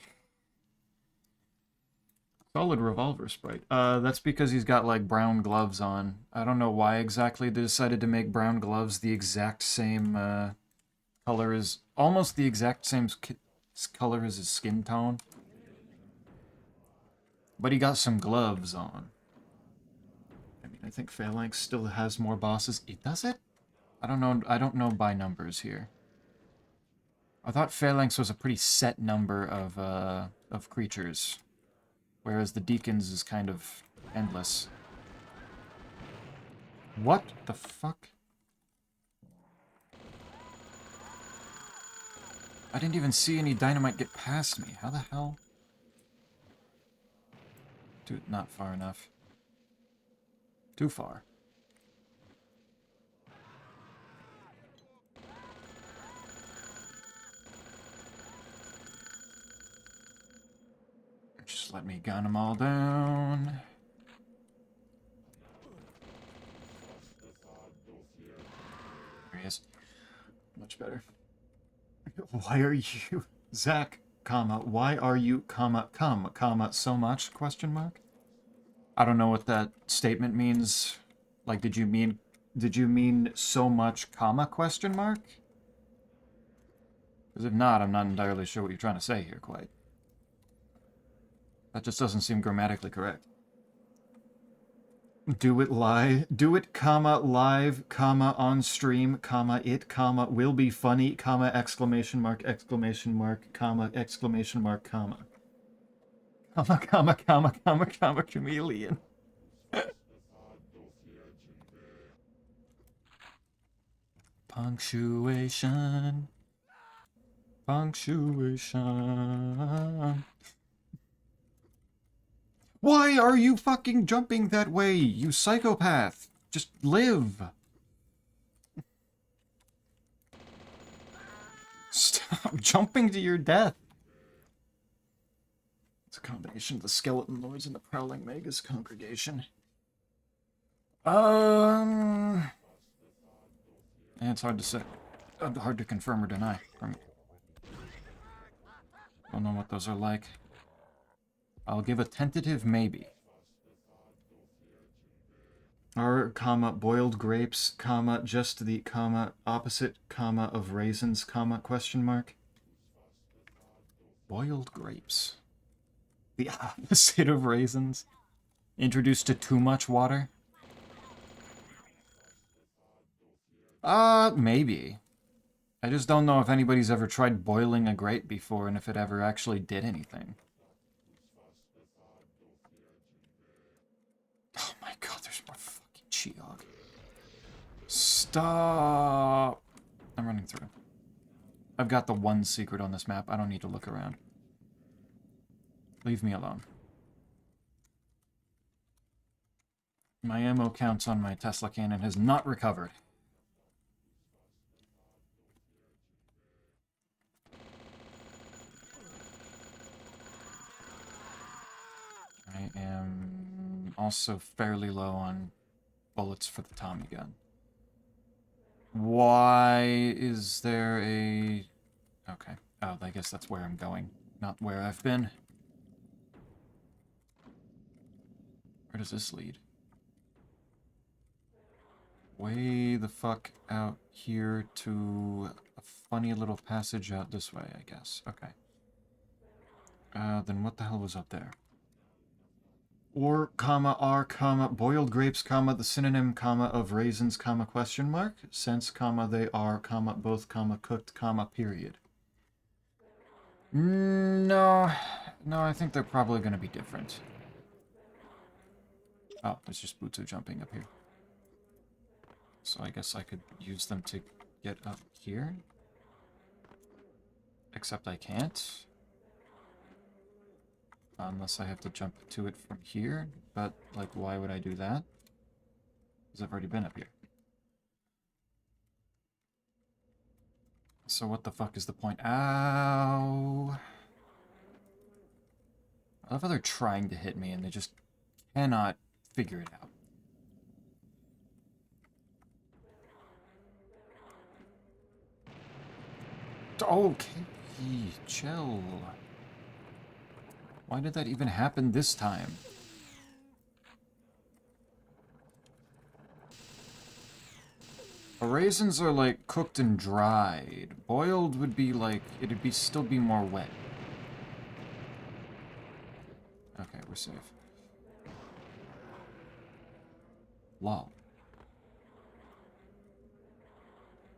S1: Solid revolver sprite. That's because he's got, like, brown gloves on. I don't know why exactly they decided to make brown gloves the exact same, color as... Almost the exact same color as his skin tone. But he got some gloves on. I mean, I think Phalanx still has more bosses. It does it? I don't know by numbers here. I thought Phalanx was a pretty set number of creatures. Whereas the Deacons is kind of endless. What the fuck? I didn't even see any dynamite get past me. How the hell? Dude, not far enough. Too far. Just let me gun them all down. There he is. Much better. Why are you... Zach, why are you, so much, question mark? I don't know what that statement means. Like, did you mean so much, question mark? Because if not, I'm not entirely sure what you're trying to say here, quite. That just doesn't seem grammatically correct. Do it live, live, on stream, it, will be funny, exclamation mark, exclamation mark, chameleon. Punctuation. Punctuation. Why are you fucking jumping that way, you psychopath? Just live. Stop jumping to your death. It's a combination of the Skeleton Lords and the Prowling Magus congregation. Yeah, it's hard to say. Hard to confirm or deny. Don't know what those are like. I'll give a tentative maybe. Are, boiled grapes, just the, opposite, of raisins, question mark? Boiled grapes. The opposite of raisins? Introduced to too much water? Maybe. I just don't know if anybody's ever tried boiling a grape before and if it ever actually did anything. Oh my god, there's more fucking Cheog. Stop! I'm running through. I've got the one secret on this map. I don't need to look around. Leave me alone. My ammo count on my Tesla cannon has not recovered. I am also fairly low on bullets for the Tommy gun. Why is there a... Okay. Oh, I guess that's where I'm going, not where I've been. Where does this lead? Way the fuck out here to a funny little passage out this way, I guess. Okay. Then what the hell was up there? Or, comma, are, comma, boiled grapes, comma, the synonym, comma, of raisins, comma, question mark, since, comma, they are, comma, both, comma, cooked, comma, period. No, I think they're probably going to be different. Oh, it's just Butsu jumping up here. So I guess I could use them to get up here. Except I can't. Unless I have to jump to it from here. But, like, why would I do that? Because I've already been up here. So what the fuck is the point? Ow! I love how they're trying to hit me and they just cannot figure it out. Okay, chill. Why did that even happen this time? Raisins are like cooked and dried. Boiled would be like, it'd be still be more wet. Okay, we're safe. Lol.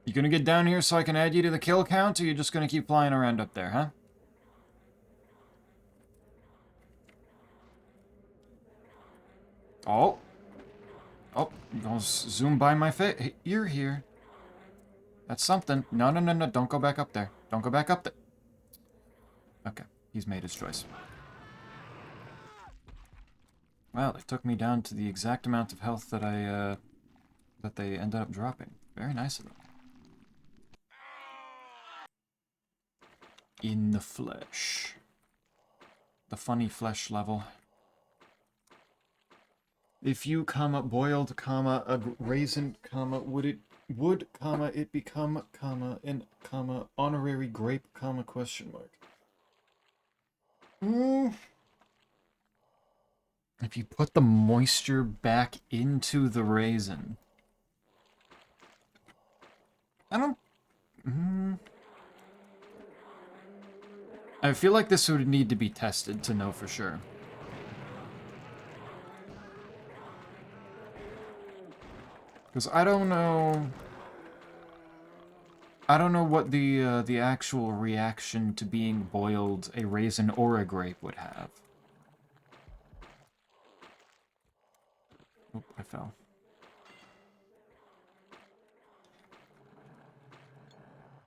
S1: You gonna get down here so I can add you to the kill count, or you just gonna keep flying around up there, huh? Oh. Oh, you're gonna zoom by my face. Hey, you're here. That's something. No, don't go back up there. Don't go back up there. Okay, he's made his choice. Well, it took me down to the exact amount of health that that they ended up dropping. Very nice of them. In the flesh. The funny flesh level. If you, comma, boiled, comma, a raisin, comma, would, comma, it become, comma, an, comma, honorary grape, comma, question mark. If you put the moisture back into the raisin. I don't... I feel like this would need to be tested to know for sure. Because I don't know what the actual reaction to being boiled, a raisin or a grape, would have. Oop, I fell.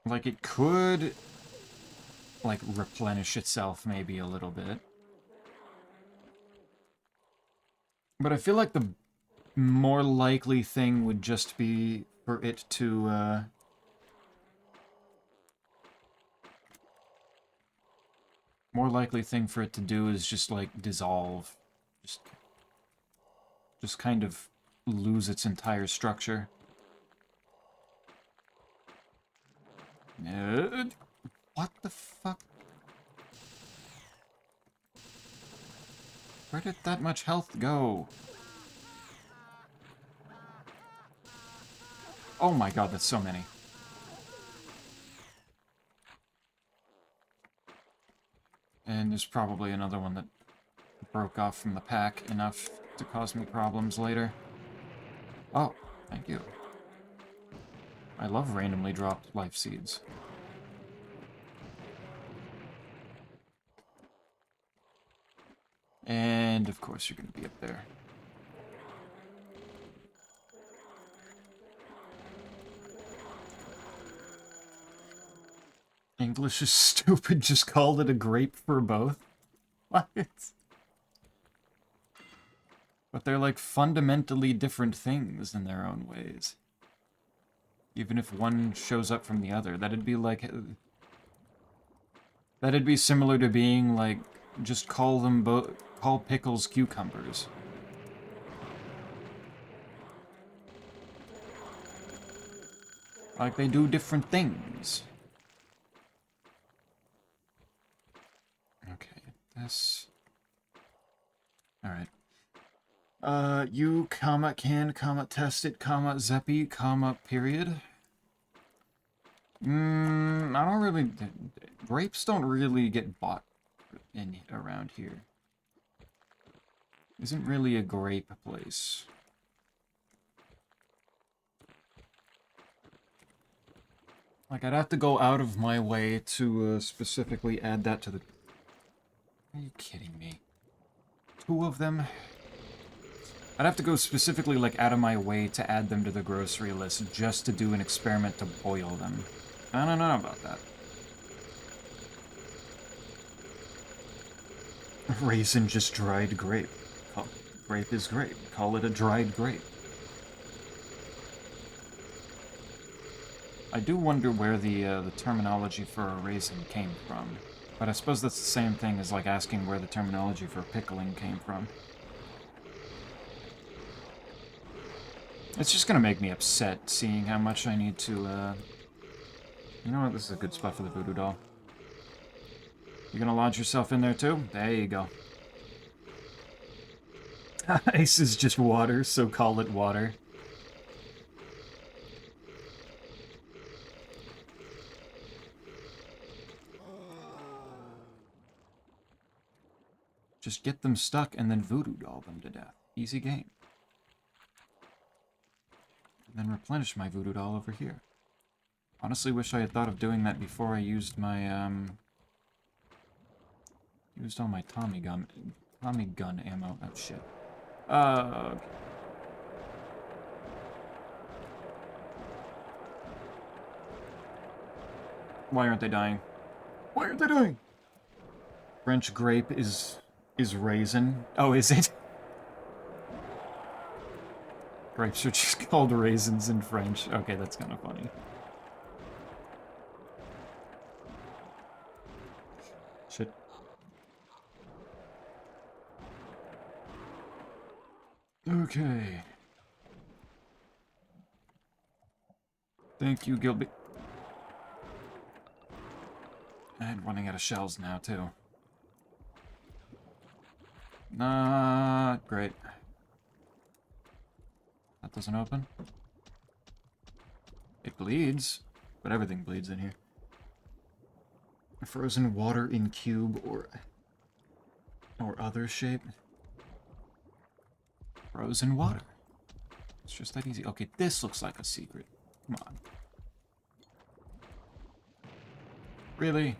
S1: Like, it could, like, replenish itself maybe a little bit. But I feel like the more likely thing would just be for it to, more likely thing for it to do is just, like, dissolve. Just kind of lose its entire structure. What the fuck? Where did that much health go? Oh my god, that's so many. And there's probably another one that broke off from the pack enough to cause me problems later. Oh, thank you. I love randomly dropped life seeds. And, of course, you're gonna be up there. English is stupid, just called it a grape for both? What? But they're like fundamentally different things in their own ways. Even if one shows up from the other, that'd be like... That'd be similar to being like, just call them both, call pickles cucumbers. Like, they do different things. Okay, this... Alright. You, comma, can, comma, test it, comma, zeppy, comma, period. I don't really... Grapes don't really get bought around here. Isn't really a grape place. Like, I'd have to go out of my way to specifically add that to the... Are you kidding me? 2 of them? I'd have to go specifically, like, out of my way to add them to the grocery list just to do an experiment to boil them. I don't know about that. Raisin just dried grape. Grape is grape. Call it a dried grape. I do wonder where the terminology for a raisin came from. But I suppose that's the same thing as, like, asking where the terminology for pickling came from. It's just gonna make me upset seeing how much I need to, You know what? This is a good spot for the voodoo doll. You gonna lodge yourself in there too? There you go. Ice is just water, so call it water. Just get them stuck and then voodoo doll them to death. Easy game. And then replenish my voodoo doll over here. Honestly, wish I had thought of doing that before I used my, used all my Tommy gun ammo. Oh, shit. Okay. Why aren't they dying? Why aren't they dying? French grape is raisin. Oh, is it? Grapes are just called raisins in French. Okay, that's kind of funny. Shit. Okay. Thank you, Gilby. I'm running out of shells now, too. Not great. That doesn't open. It bleeds, but everything bleeds in here. Frozen water in cube or other shape. Frozen water. It's just that easy. Okay, this looks like a secret. Come on. Really?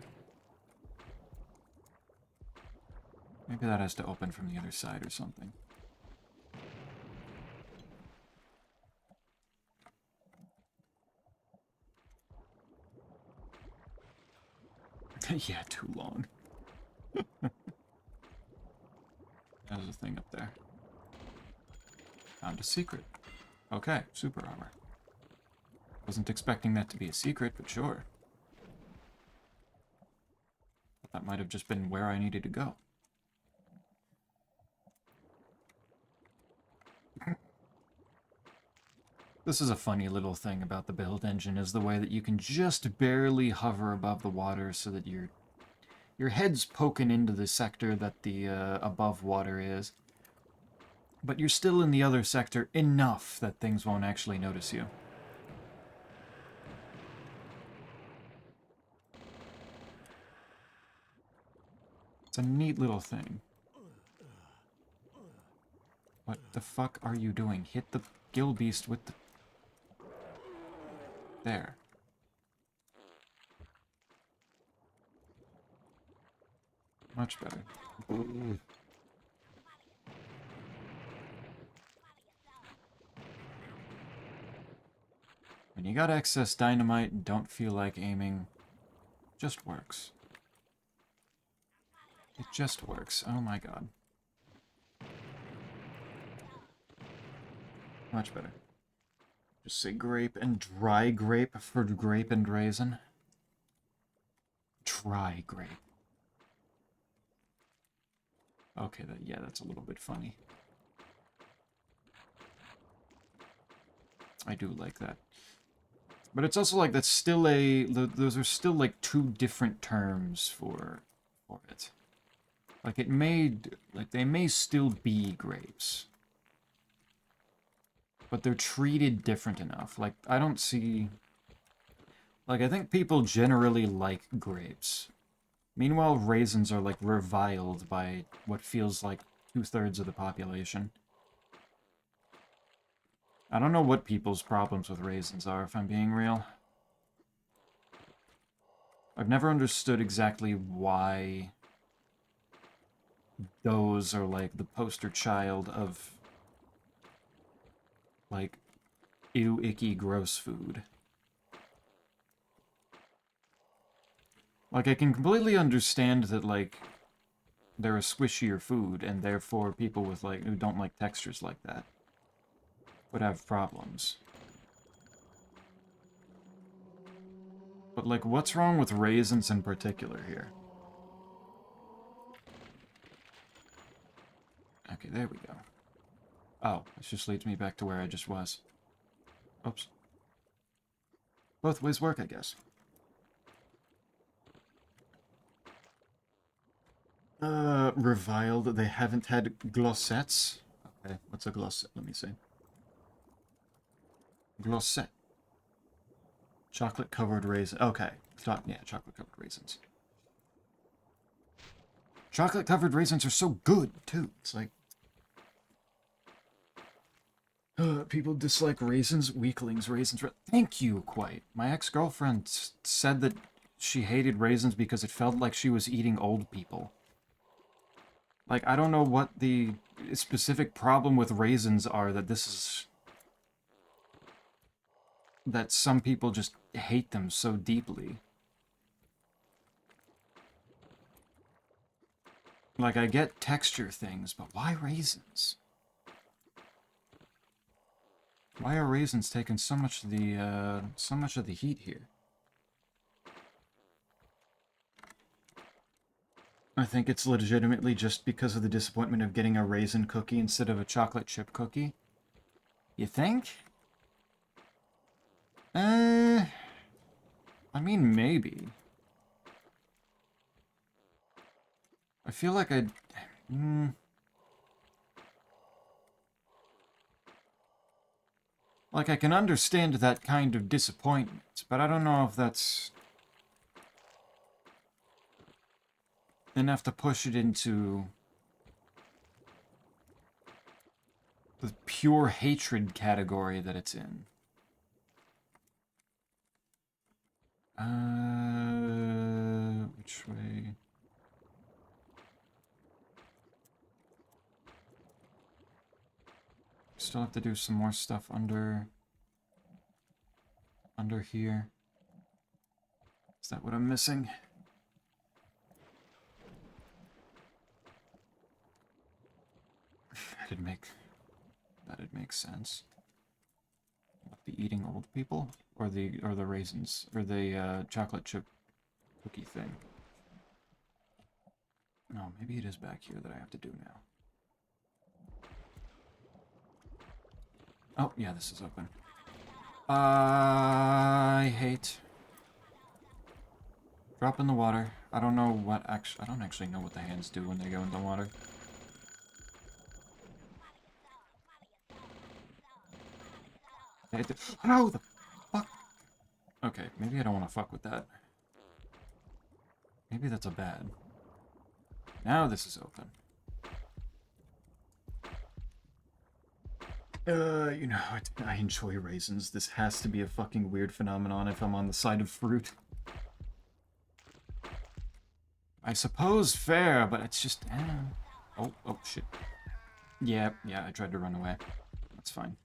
S1: Maybe that has to open from the other side or something. Yeah, too long. There's a thing up there. Found a secret. Okay, super armor. Wasn't expecting that to be a secret, but sure. That might have just been where I needed to go. This is a funny little thing about the build engine, is the way that you can just barely hover above the water so that your head's poking into the sector that the above water is. But you're still in the other sector enough that things won't actually notice you. It's a neat little thing. What the fuck are you doing? Hit the gill beast with the... There. Much better. Ooh. When you got excess dynamite and don't feel like aiming, just works. It just works. Oh my god. Much better. Just say grape and dry grape for grape and raisin. Dry grape. Okay, yeah, that's a little bit funny. I do like that. But it's also like, that's still those are still like two different terms for it. Like they may still be grapes. But they're treated different enough. Like, I don't see... Like, I think people generally like grapes. Meanwhile, raisins are, like, reviled by what feels like 2/3 of the population. I don't know what people's problems with raisins are, if I'm being real. I've never understood exactly why those are, like, the poster child of, like, ew, icky, gross food. Like, I can completely understand that, like, they're a squishier food, and therefore people with, like, who don't like textures like that would have problems. But, like, what's wrong with raisins in particular here? Okay, there we go. Oh, this just leads me back to where I just was. Oops. Both ways work, I guess. Reviled. They haven't had glossettes. Okay, what's a glossette? Let me see. Glossette. Chocolate-covered raisin. Okay. Yeah, chocolate-covered raisins. Chocolate-covered raisins are so good, too. It's like... people dislike raisins. Weaklings. Raisins. Thank you, quite. My ex-girlfriend said that she hated raisins because it felt like she was eating old people. Like, I don't know what the specific problem with raisins are that this is... that some people just hate them so deeply. Like, I get texture things, but why raisins? Why are raisins taking so much of the heat here? I think it's legitimately just because of the disappointment of getting a raisin cookie instead of a chocolate chip cookie. You think? I mean, maybe. I feel like I'd... Like, I can understand that kind of disappointment, but I don't know if that's enough to push it into the pure hatred category that it's in. Which way? Still have to do some more stuff under here. Is that what I'm missing? That'd make sense. The eating old people, or the raisins, or the chocolate chip cookie thing. No, maybe it is back here that I have to do now. Oh, yeah, this is open. I hate... Drop in the water. I don't know what I don't actually know what the hands do when they go in the water. How the fuck? Okay, maybe I don't want to fuck with that. Maybe that's a bad. Now this is open. You know, I enjoy raisins. This has to be a fucking weird phenomenon if I'm on the side of fruit. I suppose fair, but it's just... Oh, shit. Yeah, I tried to run away. That's fine.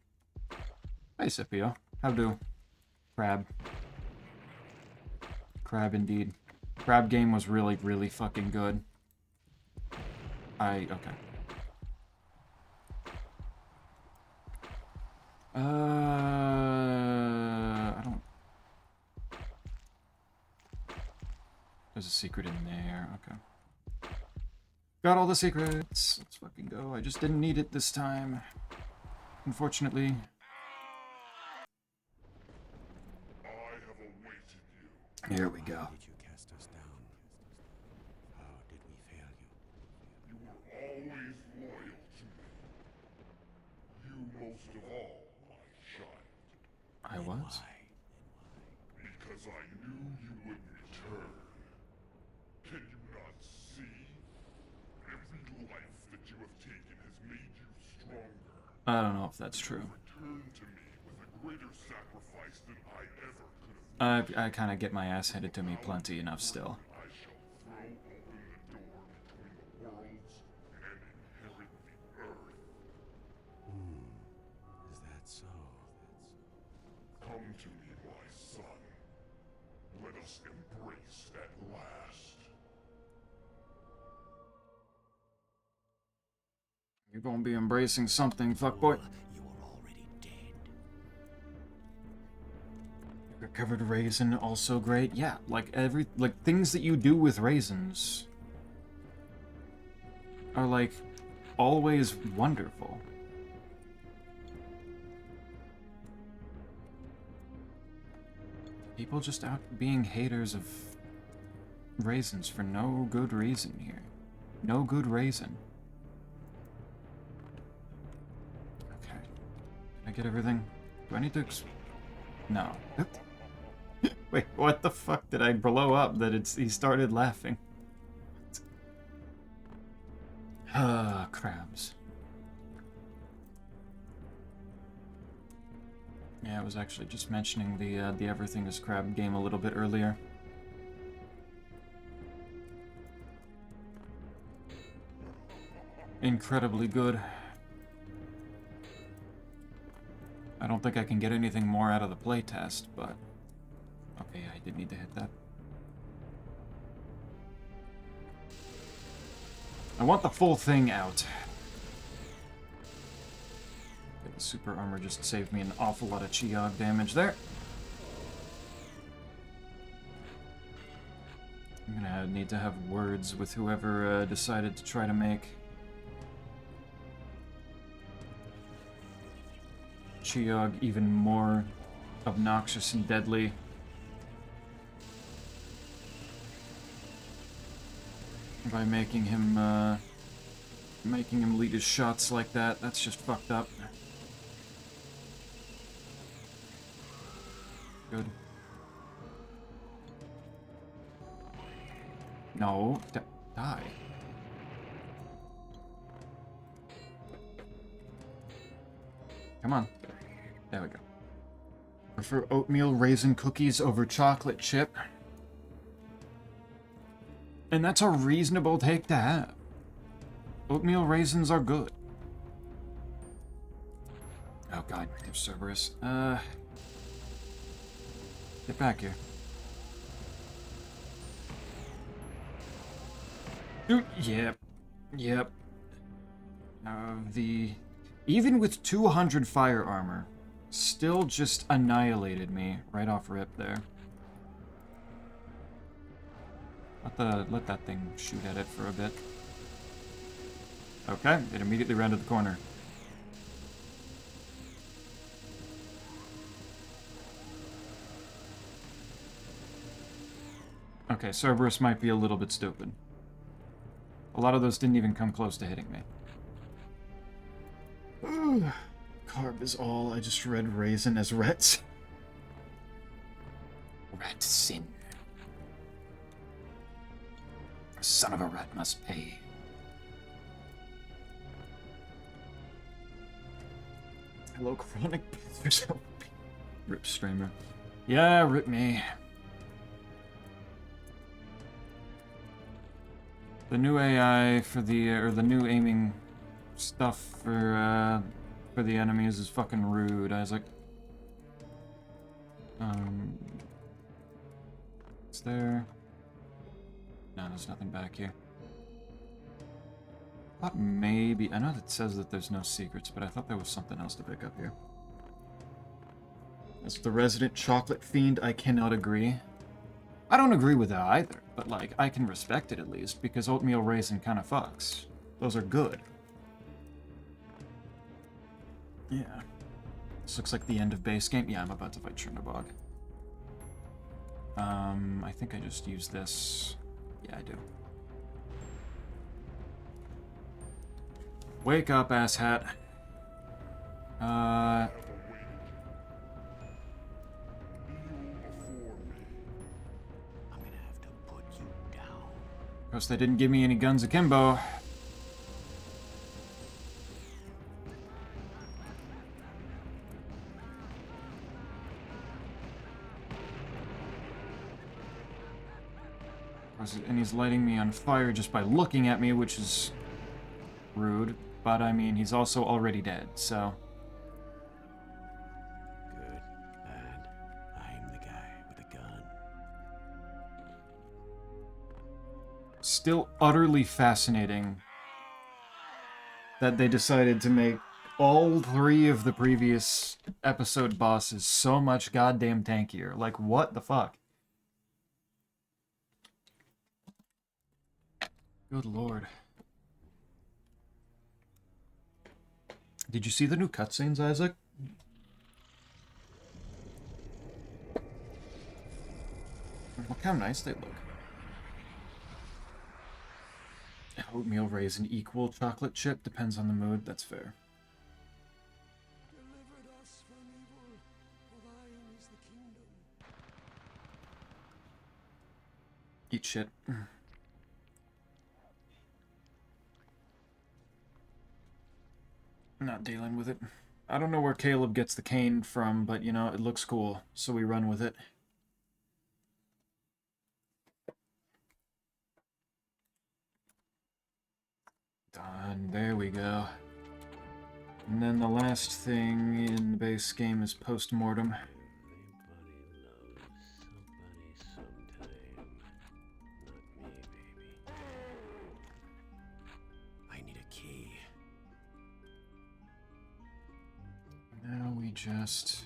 S1: Hey, Scipio. How do? Crab. Crab indeed. Crab game was really, really fucking good. Okay. I don't... There's a secret in there. Okay. Got all the secrets. Let's fucking go. I just didn't need it this time. Unfortunately.
S2: I have awaited you.
S1: Here we go.
S3: Why did you cast us down? How did we fail you?
S2: You were always loyal to me. You most of all, my child.
S1: I was?
S2: Because I knew you would return. Can you not see? Every life that you have taken has made you stronger.
S1: I don't know if that's true.
S2: Return to me with a greater sacrifice than I ever could have.
S1: I kind of get my ass handed to me plenty enough still.
S2: I shall throw open the door between the worlds and inherit the earth.
S3: Is that so?
S2: Come to me, my son. Let us embrace at last.
S1: You're gonna be embracing something, fuckboy.
S3: You are already dead.
S1: Recovered raisin, also great. Yeah, like things that you do with raisins are like always wonderful. People just out being haters of raisins for no good reason here. No good raisin. Okay. Can I get everything? Do I need to No. Wait, what the fuck did I blow up that he started laughing? Ah, crabs. Yeah, I was actually just mentioning the Everything is Crab game a little bit earlier. Incredibly good. I don't think I can get anything more out of the playtest, but... Okay, I did need to hit that. I want the full thing out. Okay, the super armor just saved me an awful lot of Chiog damage there. I'm gonna need to have words with whoever decided to try to make Chiog even more obnoxious and deadly. By making him lead his shots like that. That's just fucked up. Good. No, die. Come on. There we go. Prefer oatmeal raisin cookies over chocolate chip. And that's a reasonable take to have. Oatmeal raisins are good. Oh god, there's Cerberus. Get back here. Dude, yep. Yep. Even with 200 fire armor, still just annihilated me right off rip there. Let that thing shoot at it for a bit. Okay, it immediately rounded the corner. Okay, Cerberus might be a little bit stupid. A lot of those didn't even come close to hitting me. Carb is all. I just read raisin as rats. Rat sin. Son of a rat must pay. Hello, chronic Panthers. Rip streamer. Yeah, rip me. The new AI for the or the new aiming stuff for the enemies is fucking rude. I was like, it's there. No, there's nothing back here. I thought maybe... I know that says that there's no secrets, but I thought there was something else to pick up here. As the resident chocolate fiend, I cannot agree. I don't agree with that either, but, like, I can respect it at least, because oatmeal raisin kind of fucks. Those are good. Yeah. This looks like the end of base game. Yeah, I'm about to fight Chernobog. I think I just used this. Yeah, I do. Wake up, asshat.
S3: I'm gonna have to put you down.
S1: Of course, they didn't give me any guns akimbo. And he's lighting me on fire just by looking at me, which is rude. But, I mean, he's also already dead, so...
S3: Good, bad. I'm the guy with a gun.
S1: Still utterly fascinating that they decided to make all 3 of the previous episode bosses so much goddamn tankier. Like, what the fuck? Good lord. Did you see the new cutscenes, Isaac? Look how nice they look. Oatmeal raisin equal chocolate chip, depends on the mood, that's fair.
S3: Delivered us from evil, for thine is the kingdom.
S1: Eat shit. Not dealing with it. I don't know where Caleb gets the cane from, but, you know, it looks cool, so we run with it. Done. There we go. And then the last thing in the base game is post-mortem. Now we just...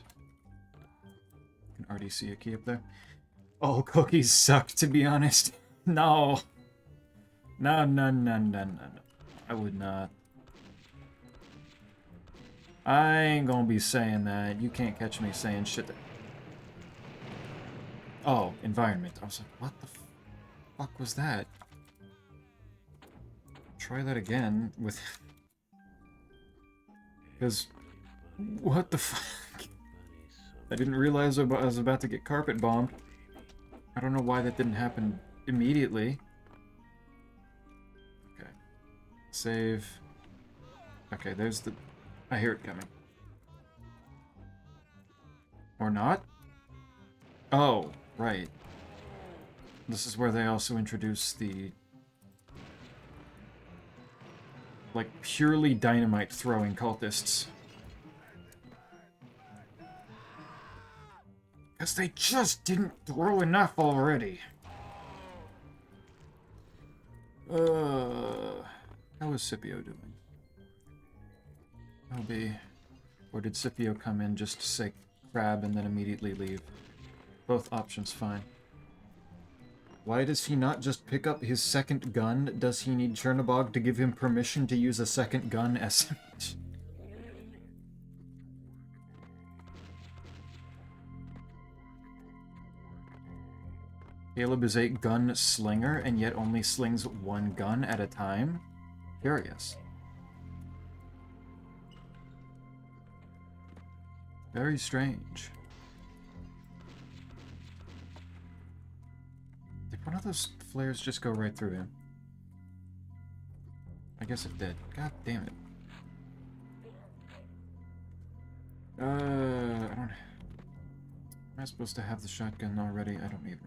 S1: I can already see a key up there. Oh, cookies suck, to be honest. No. No, no, no, no, no, no. I would not. I ain't gonna be saying that. You can't catch me saying shit that... Oh, environment. I was like, what the fuck was that? Try that again with... Because... What the fuck? I didn't realize I was about to get carpet bombed. I don't know why that didn't happen immediately. Okay. Save. Okay, there's the... I hear it coming. Or not? Oh, right. This is where they also introduce the... like, purely dynamite throwing cultists. Because they just didn't throw enough already. How is Scipio doing? LB. Or did Scipio come in just to say crab and then immediately leave? Both options fine. Why does he not just pick up his second gun? Does he need Chernobog to give him permission to use a second gun as... Caleb is a gun slinger and yet only slings one gun at a time? Curious. Very strange. Did one of those flares just go right through him? I guess it did. God damn it. I don't... Am I supposed to have the shotgun already? I don't even...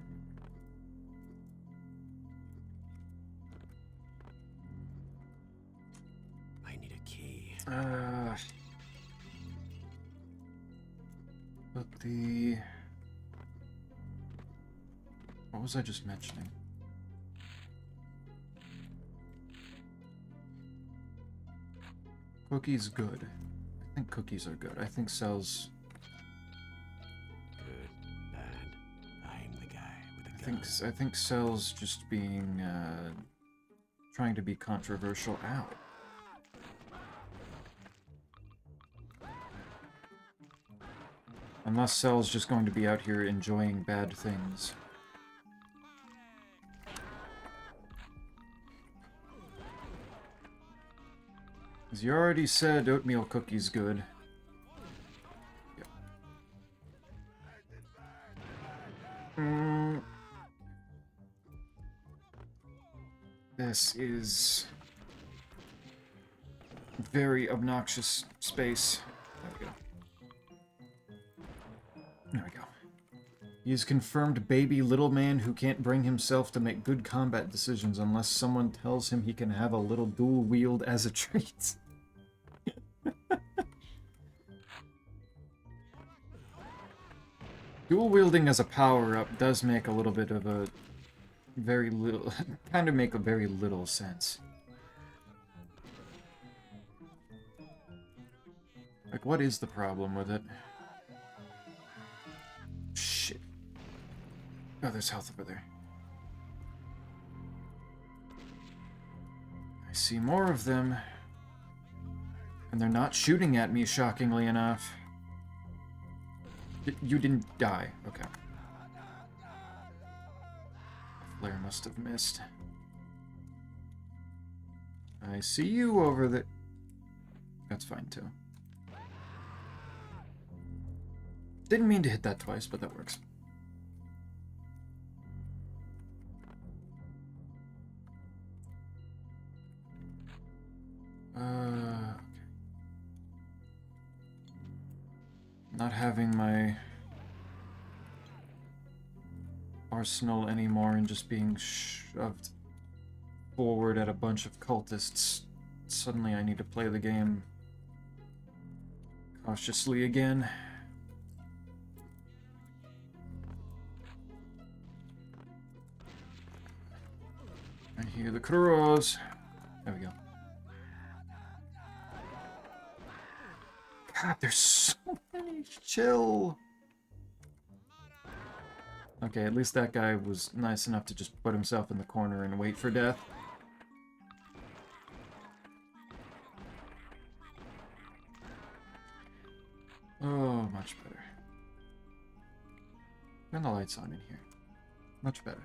S1: But the... What was I just mentioning? Cookies good. I think cookies are good. I think Cell's I think Cell's just being trying to be controversial. Ow. Unless Cell's just going to be out here enjoying bad things. As you already said, oatmeal cookie's good. Yep. This is very obnoxious space. There we go. There we go. He's confirmed baby little man who can't bring himself to make good combat decisions unless someone tells him he can have a little dual wield as a treat. Dual wielding as a power-up does make a little bit of a very little, kind of make a very little sense. Like, what is the problem with it? Shit. Oh, there's health over there. I see more of them. And they're not shooting at me, shockingly enough. You didn't die. Okay. Flare must have missed. I see you over there. That's fine, too. Didn't mean to hit that twice, but that works. Okay. Not having my arsenal anymore and just being shoved forward at a bunch of cultists. Suddenly I need to play the game cautiously again. I hear the crows. There we go. God, there's so many. Chill. Okay, at least that guy was nice enough to just put himself in the corner and wait for death. Oh, much better. Turn the lights on in here. Much better.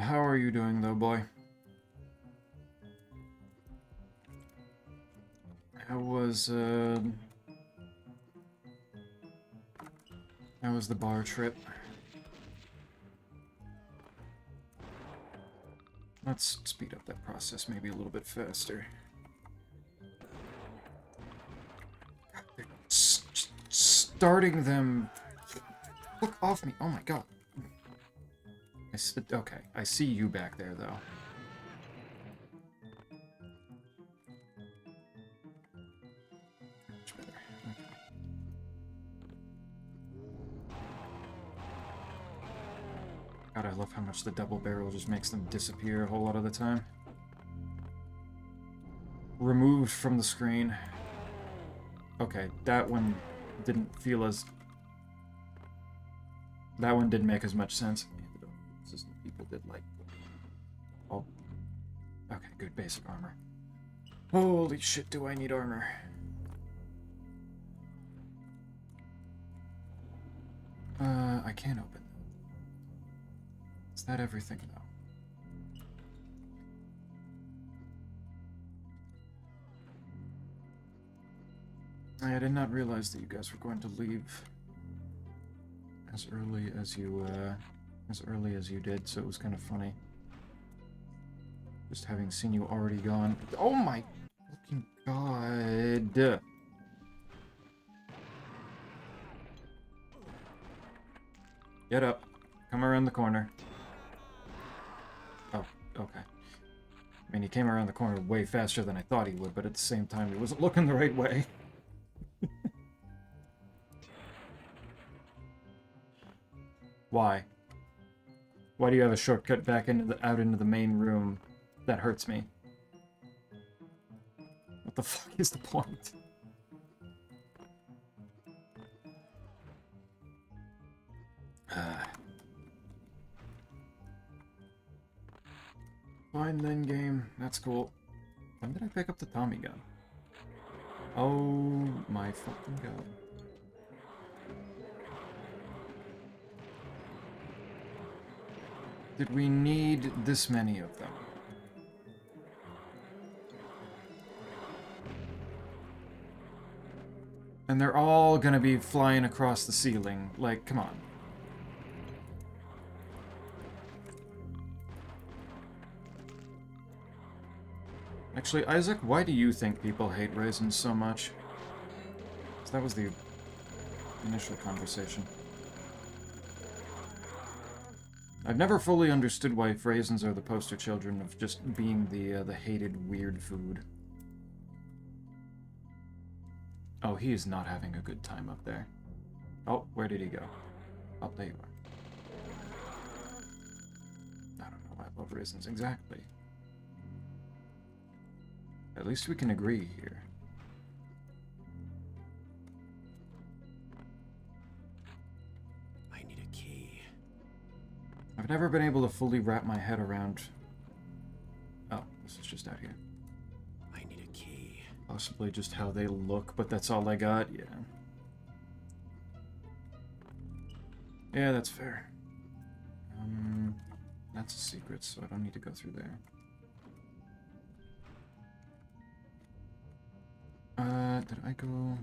S1: How are you doing, though, boy? How was the bar trip? Let's speed up that process maybe a little bit faster. God, they're starting them. Look off me! Oh my god. Okay, I see you back there, though. Much better. Okay. God, I love how much the double barrel just makes them disappear a whole lot of the time. Removed from the screen. Okay, that one didn't feel as... That one didn't make as much sense. People did like... Oh. Okay, good basic armor. Holy shit, do I need armor. I can't open that. Is that everything, though? I did not realize that you guys were going to leave as early as you did, so it was kind of funny. Just having seen you already gone. Oh my fucking god. Get up. Come around the corner. Oh, okay. I mean, he came around the corner way faster than I thought he would, but at the same time, he wasn't looking the right way. Why? Why do you have a shortcut back out into the main room? That hurts me. What the fuck is the point? Fine then, game. That's cool. When did I pick up the Tommy gun? Oh my fucking god. Did we need this many of them? And they're all gonna be flying across the ceiling. Like, come on. Actually, Isaac, why do you think people hate raisins so much? 'Cause that was the initial conversation. I've never fully understood why raisins are the poster children of just being the hated weird food. Oh, he is not having a good time up there. Oh, where did he go? Oh, there you are. I don't know why I love raisins exactly. At least we can agree here.
S3: I need a key.
S1: I've never been able to fully wrap my head around... Oh, this is just out here.
S3: I need a key.
S1: Possibly just how they look, but that's all I got? Yeah. Yeah, that's fair. That's a secret, so I don't need to go through there. Did I go...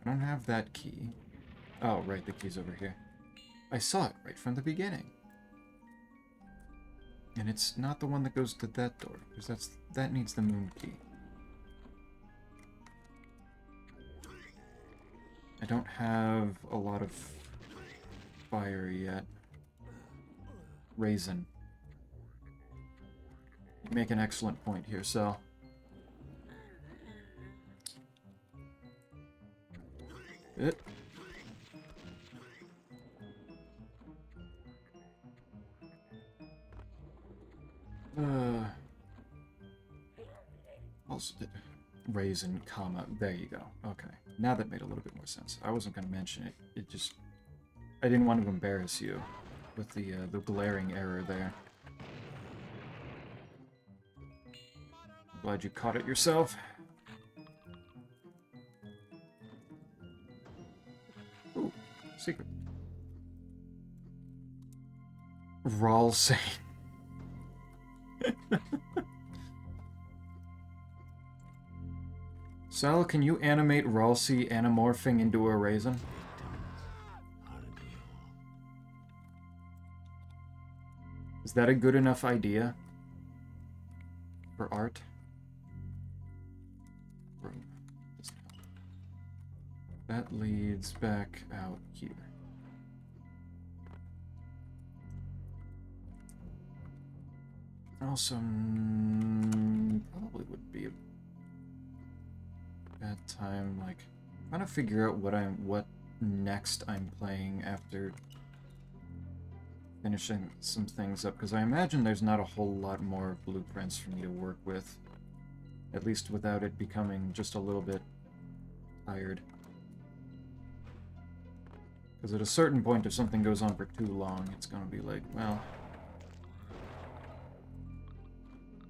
S1: I don't have that key. Oh, right, the key's over here. I saw it right from the beginning. And it's not the one that goes to that door, because that needs the moon key. I don't have a lot of fire yet. Raisin. You make an excellent point here, Sal. It. Also, raisin, comma, there you go. Okay, now that made a little bit more sense. I wasn't going to mention it. It just, I didn't want to embarrass you with the glaring error there. I'm glad you caught it yourself. Ooh, secret. Ralsei. Sal, can you animate Ralsei anamorphing into a raisin? Is that a good enough idea for art? That leads back out here. Also, probably would be a bad time, like, trying to figure out what next I'm playing after finishing some things up, because I imagine there's not a whole lot more blueprints for me to work with, at least without it becoming just a little bit tired. Because at a certain point, if something goes on for too long, it's gonna be like, well,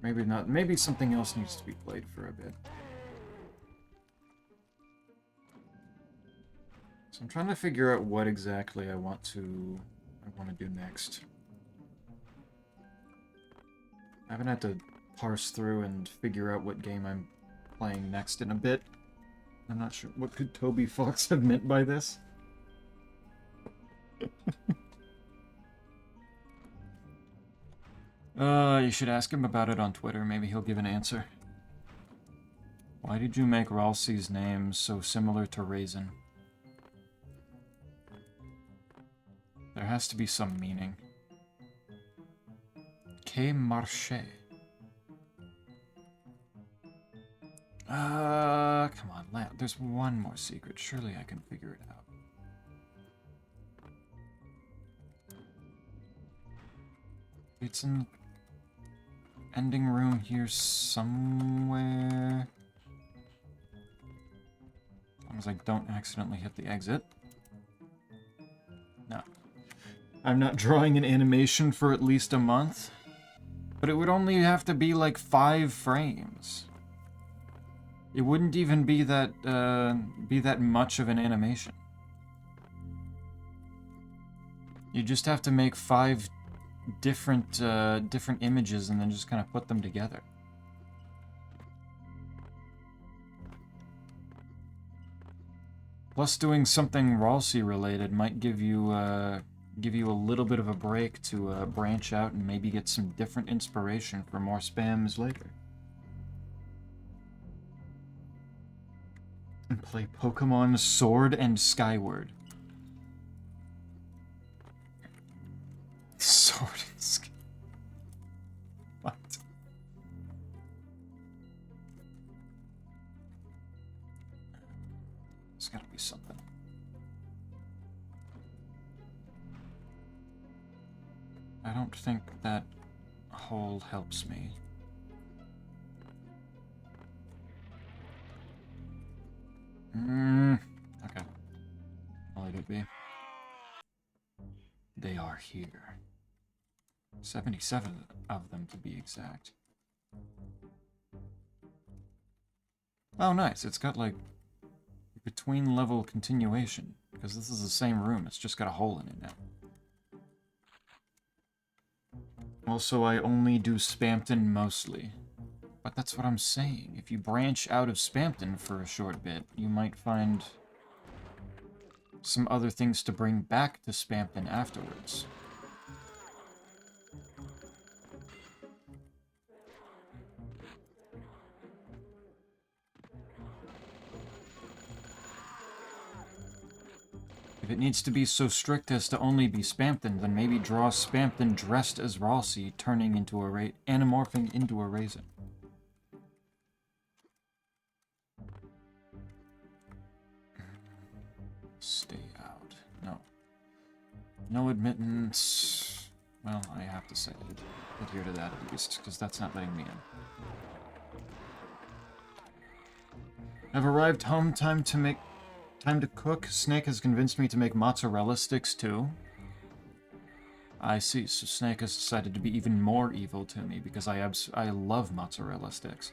S1: maybe not, maybe something else needs to be played for a bit. So I'm trying to figure out what exactly I want to do next. I haven't had to parse through and figure out what game I'm playing next in a bit. I'm not sure. What could Toby Fox have meant by this? You should ask him about it on Twitter. Maybe he'll give an answer. Why did you make Ralsei's name so similar to Raisin? There has to be some meaning. Que marché. Come on, there's one more secret. Surely I can figure it out. It's in ending room here somewhere. as I don't accidentally hit the exit. No. I'm not drawing an animation for at least a month. But it would only have to be like 5 frames. It wouldn't even be that much of an animation. You just have to make 5 different images and then just kind of put them together. Plus, doing something Ralsei related might give you a little bit of a break to branch out and maybe get some different inspiration for more spams later. And play Pokemon Sword and Skyward. Sword and Skyward. What? There's gotta be something. I don't think that hole helps me. Okay. I'll leave it be. They are here. 77 of them to be exact. Oh, nice. It's got, like, between level continuation. Because this is the same room. It's just got a hole in it now. Also, I only do Spamton mostly. But that's what I'm saying. If you branch out of Spamton for a short bit, you might find some other things to bring back to Spamton afterwards. If it needs to be so strict as to only be Spamton, then maybe draw Spamton dressed as Ralsei, turning into a anamorphing into a raisin. Stay out. No. No admittance. Well, I have to say adhere to that at least, because that's not letting me in. I've arrived home. Time to cook. Snake has convinced me to make mozzarella sticks too. I see. So Snake has decided to be even more evil to me because I love mozzarella sticks.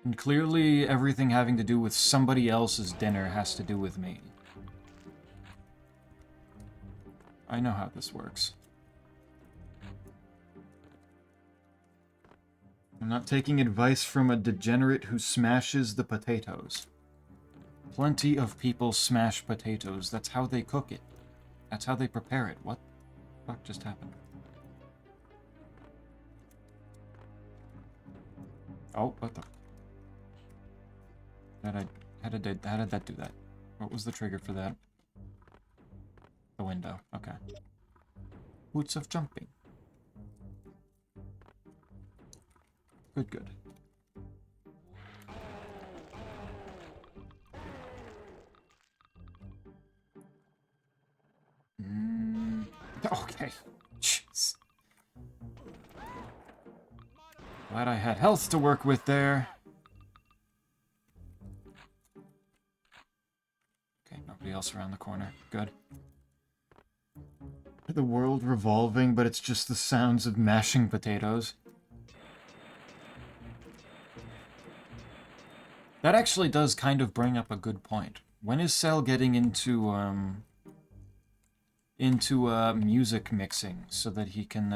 S1: And clearly everything having to do with somebody else's dinner has to do with me. I know how this works. I'm not taking advice from a degenerate who smashes the potatoes. Plenty of people smash potatoes. That's how they cook it. That's how they prepare it. What the fuck just happened? Oh, what the... How did that do that? What was the trigger for that? The window. Okay. Boots of jumping. Good, good. Okay. Jeez. Glad I had health to work with there. Okay, nobody else around the corner. Good. The world revolving, but it's just the sounds of mashing potatoes. That actually does kind of bring up a good point. When is Cell getting into music mixing so that he can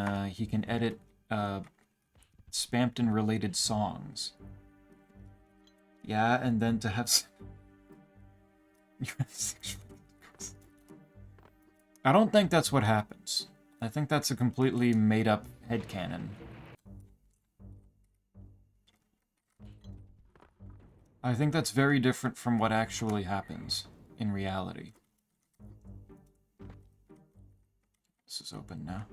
S1: edit Spamton related songs? Yeah, and then to have I don't think that's what happens. I think that's a completely made up headcanon. I think that's very different from what actually happens in reality. This is open now.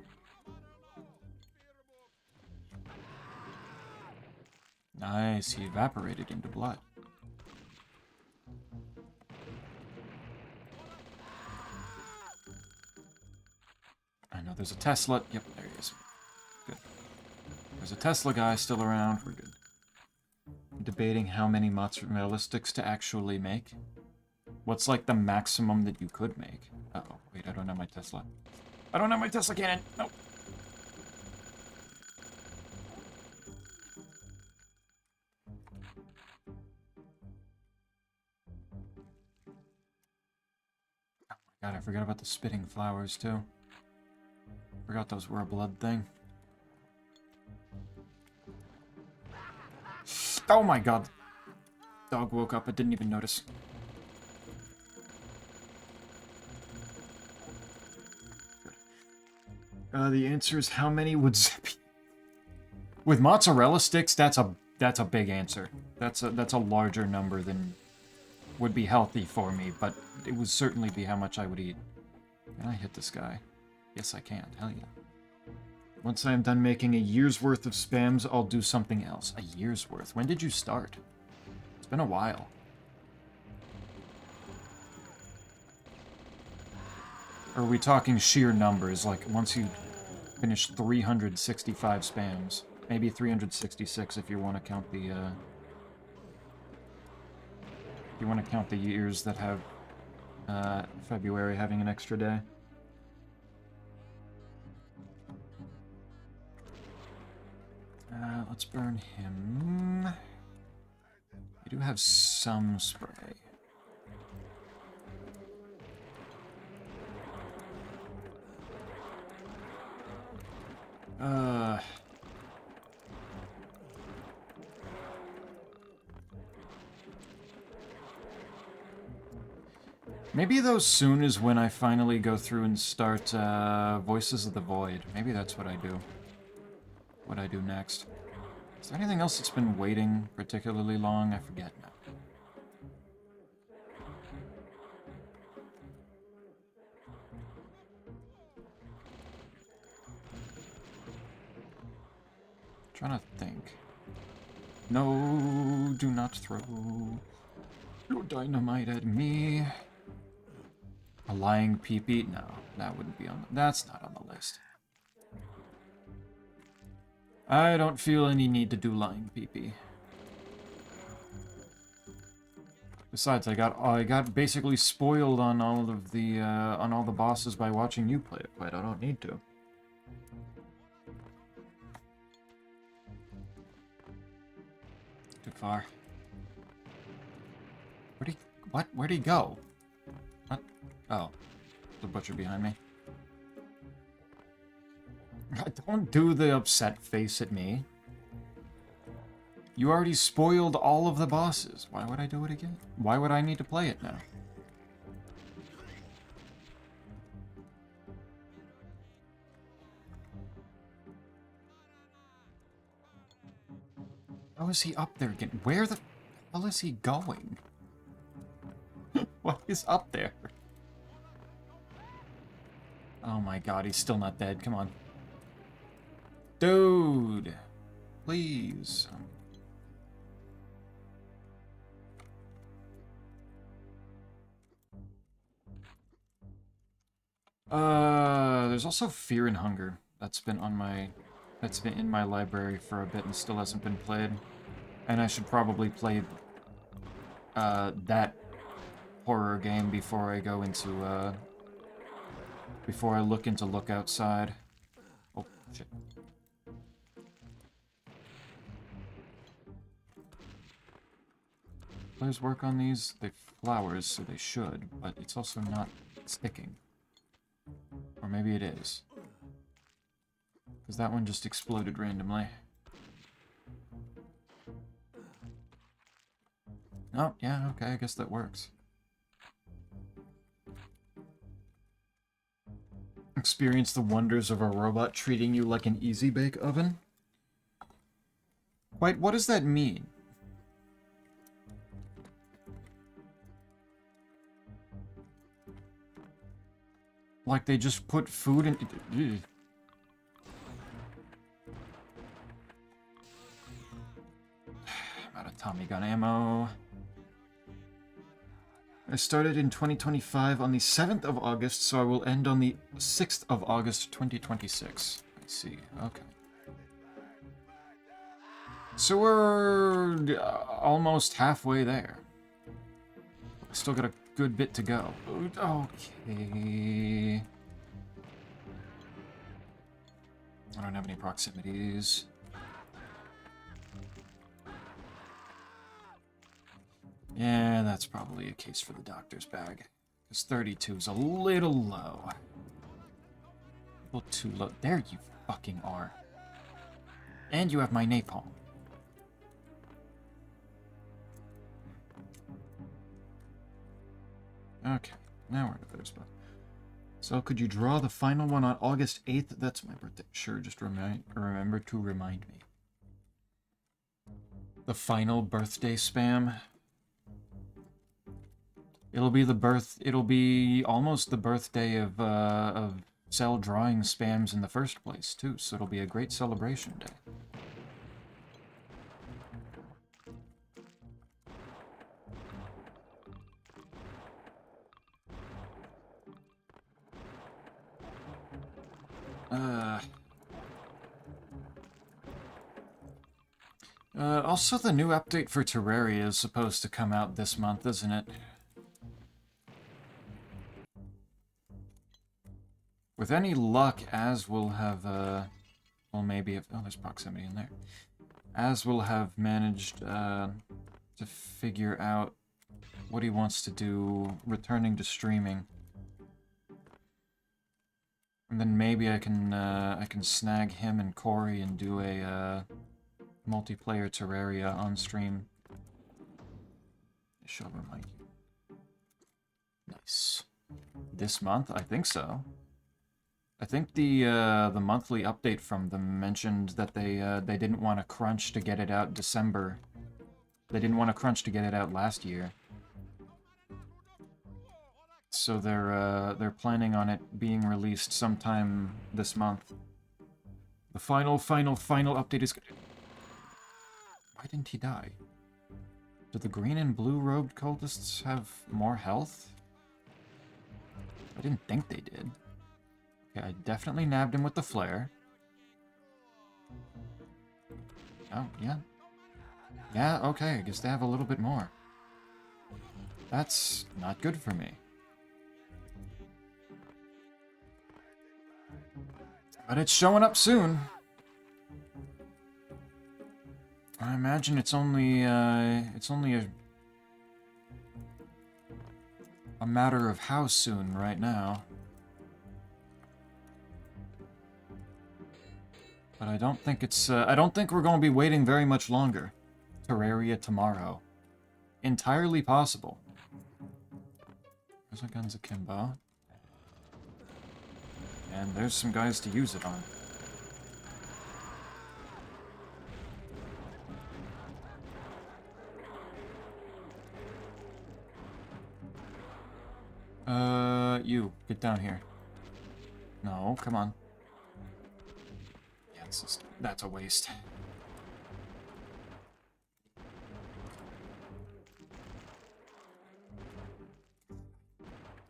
S1: Nice, he evaporated into blood. I know there's a Tesla. Yep, there he is. Good. There's a Tesla guy still around. We're good. Debating how many mozzarella sticks to actually make. What's like the maximum that you could make? Uh-oh, wait, I don't have my Tesla. I don't have my Tesla cannon! No! Oh my god, I forgot about the spitting flowers, too. Forgot those were a blood thing. Oh my god! Dog woke up, I didn't even notice. The answer is how many would zip you? With mozzarella sticks, that's a big answer. That's a larger number than would be healthy for me, but it would certainly be how much I would eat. Can I hit this guy? Yes, I can. Hell yeah. Once I am done making a year's worth of spams, I'll do something else. A year's worth? When did you start? It's been a while. Or are we talking sheer numbers? Like, once you finish 365 spams. Maybe 366 if you want to count the, If you want to count the years that have, February having an extra day. Let's burn him. We do have some spray. Maybe though soon is when I finally go through and start Voices of the Void. Maybe that's what I do. What I do next. Is there anything else that's been waiting particularly long? I forget now. Trying to think. No, do not throw your dynamite at me. A lying peepee? No, that wouldn't be on. That's not on the list. I don't feel any need to do lying peepee. Besides, I got basically spoiled on all of the on all the bosses by watching you play it. But I don't need to. Too far. Where'd he go? What? Oh, the butcher behind me. Don't do the upset face at me. You already spoiled all of the bosses. Why would I do it again? Why would I need to play it now? How is he up there again? Where the hell is he going? What is up there? Oh my god, he's still not dead. Come on. Dude! Please. There's also Fear and Hunger. That's been in my library for a bit and still hasn't been played. And I should probably play, that horror game before I go into, before I look into Look Outside. Oh, shit. Players work on these. They flowers, so they should, but it's also not sticking. Or maybe it is. Because that one just exploded randomly. Oh, yeah, okay, I guess that works. Experience the wonders of a robot treating you like an easy-bake oven? Wait, what does that mean? Like they just put food in... Ugh. I'm out of Tommy gun ammo. I started in 2025 on the 7th of August, so I will end on the 6th of August 2026. I see, okay. So we're almost halfway there. Still got a good bit to go. Okay. I don't have any proximities. Yeah, that's probably a case for the doctor's bag. Because 32 is a little low. A little too low. There you fucking are. And you have my napalm. Okay, now we're in a better spot. So could you draw the final one on August 8th? That's my birthday. Sure, just remember to remind me. The final birthday spam. It'll be almost the birthday of cell drawing spams in the first place, too, so it'll be a great celebration day. Also, the new update for Terraria is supposed to come out this month, isn't it? With any luck, Az will have, well, maybe if... Oh, there's proximity in there. Az will have managed, to figure out what he wants to do returning to streaming. And then maybe I can snag him and Corey and do a, multiplayer Terraria on stream. I shall remind you. Nice. This month? I think so. I think the monthly update from them mentioned that they didn't want to crunch to get it out December. They didn't want to crunch to get it out last year. So they're planning on it being released sometime this month. The final update is... Why didn't he die? Do the green and blue robed cultists have more health? I didn't think they did. Okay, I definitely nabbed him with the flare. Oh, yeah. Yeah, okay, I guess they have a little bit more. That's not good for me. But it's showing up soon. I imagine it's only a matter of how soon right now. But I don't think it's, I don't think we're going to be waiting very much longer. Terraria tomorrow. Entirely possible. There's a guns akimbo. And there's some guys to use it on. You, get down here. No, come on. Yeah, that's a waste.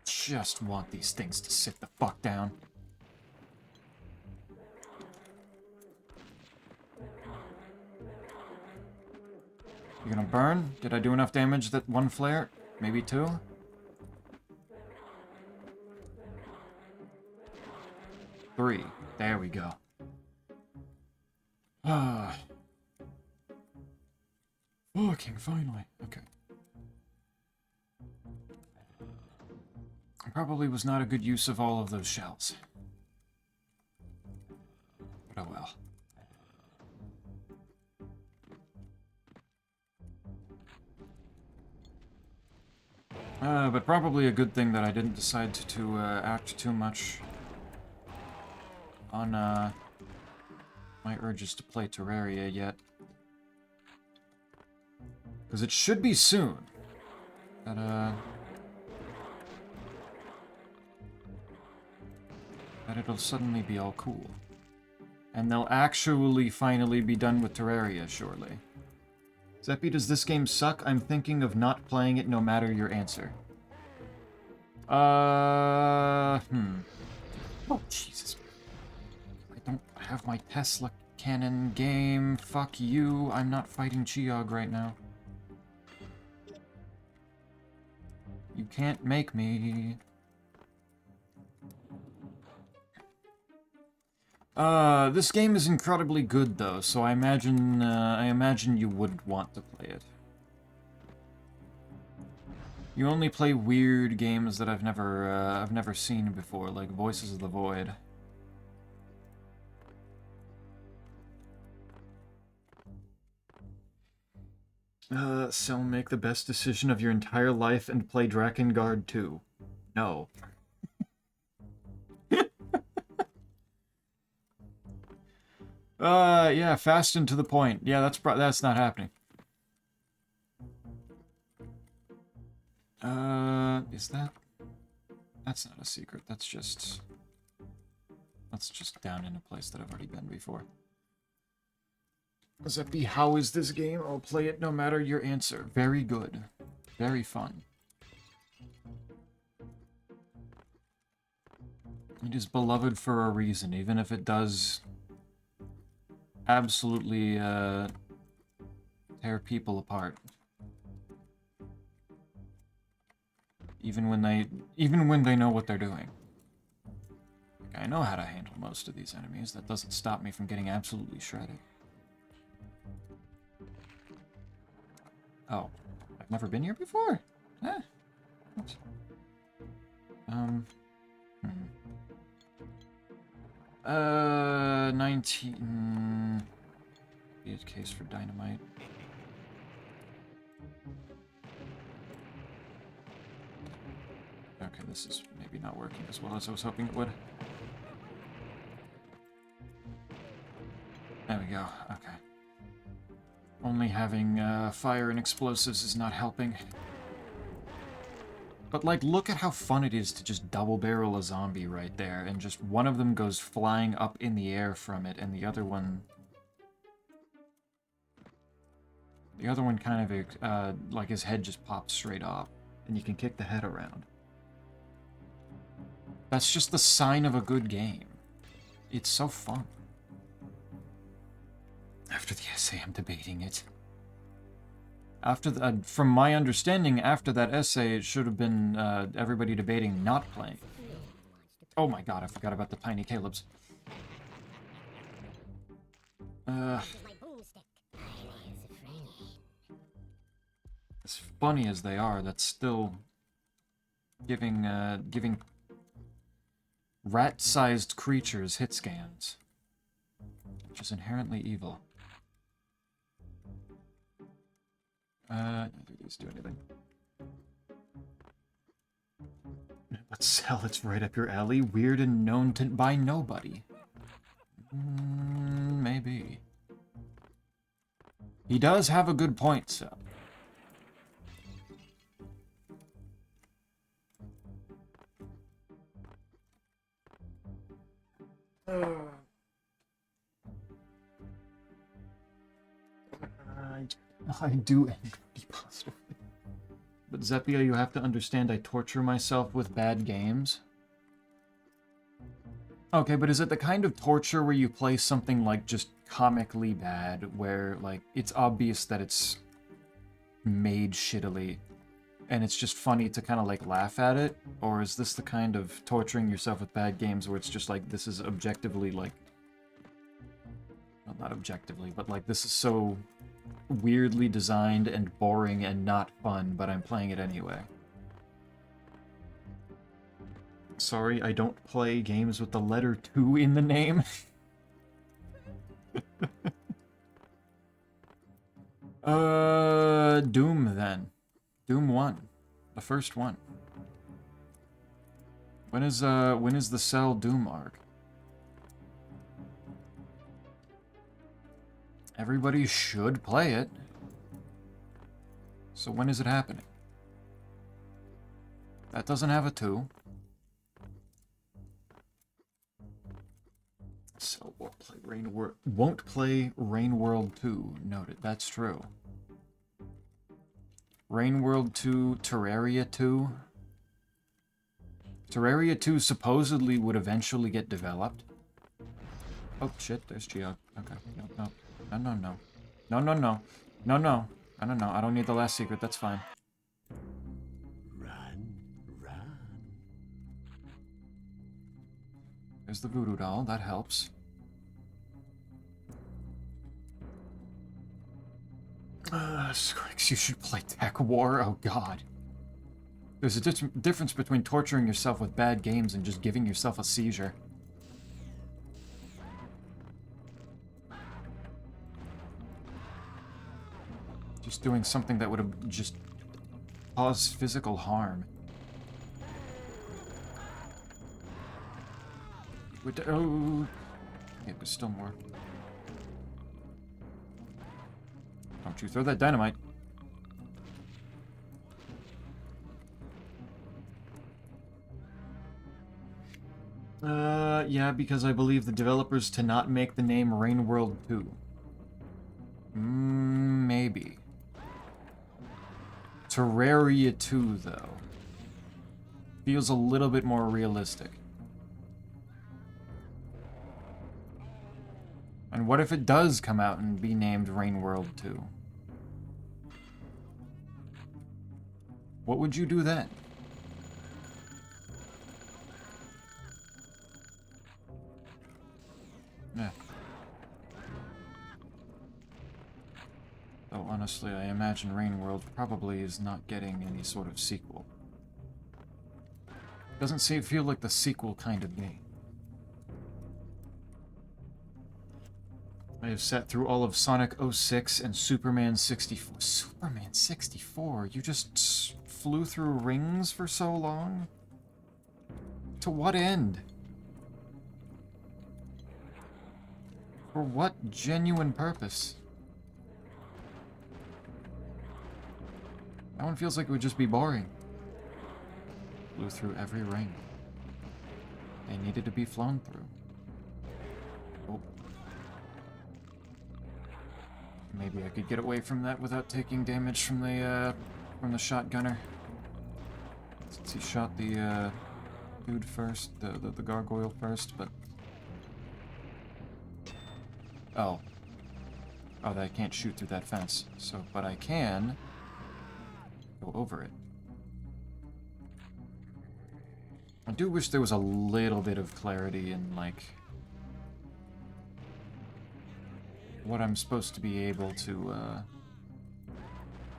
S1: Just want these things to sit the fuck down. You gonna burn? Did I do enough damage that one flare? Maybe two? Three. There we go. Ah. Fucking finally. Okay. Probably was not a good use of all of those shells. But oh well. But probably a good thing that I didn't decide to act too much on my urges to play Terraria yet. Because it should be soon that it'll suddenly be all cool. And they'll actually finally be done with Terraria, surely. Zeppi, does this game suck? I'm thinking of not playing it no matter your answer. Oh, Jesus. I don't have my Tesla cannon game. Fuck you. I'm not fighting Chiog right now. You can't make me. This game is incredibly good though, so I imagine you would want to play it. You only play weird games that I've never seen before, like Voices of the Void. So make the best decision of your entire life and play Drakengard 2. No. Yeah, fast and to the point. Yeah, that's not happening. Is that... That's not a secret. That's just down in a place that I've already been before. Zeppy, how is this game? I'll play it no matter your answer. Very good. Very fun. It is beloved for a reason, even if it does absolutely tear people apart. Even when they know what they're doing. Like, I know how to handle most of these enemies. That doesn't stop me from getting absolutely shredded. Oh, I've never been here before? Eh. Oops. 19... Be a case for Dynamite. Okay, this is maybe not working as well as I was hoping it would. There we go, okay. Only having fire and explosives is not helping. But, like, look at how fun it is to just double-barrel a zombie right there, and just one of them goes flying up in the air from it, and the other one... The other one kind of, like, his head just pops straight off, and you can kick the head around. That's just the sign of a good game. It's so fun. After the essay, I'm debating it. After the, from my understanding, after that essay, it should have been everybody debating not playing. Oh my god, I forgot about the tiny Calebs. As funny as they are, that's still giving rat-sized creatures hit scans, which is inherently evil. Neither of these do anything. Let's sell, it's right up your alley. Weird and known by nobody. Maybe. He does have a good point, so. I do envy positively. But Zeppia, you have to understand I torture myself with bad games. Okay, but is it the kind of torture where you play something like just comically bad, where like it's obvious that it's made shittily, and it's just funny to kind of like laugh at it? Or is this the kind of torturing yourself with bad games where it's just like, this is objectively like... Well, not objectively, but like this is so weirdly designed and boring and not fun, but I'm playing it anyway. Sorry, I don't play games with the letter 2 in the name. Doom then. Doom 1. The first one. When is the Cell Doom arc? Everybody should play it. So when is it happening? That doesn't have a 2. So won't play Rain World 2. Noted. That's true. Rain World 2, Terraria 2. Terraria 2 supposedly would eventually get developed. Oh shit, there's Geog. Okay. No, no. No, no, no. No, no, no. No, no. No, no, no. I don't need the last secret. That's fine.
S3: Run, run.
S1: There's the voodoo doll. That helps. Squirks, you should play Tech War. Oh, God. There's a difference between torturing yourself with bad games and just giving yourself a seizure. Just doing something that would have just caused physical harm. Oh, yeah, there's still more. Don't you throw that dynamite. Yeah, because I believe the developers to not make the name Rain World 2. Maybe. Terraria 2, though. Feels a little bit more realistic. And what if it does come out and be named Rain World 2? What would you do then? Yeah. Though honestly, I imagine Rain World probably is not getting any sort of sequel. Doesn't feel like the sequel kind of game. I have sat through all of Sonic 06 and Superman 64. Superman 64? You just flew through rings for so long? To what end? For what genuine purpose? That one feels like it would just be boring. Flew through every ring. They needed to be flown through. Oh. Maybe I could get away from that without taking damage from the shotgunner. Since he shot the dude first, the gargoyle first, but... Oh. Oh, I can't shoot through that fence. So, but I can go over it. I do wish there was a little bit of clarity in, like, what I'm supposed to be able to,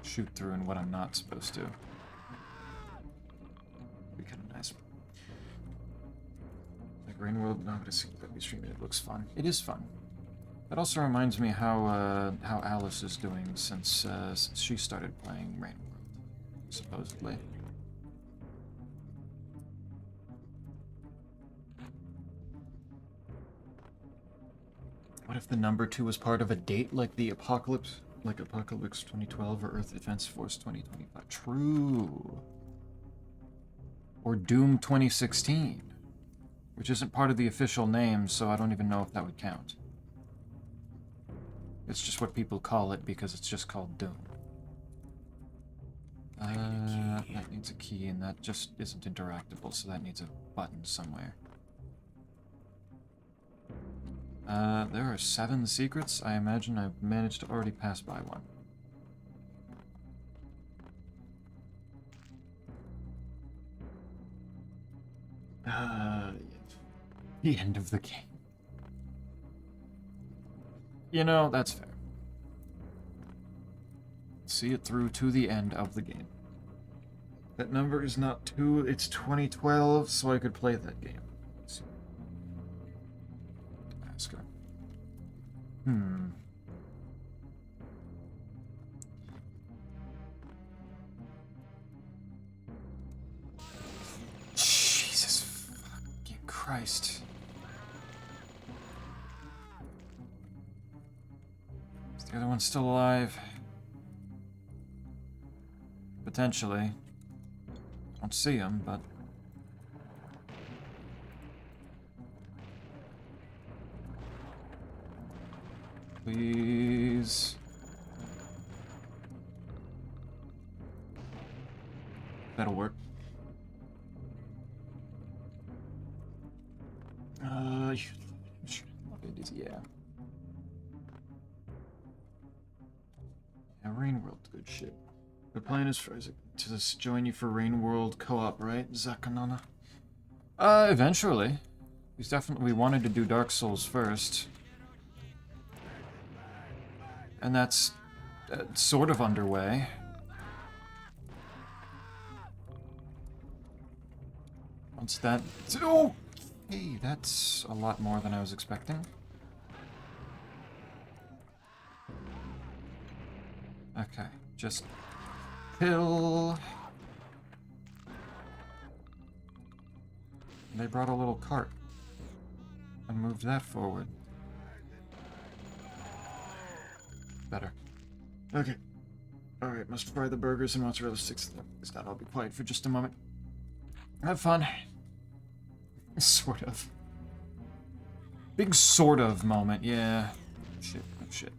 S1: shoot through and what I'm not supposed to. Be kind of nice. Like, Rain World, no, I'm gonna see that we stream it. It looks fun. It is fun. That also reminds me how Alice is doing since she started playing Rain World, supposedly. What if the number 2 was part of a date like the Apocalypse, like Apocalypse 2012 or Earth Defense Force 2025? True. Or Doom 2016, which isn't part of the official name, so I don't even know if that would count. It's just what people call it because it's just called Doom. That needs a key, and that just isn't interactable, so that needs a button somewhere. There are 7 secrets. I imagine I've managed to already pass by one. The end of the game. You know, that's fair. See it through to the end of the game. That number is not 2, it's 2012, so I could play that game. Let's see. Ask her. Jesus fucking Christ. Is the other one still alive? Potentially. I don't see him, but... Please. That'll work. Yeah. Yeah, Rain World, good shit. The plan is for Isaac to just join you for Rain World co-op, right, Zakanana? Eventually. We wanted to do Dark Souls first. And that's sort of underway. Once that... Oh! Hey, that's a lot more than I was expecting. Okay, just... Kill... They brought a little cart. And moved that forward. Better. Okay. Alright, must fry the burgers and mozzarella sticks. Is not, I'll be quiet for just a moment. Have fun. Sort of. Big sort of moment, yeah. Shit, oh shit.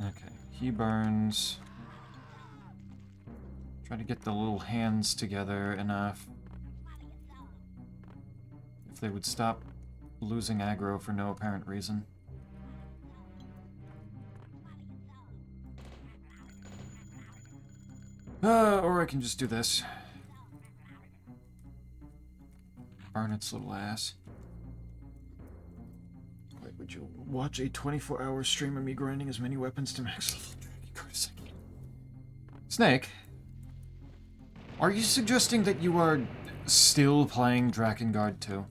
S1: Okay, he burns. Try to get the little hands together enough. If they would stop losing aggro for no apparent reason. Or I can just do this. Burn its little ass. Wait, would you watch a 24-hour stream of me grinding as many weapons to max level Dragon Guard as I can? Snake? Are you suggesting that you are still playing Drakengard 2?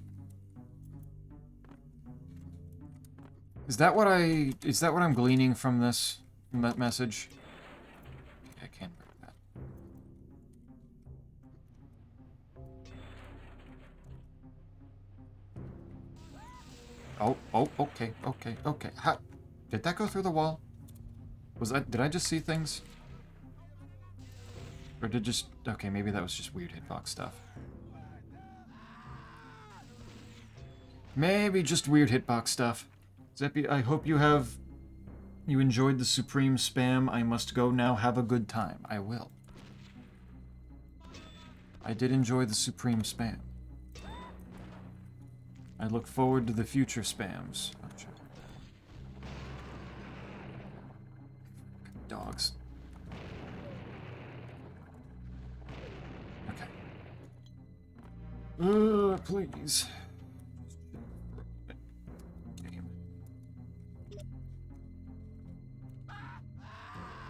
S1: Is that what I'm gleaning from this message? Okay, I can't break that. Oh, okay. How did that go through the wall? Did I just see things? Or did just... Okay, maybe that was just weird hitbox stuff. Maybe just weird hitbox stuff. Zeppy, I hope you enjoyed the supreme spam. I must go now. Have a good time. I will. I did enjoy the supreme spam. I look forward to the future spams. Oh, sure. Dogs. Okay. Please.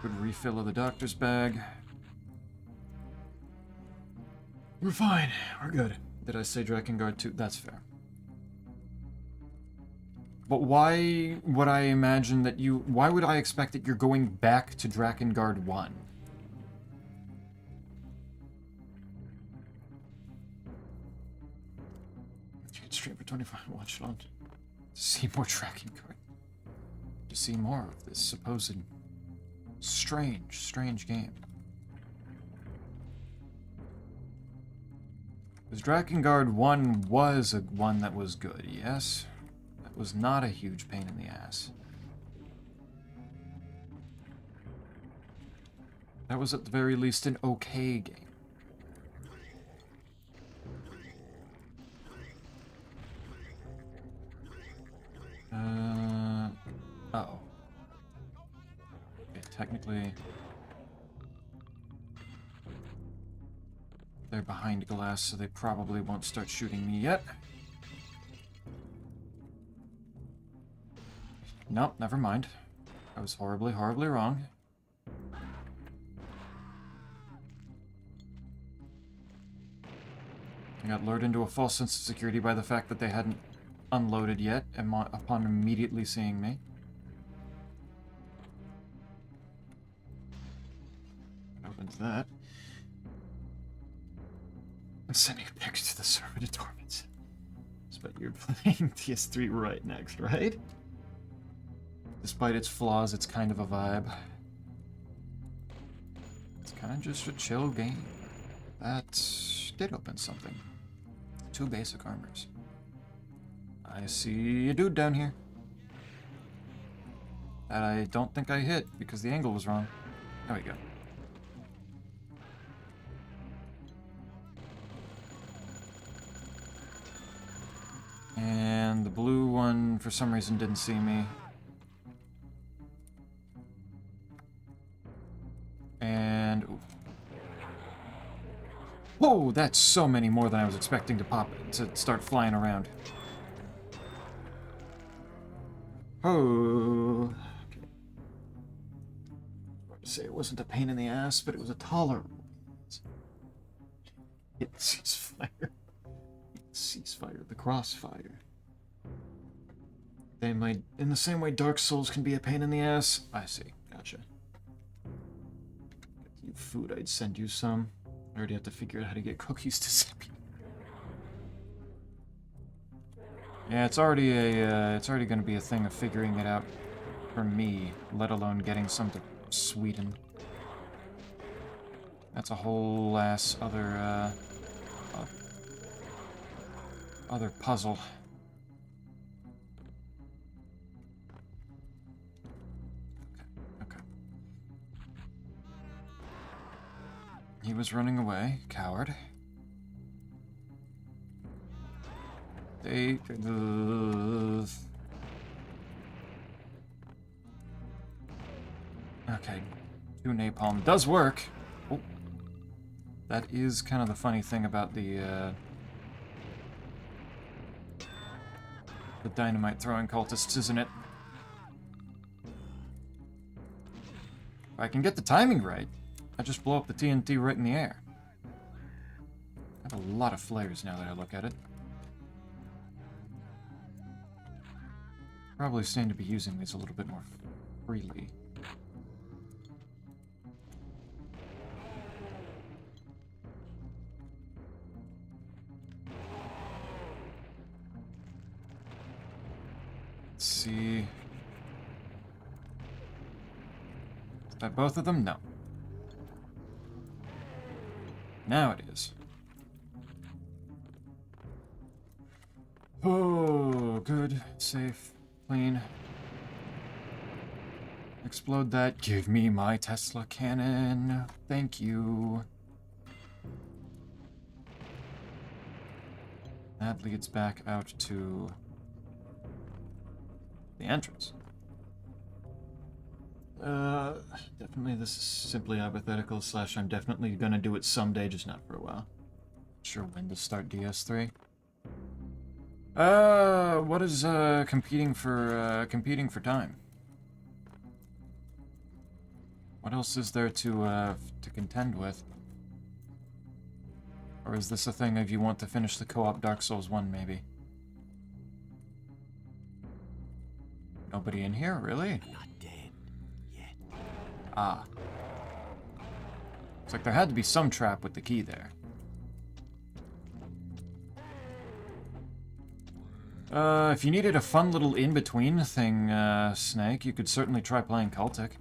S1: Good refill of the doctor's bag. We're fine. We're good. Did I say Drakengard 2? That's fair. But why would I imagine that you... Why would I expect that you're going back to Drakengard 1? You can stream for 25 and watch it on to see more Drakengard. To see more of this supposed strange game. Because Drakengard 1 was one that was good, yes? That was not a huge pain in the ass. That was at the very least an okay game. Uh-oh. Okay, technically... They're behind glass, so they probably won't start shooting me yet. Nope, never mind. I was horribly wrong. I got lured into a false sense of security by the fact that they hadn't unloaded yet upon immediately seeing me. Opens that. I'm sending a picture to the server to torment. But you're playing PS3 right next, right? Despite its flaws, it's kind of a vibe. It's kind of just a chill game. That did open something. 2 basic armors. I see a dude down here. That I don't think I hit because the angle was wrong. There we go. And the blue one, for some reason, didn't see me. And... ooh. Whoa, that's so many more than I was expecting to start flying around. Oh. Okay. I was about to say it wasn't a pain in the ass, but it was a tolerable. Hit ceasefire. Ceasefire, the crossfire. They might, in the same way Dark Souls can be a pain in the ass. I see, gotcha. You food, I'd send you some. I already have to figure out how to get cookies to send me. Yeah, it's already going to be a thing of figuring it out for me, let alone getting some to Sweden. That's a whole ass other puzzle. Okay. He was running away, coward. Okay, 2 napalm does work. Oh. That is kind of the funny thing about the dynamite throwing cultists, isn't it? If I can get the timing right, I just blow up the TNT right in the air. I have a lot of flares now that I look at it. Probably stand to be using these a little bit more freely. Let's see. Is that both of them? No. Now it is. Oh, good. Safe. Clean. Explode that. Give me my Tesla cannon. Thank you. That leads back out to the entrance. Definitely this is simply hypothetical / I'm definitely gonna do it someday, just not for a while. Not sure when to start DS3. What is competing for time? What else is there to contend with? Or is this a thing of you want to finish the co-op Dark Souls 1, maybe? Nobody in here, really?
S3: I'm not dead yet.
S1: Ah. Looks like there had to be some trap with the key there. If you needed a fun little in-between thing, Snake, you could certainly try playing Cultic.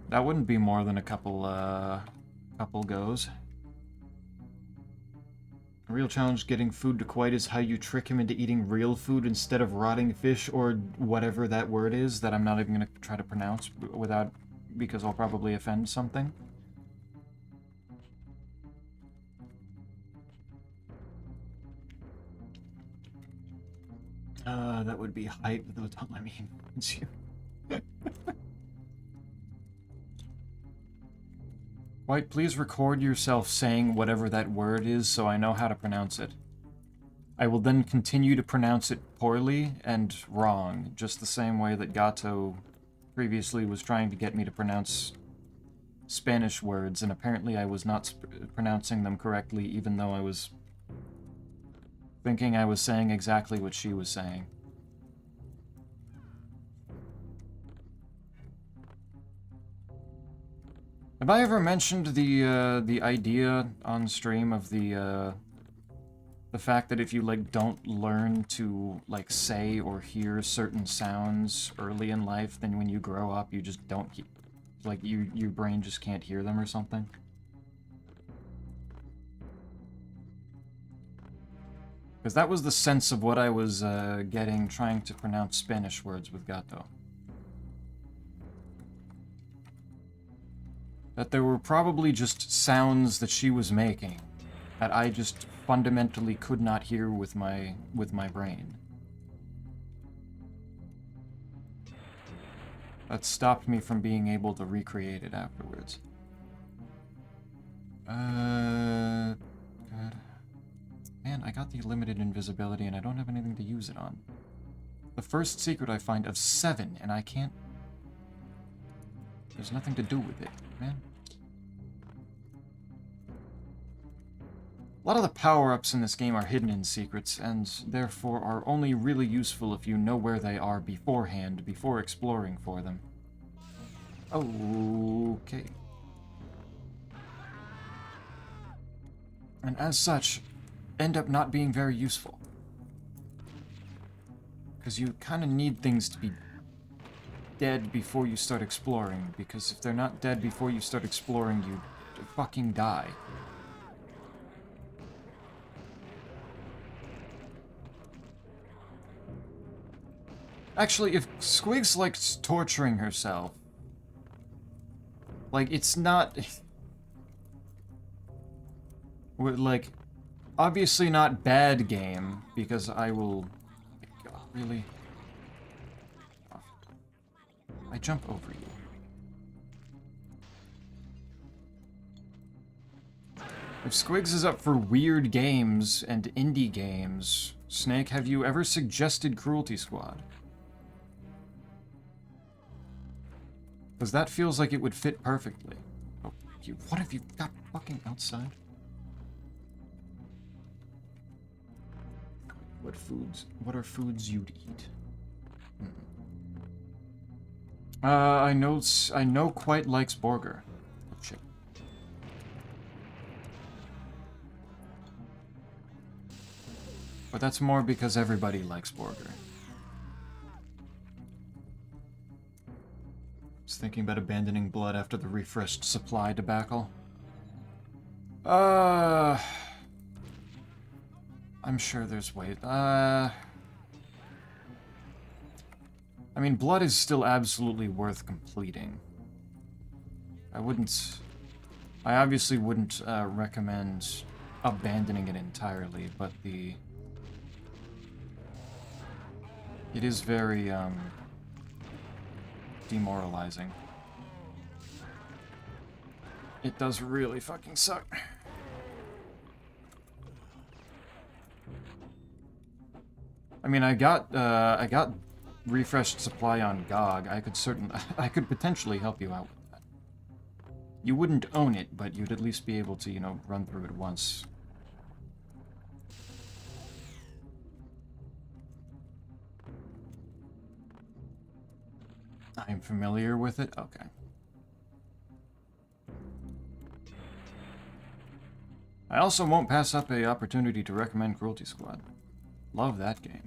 S1: That wouldn't be more than a couple goes. A real challenge getting food to Quiet is how you trick him into eating real food instead of rotting fish or whatever that word is that I'm not even going to try to pronounce because I'll probably offend something. That would be hype, though. Don't let me convince you. White, please record yourself saying whatever that word is so I know how to pronounce it. I will then continue to pronounce it poorly and wrong, just the same way that Gato previously was trying to get me to pronounce Spanish words, and apparently I was not pronouncing them correctly, even though I was thinking I was saying exactly what she was saying. Have I ever mentioned the idea on stream of the fact that if you like don't learn to like say or hear certain sounds early in life, then when you grow up you just don't like your brain just can't hear them or something? Because that was the sense of what I was getting trying to pronounce Spanish words with Gato. That there were probably just sounds that she was making that I just fundamentally could not hear with my brain. That stopped me from being able to recreate it afterwards. God. Man, I got the limited invisibility and I don't have anything to use it on. The first secret I find of 7, and I can't... There's nothing to do with it, man. A lot of the power-ups in this game are hidden in secrets, and therefore are only really useful if you know where they are beforehand, before exploring for them. Okay. And as such, end up not being very useful. Because you kind of need things to be dead before you start exploring, because if they're not dead before you start exploring, you fucking die. Actually, if Squigs likes torturing herself, like, it's not... like, obviously not bad game, because I will... God, really? I jump over you. If Squigs is up for weird games and indie games, Snake, have you ever suggested Cruelty Squad? Because that feels like it would fit perfectly. Oh, what have you got fucking outside? What are foods you'd eat? I know Quite likes burger. Oh, shit. But that's more because everybody likes burger. I was thinking about abandoning blood after the refreshed supply debacle. I'm sure there's ways. I mean, blood is still absolutely worth completing. I obviously wouldn't recommend abandoning it entirely, but it is very, demoralizing. It does really fucking suck. I mean, I got refreshed supply on GOG. I could potentially help you out with that. You wouldn't own it, but you'd at least be able to, you know, run through it once. I'm familiar with it? Okay. I also won't pass up an opportunity to recommend Cruelty Squad. Love that game.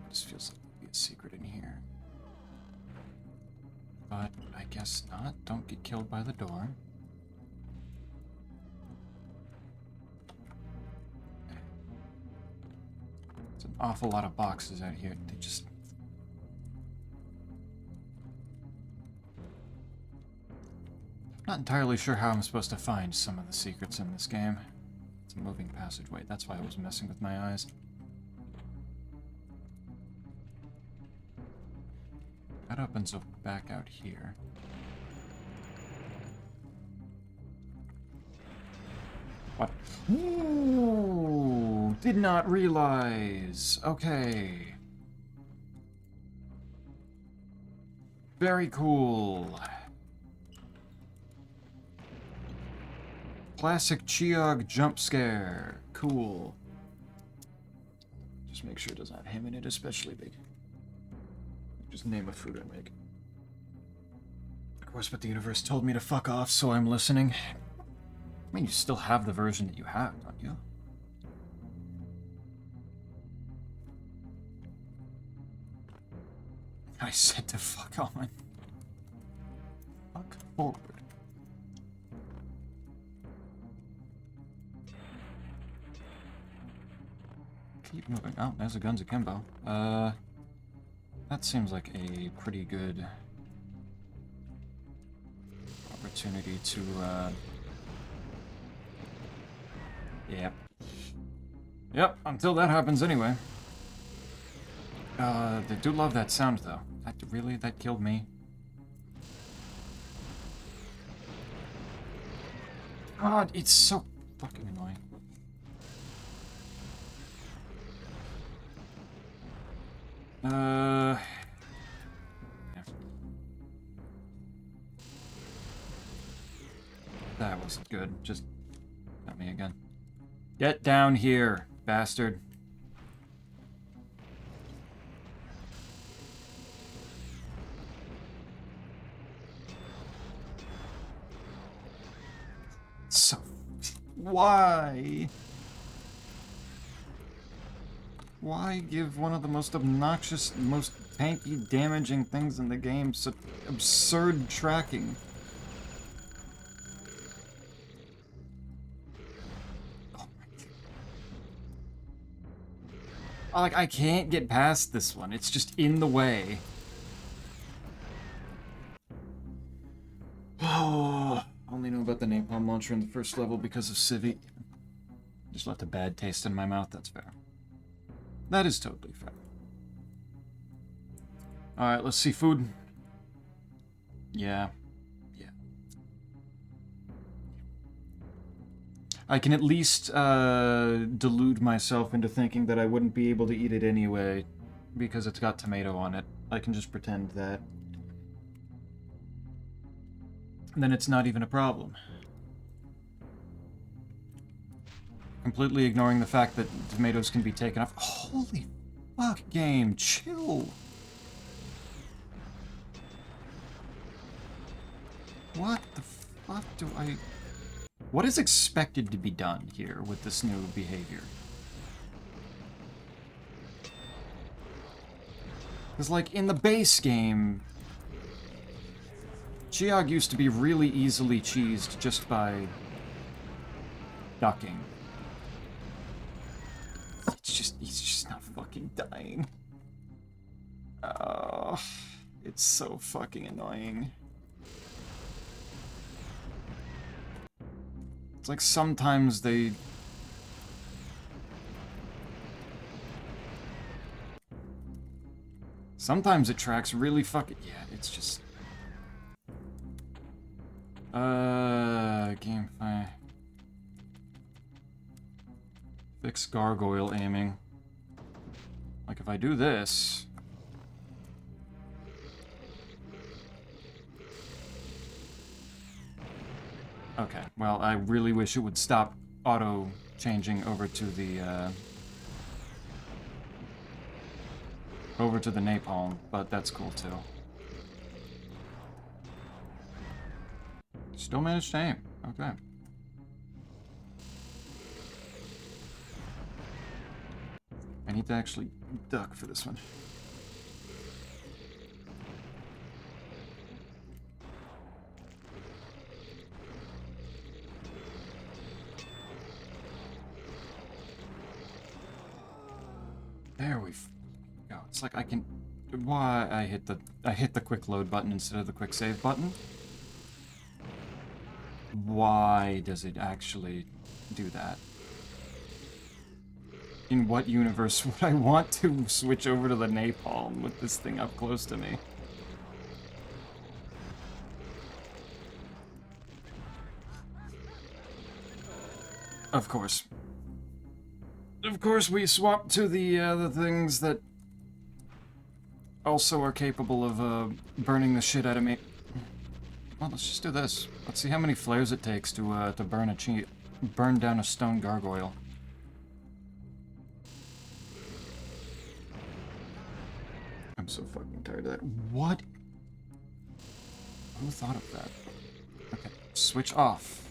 S1: This feels like there'll be a secret in here. But I guess not. Don't get killed by the door. There's an awful lot of boxes out here. They just... I'm not entirely sure how I'm supposed to find some of the secrets in this game. It's a moving passageway. That's why I was messing with my eyes. That opens up back out here. What? Ooh, did not realize. Okay. Very cool. Classic Chiog jump scare. Cool. Just make sure it doesn't have him in it, especially big. Just name a food I make. Of course, but the universe told me to fuck off, so I'm listening. I mean, you still have the version that you have, don't you? I said to fuck on. Fuck forward. Keep moving. Oh, there's a Guns Akimbo. That seems like a pretty good opportunity to, Yep. Yep, until that happens anyway. They do love that sound, though. That killed me. God, it's so fucking annoying. Yeah. That wasn't good. Just got me again. Get down here, bastard. So, why? Why give one of the most obnoxious, most tanky, damaging things in the game such absurd tracking? Oh my God. Like, I can't get past this one. It's just in the way. Oh, only know about the napalm launcher in the first level because of Civi. Just left a bad taste in my mouth, that's fair. That is totally fair. Alright, let's see food. Yeah. Yeah. I can at least delude myself into thinking that I wouldn't be able to eat it anyway because it's got tomato on it. I can just pretend that. And then it's not even a problem. Completely ignoring the fact that tomatoes can be taken off. Holy fuck, game, chill. What the fuck do I... What is expected to be done here with this new behavior? Because, like, in the base game, Chiog used to be really easily cheesed just by ducking. He's just not fucking dying. Oh, it's so fucking annoying. It's like sometimes they... Sometimes it tracks really fucking... Yeah, it's just... Game fine. Fix gargoyle aiming. Like, if I do this... Okay, well, I really wish it would stop auto-changing over to the napalm, but that's cool, too. Still managed to aim. Okay. I need to actually duck for this one. There we go. It's like I can... Why I hit the quick load button instead of the quick save button? Why does it actually do that? In what universe would I want to switch over to the napalm with this thing up close to me? Of course. Of course, we swap to the things that also are capable of burning the shit out of me. Well, let's just do this. Let's see how many flares it takes to burn down a stone gargoyle. I'm so fucking tired of that. What? Who thought of that? Okay, switch off.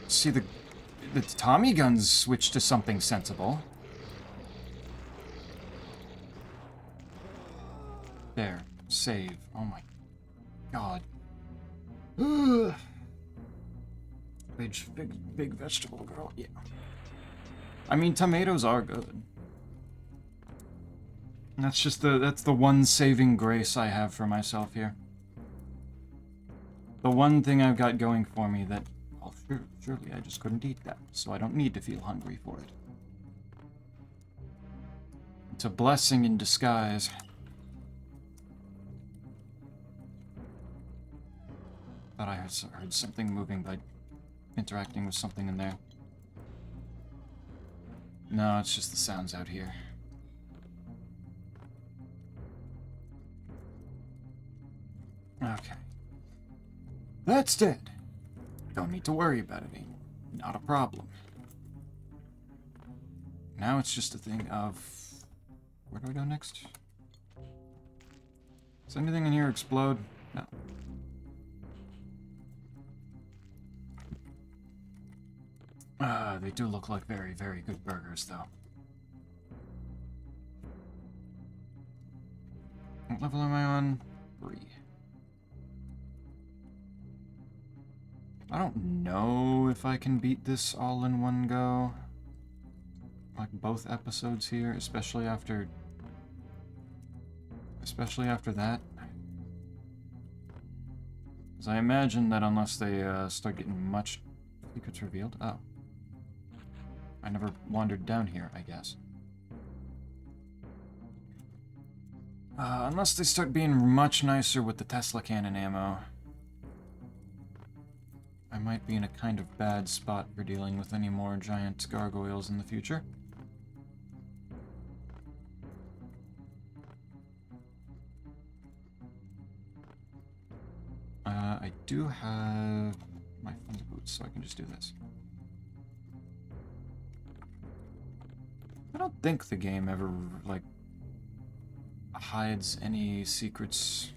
S1: See, the Tommy guns switch to something sensible. There. Save. Oh my god. Ugh. Big vegetable girl. Yeah. I mean, tomatoes are good. That's the one saving grace I have for myself here. The one thing I've got going for me that, oh, surely I just couldn't eat that, so I don't need to feel hungry for it. It's a blessing in disguise. Thought I heard something moving by interacting with something in there. No, it's just the sounds out here. Okay. That's dead. Don't need to worry about it anymore. Not a problem. Now it's just a thing of... Where do I go next? Does anything in here explode? No. They do look like very, very good burgers, though. What level am I on? 3. I don't know if I can beat this all in one go. Like both episodes here, especially after that. Because I imagine that unless they start getting much secrets revealed. Oh. I never wandered down here, I guess. Unless they start being much nicer with the Tesla cannon ammo. I might be in a kind of bad spot for dealing with any more giant gargoyles in the future. I do have my thunder boots, so I can just do this. I don't think the game ever, like, hides any secrets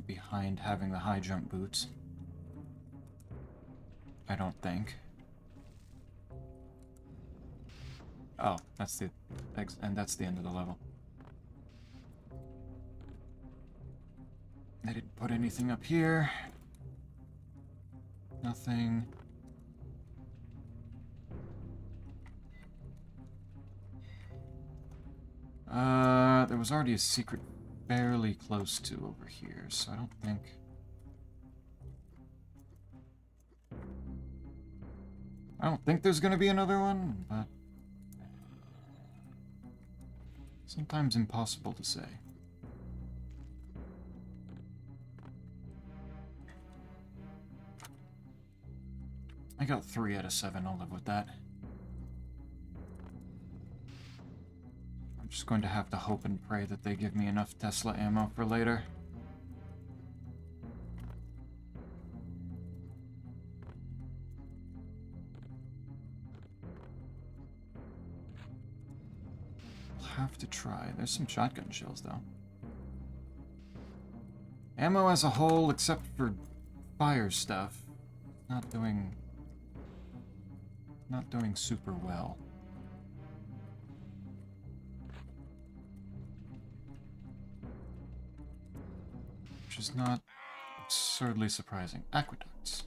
S1: behind having the high jump boots. I don't think. Oh, that's the and that's the end of the level. They didn't put anything up here. Nothing. There was already a secret fairly close to over here, so I don't think... I don't think there's gonna be another one, but... sometimes impossible to say. I got 3 out of 7, I'll live with that. I'm just going to have to hope and pray that they give me enough Tesla ammo for later. I'll have to try. There's some shotgun shells, though. Ammo as a whole, except for fire stuff, not doing super well. Which is not absurdly surprising. Aqueducts.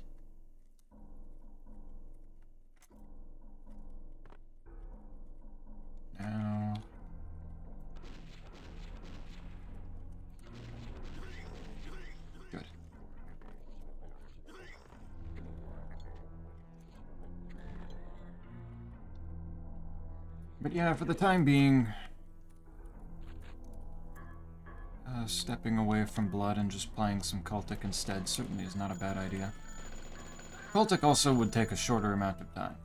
S1: Now... good. But yeah, for the time being, stepping away from blood and just playing some cultic instead certainly is not a bad idea. Cultic also would take a shorter amount of time.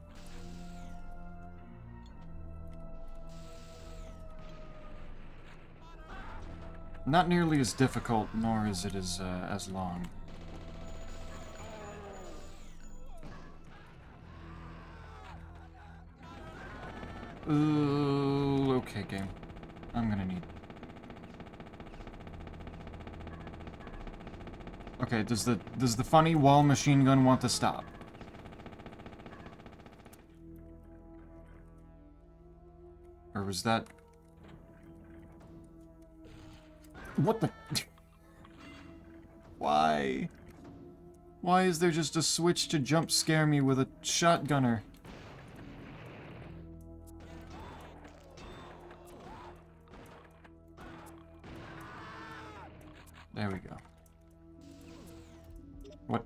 S1: Not nearly as difficult, nor is it as long. Okay, game. I'm gonna need... Okay, does the funny wall machine gun want to stop? Or was that... What the... Why? Why is there just a switch to jump scare me with a shotgunner? we go. What?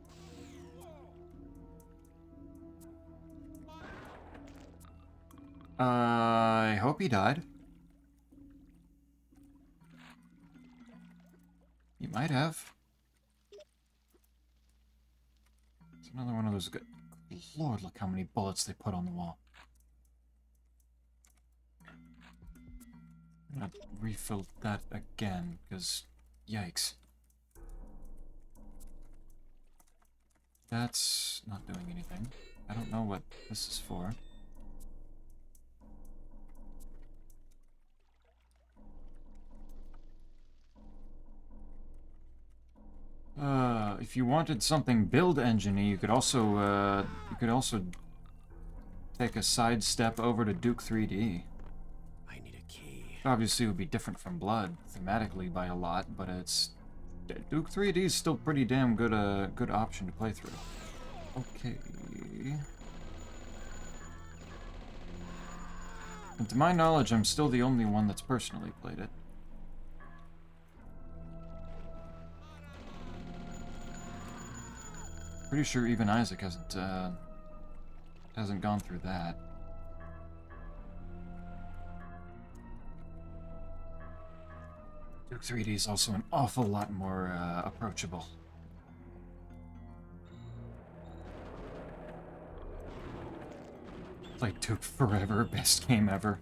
S1: I hope he died. He might have. It's another one of those good... Lord, look how many bullets they put on the wall. I'm gonna refill that again, because... Yikes. That's not doing anything. I don't know what this is for. If you wanted something build engine-y, you could also take a side step over to Duke 3D.
S3: I need a key.
S1: Obviously, it would be different from Blood thematically by a lot, but it's Duke 3D is still pretty damn good. Good option to play through. Okay. And to my knowledge, I'm still the only one that's personally played it. Pretty sure even Isaac hasn't gone through that. Duke 3D is also an awful lot more approachable. Played Duke forever, best game ever.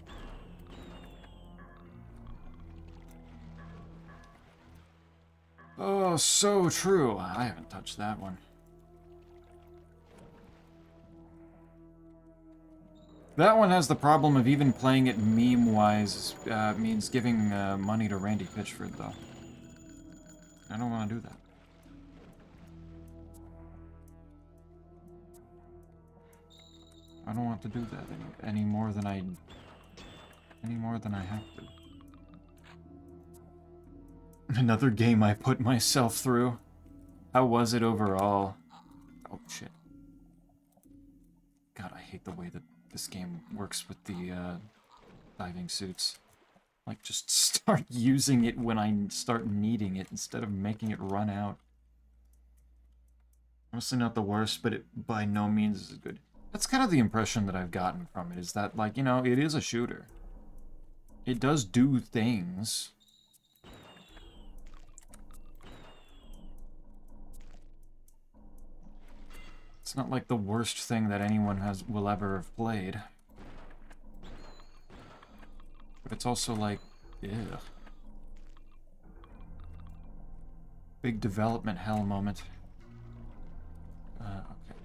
S1: Oh, so true. I haven't touched that one. That one has the problem of even playing it meme-wise means giving money to Randy Pitchford, though. I don't want to do that. I don't want to do that any more than I have to. Another game I put myself through. How was it overall? Oh shit. God, I hate the way that this game works with the diving suits. Like, just start using it when I start needing it instead of making it run out. Honestly, not the worst, but it by no means is good. That's kind of the impression that I've gotten from it, is that, like, you know, it is a shooter. It does do things. It's not like the worst thing that anyone will ever have played. But it's also like, ugh. Big development hell moment. Okay.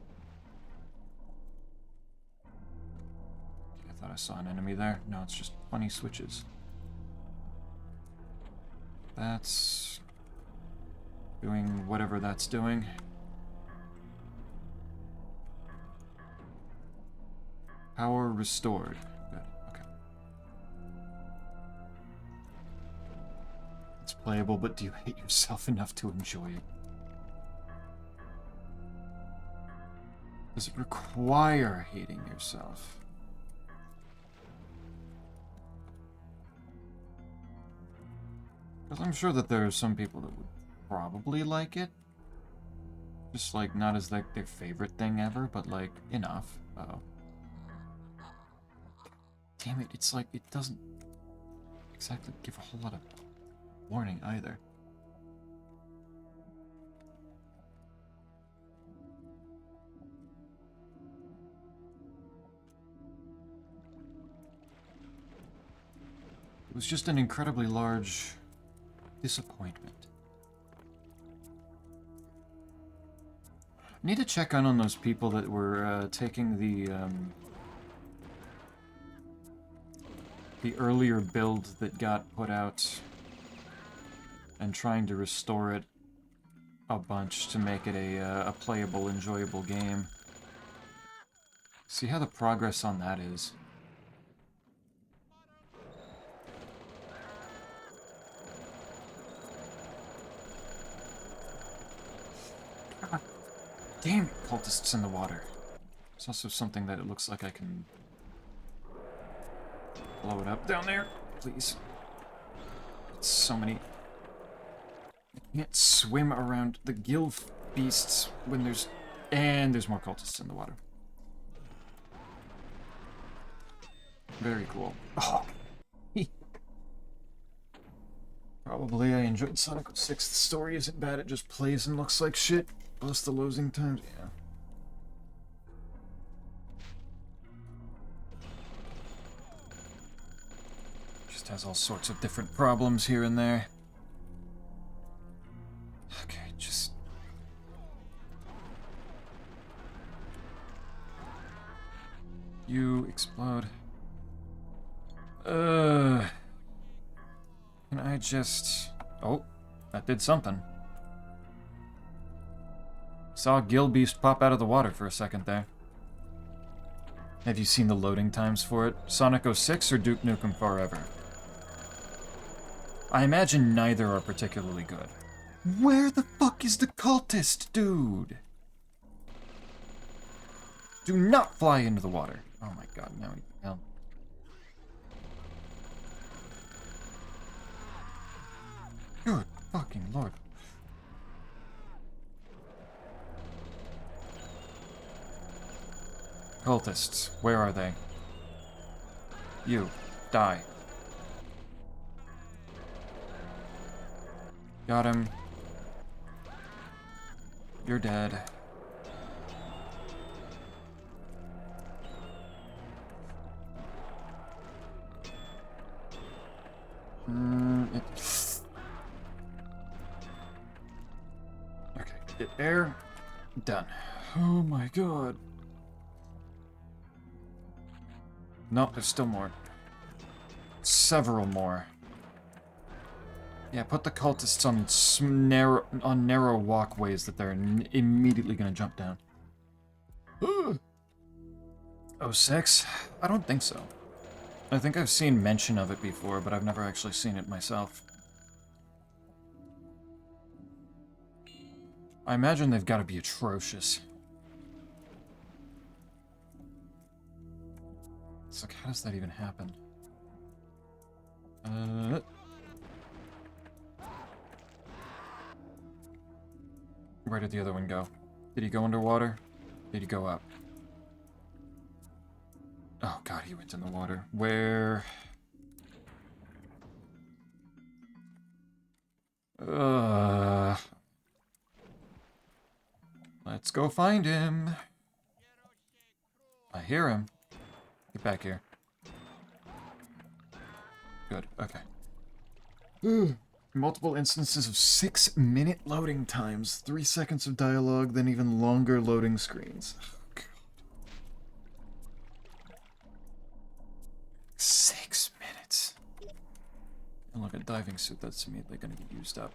S1: I thought I saw an enemy there. No, it's just funny switches. That's doing whatever that's doing. Power restored. Good. Okay. It's playable, but do you hate yourself enough to enjoy it? Does it require hating yourself? Because I'm sure that there are some people that would probably like it. Just like, not as like their favorite thing ever, but like, enough. Uh-oh. Damn it, it's like, it doesn't exactly give a whole lot of warning either. It was just an incredibly large disappointment. I need to check on those people that were taking the earlier build that got put out and trying to restore it a bunch to make it a playable, enjoyable game. See how the progress on that is. God damn it, cultists in the water. There's also something that it looks like I can blow it up down there, please. It's so many. Can't swim around the gill beasts when there's... And there's more cultists in the water. Very cool. Oh. Probably I enjoyed Sonic 06. The story isn't bad, it just plays and looks like shit. Plus the loading times, yeah. Just has all sorts of different problems here and there. Okay, just... You explode. Can I just... Oh, that did something. Saw a gill beast pop out of the water for a second there. Have you seen the loading times for it? Sonic 06 or Duke Nukem Forever? I imagine neither are particularly good. Where the fuck is the cultist, dude? Do not fly into the water. Oh my god, now he... Hell. Good fucking lord. Cultists, where are they? You, die. Got him. You're dead. Okay, get air. Done. Oh my god. No, there's still more. Several more. Yeah, put the cultists on narrow walkways that they're immediately gonna jump down. 06? I don't think so. I think I've seen mention of it before, but I've never actually seen it myself. I imagine they've got to be atrocious. It's like, how does that even happen? Where did the other one go? Did he go underwater? Did he go up? Oh god, he went in the water. Where? Let's go find him. I hear him. Get back here. Good, okay. Multiple instances of 6-minute loading times, 3 seconds of dialogue, then even longer loading screens. Oh, God. 6 minutes. And look at diving suit, that's immediately gonna get used up.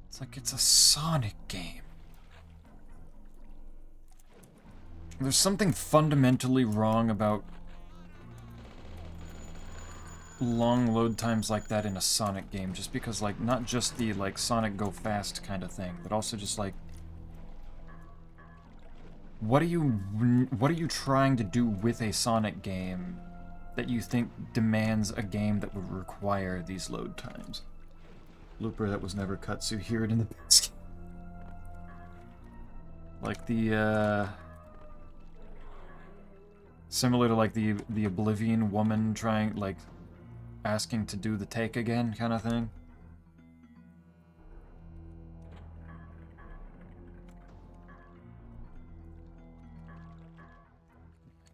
S1: It's like it's a Sonic game. There's something fundamentally wrong about long load times like that in a Sonic game, just because, like, not just the, like, Sonic go fast kind of thing, but also just, like, what are you trying to do with a Sonic game that you think demands a game that would require these load times? Looper that was never cut, so you hear it in the basket. Like the, similar to, like, the Oblivion woman trying, like, asking to do the take again kind of thing.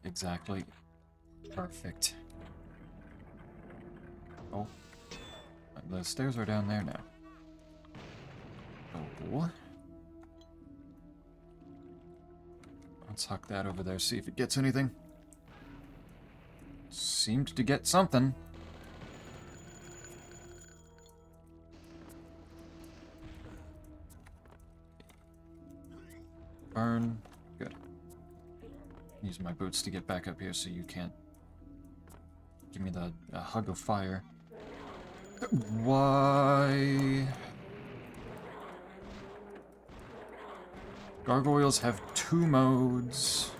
S1: Exactly. Perfect. Oh. The stairs are down there now. Oh. Let's huck that over there, see if it gets anything. Seemed to get something. Burn. Good. Use my boots to get back up here so you can't give me the hug of fire. Why? Gargoyles have 2 modes.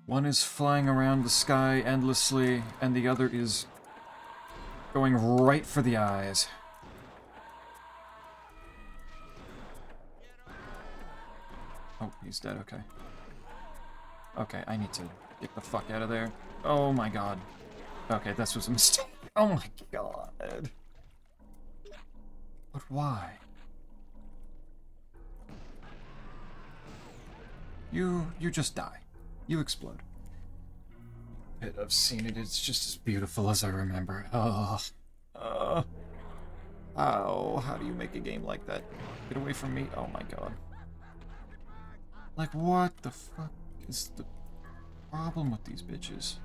S1: One is flying around the sky endlessly, and the other is going right for the eyes. Oh, he's dead, okay. Okay, I need to get the fuck out of there. Oh my god. Okay, this was a mistake. Oh my god. But why? You just die. You explode. I've seen it. It's just as beautiful as I remember. Oh. How do you make a game like that? Get away from me. Oh my god. Like, what the fuck is the problem with these bitches?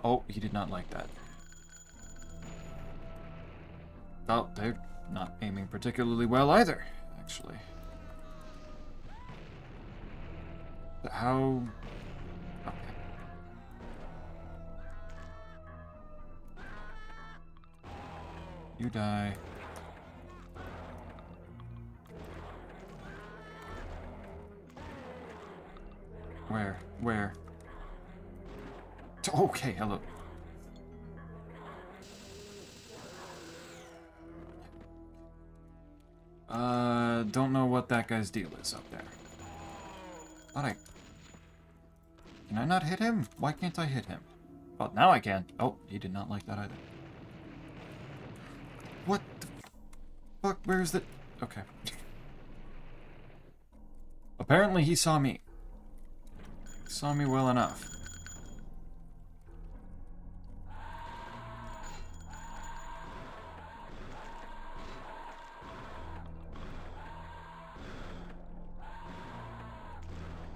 S1: Oh, he did not like that. Oh, they're not aiming particularly well either, actually. How... Okay. You die. Where? Where? Okay, hello. Don't know what that guy's deal is up there. Can I not hit him? Why can't I hit him? Well, now I can. Oh, he did not like that either. What the fuck? Where is the... Okay. Apparently he saw me. He saw me well enough.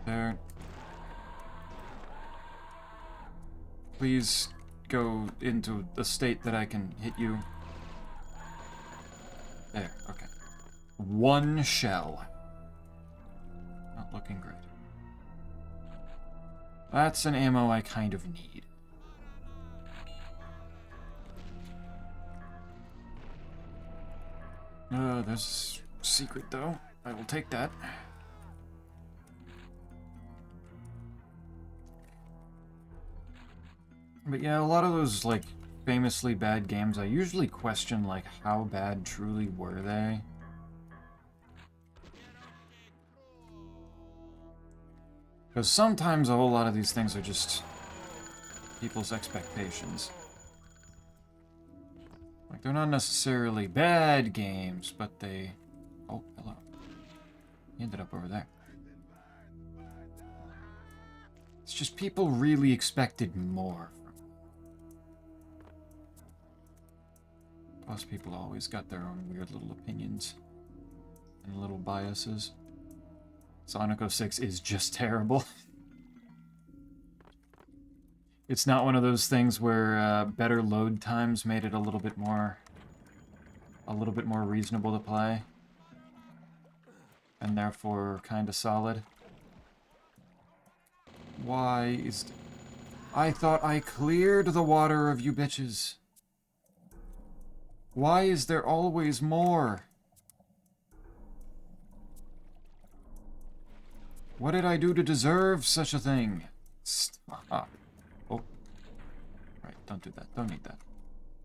S1: There. Please go into a state that I can hit you. There, okay. One shell. Not looking great. That's an ammo I kind of need. There's a secret though. I will take that. But yeah, a lot of those, like, famously bad games, I usually question, like, how bad truly were they? Because sometimes a whole lot of these things are just people's expectations. Like, they're not necessarily bad games, but they... Oh, hello. He ended up over there. It's just people really expected more. Plus, people always got their own weird little opinions and little biases. Sonic 06 is just terrible. It's not one of those things where better load times made it a little bit more reasonable to play, and therefore kind of solid. Why is... I thought I cleared the water of you bitches. Why is there always more? What did I do to deserve such a thing? Stop. Oh. Right, don't do that. Don't need that.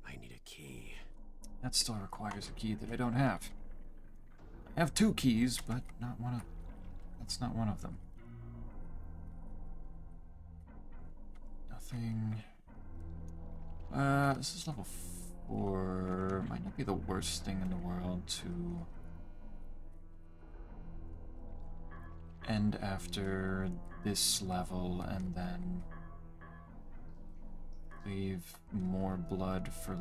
S3: I need a key.
S1: That still requires a key that I don't have. I have 2 keys, but not one of... That's not one of them. Nothing... this is level 4. Might not be the worst thing in the world to end after this level and then leave more blood for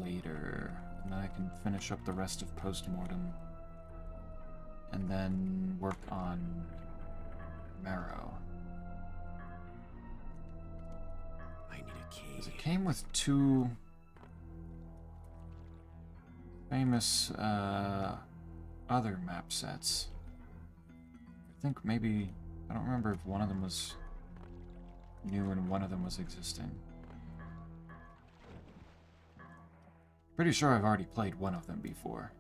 S1: later. And then I can finish up the rest of Postmortem and then work on Marrow.
S3: I need a key.
S1: 'Cause it came with 2 famous other map sets. I think maybe... I don't remember if one of them was new and one of them was existing. Pretty sure I've already played one of them before.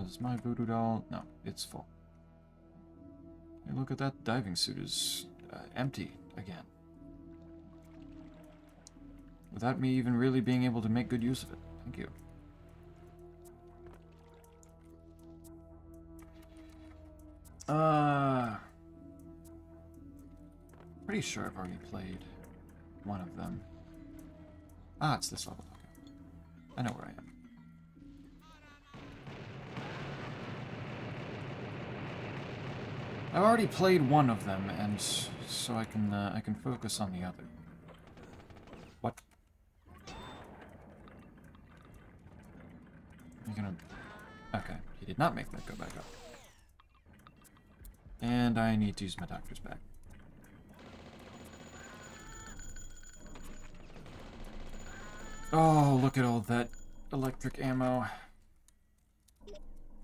S1: Is my voodoo doll? No, it's full. Hey, look at that diving suit is empty again. Without me even really being able to make good use of it. Thank you. Pretty sure I've already played one of them. Ah, it's this level. Okay. I know where I am. I've already played one of them, and so I can focus on the other. What? You're gonna... Okay, he did not make that go back up. And I need to use my doctor's bag. Oh, look at all that electric ammo.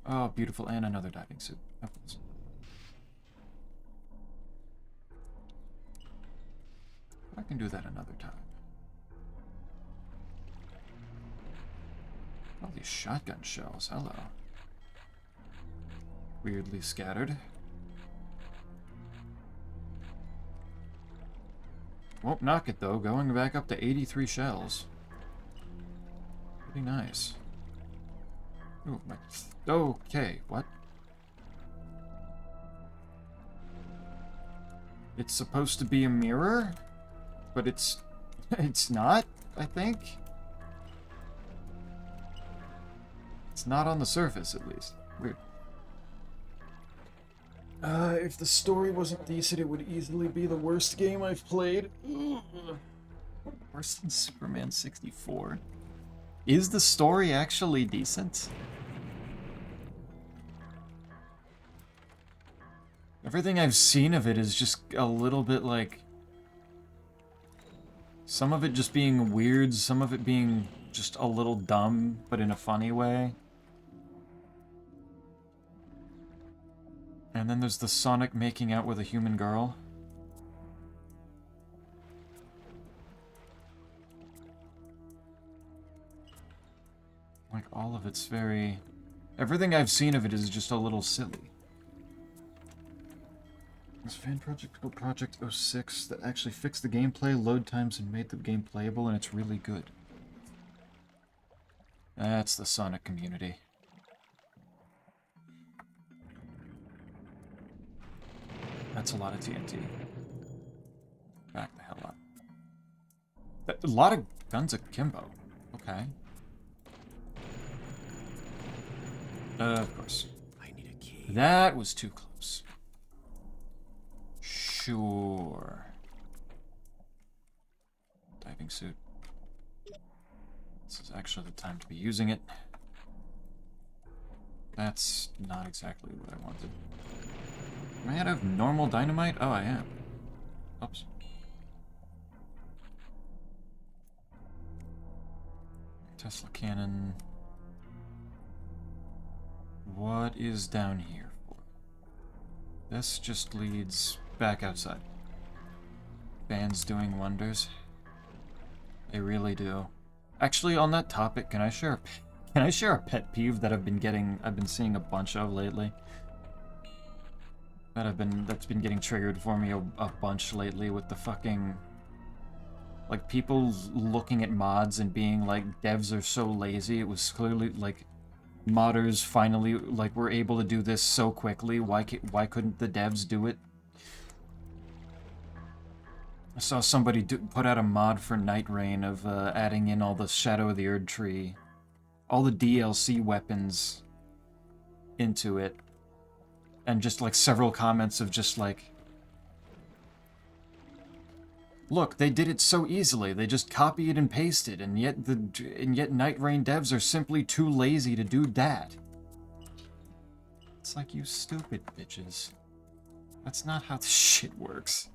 S1: Oh, beautiful, and another diving suit. Oh, please. I can do that another time. All these shotgun shells, hello. Weirdly scattered. Won't knock it though, going back up to 83 shells. Pretty nice. Ooh, my... Okay, what? It's supposed to be a mirror? But it's not, I think. It's not on the surface, at least. Weird. If the story wasn't decent, it would easily be the worst game I've played. Ugh. Worse than Superman 64. Is the story actually decent? Everything I've seen of it is just a little bit like... Some of it just being weird, some of it being just a little dumb, but in a funny way. And then there's the Sonic making out with a human girl. Like, all of it's very... Everything I've seen of it is just a little silly. This fan project called Project 06 that actually fixed the gameplay, load times, and made the game playable, and it's really good. That's the Sonic community. That's a lot of TNT. Back the hell up. A lot of guns akimbo. Okay. Of course.
S3: I need a key.
S1: That was too close. Sure. Diving suit. This is actually the time to be using it. That's not exactly what I wanted. Am I out of normal dynamite? Oh, I am. Oops. Tesla cannon. What is down here for? This just leads back outside. Fans doing wonders. They really do. Actually, on that topic, can I share a pet peeve that I've been seeing a bunch of lately? That's been getting triggered for me a bunch lately with the fucking... Like, people looking at mods and being like, devs are so lazy. It was clearly, like, modders finally, like, were able to do this so quickly. Why couldn't the devs do it? I saw somebody put out a mod for Night Rain of adding in all the Shadow of the Erd Tree, all the DLC weapons into it, and just like several comments of just like, look, they did it so easily. They just copied and pasted, and yet Night Rain devs are simply too lazy to do that. It's like, you stupid bitches. That's not how this shit works.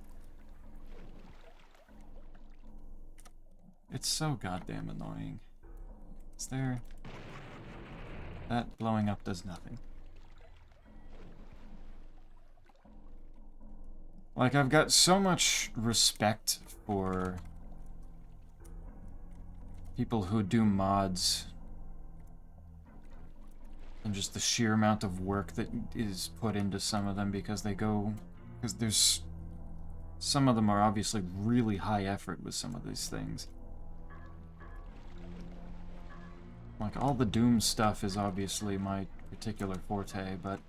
S1: It's so goddamn annoying. Is there... That blowing up does nothing. Like, I've got so much respect for people who do mods and just the sheer amount of work that is put into some of them, because they go Because there's... Some of them are obviously really high effort with some of these things. Like, all the Doom stuff is obviously my particular forte, but...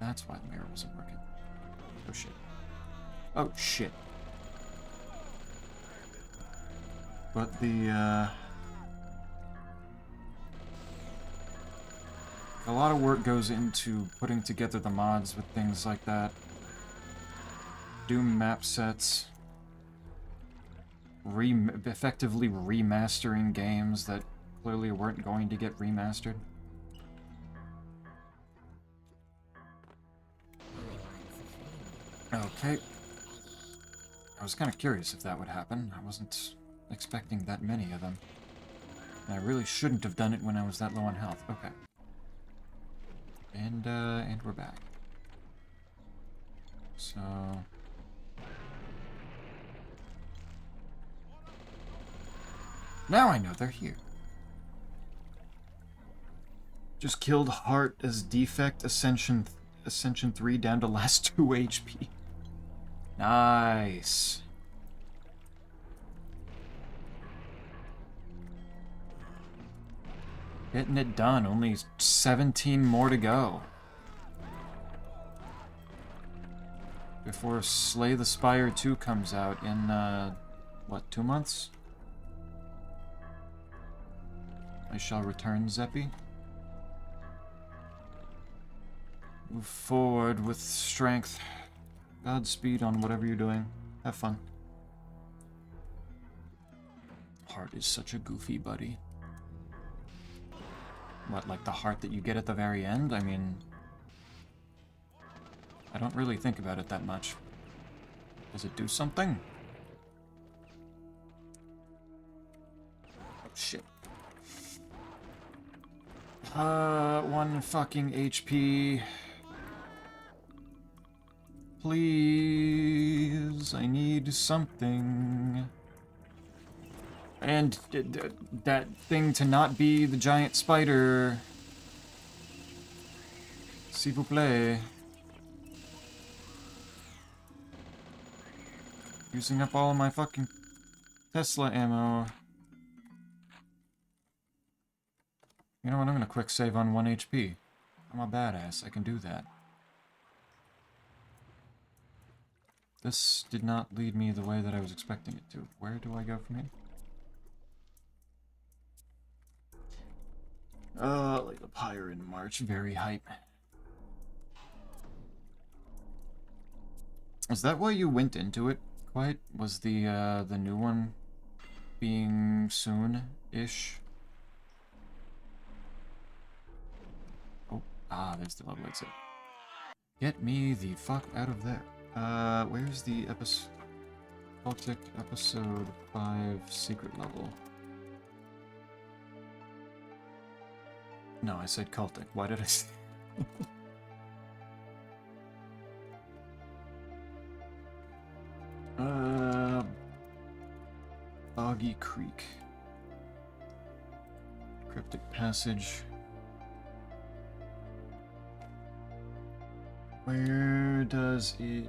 S1: That's why the mirror wasn't working. Oh, shit. Oh, shit. But the, a lot of work goes into putting together the mods with things like that. Doom map sets. Effectively remastering games that clearly weren't going to get remastered. Okay. I was kind of curious if that would happen. I wasn't expecting that many of them. And I really shouldn't have done it when I was that low on health. Okay. And we're back. So... Now I know they're here. Just killed Heart as Defect Ascension 3 down to last 2 HP. Nice. Getting it done. Only 17 more to go. Before Slay the Spire 2 comes out in, what, 2 months? I shall return, Zeppy. Move forward with strength. Godspeed on whatever you're doing. Have fun. Heart is such a goofy buddy. What, like the heart that you get at the very end? I mean... I don't really think about it that much. Does it do something? Oh, shit. 1 fucking HP. Please, I need something. And that thing to not be the giant spider. S'il vous plaît. Using up all of my fucking Tesla ammo. You know what, I'm gonna quick save on 1 HP. I'm a badass, I can do that. This did not lead me the way that I was expecting it to. Where do I go from here? Like the Pyre in March, very hype. Is that why you went into it quite? Was the new one being soon-ish? Oh, there's the level exit. Get me the fuck out of there. Where's the Celtic episode 5 secret level? No, I said cultic. Why did I say... Boggy Creek. Cryptic passage. Where does it...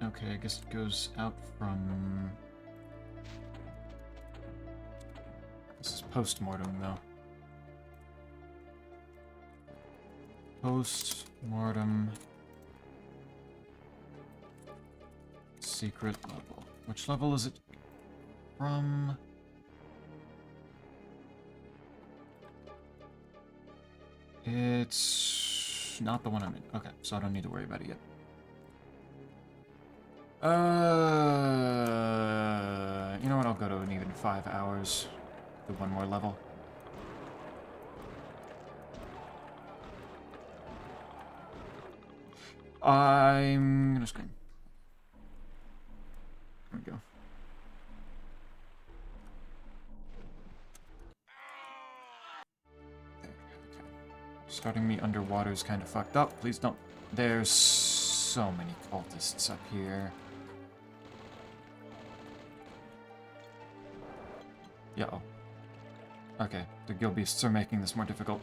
S1: Okay, I guess it goes out from... This is post-mortem, though. Post-mortem... Secret level. Which level is it from? It's not the one I'm in. Okay, so I don't need to worry about it yet. You know what? I'll go to an even 5 hours. Do 1 more level. I'm gonna scream. There we go. Okay. Starting me underwater is kind of fucked up. Please don't. There's so many cultists up here. Yeah-oh. Okay, the guild beasts are making this more difficult.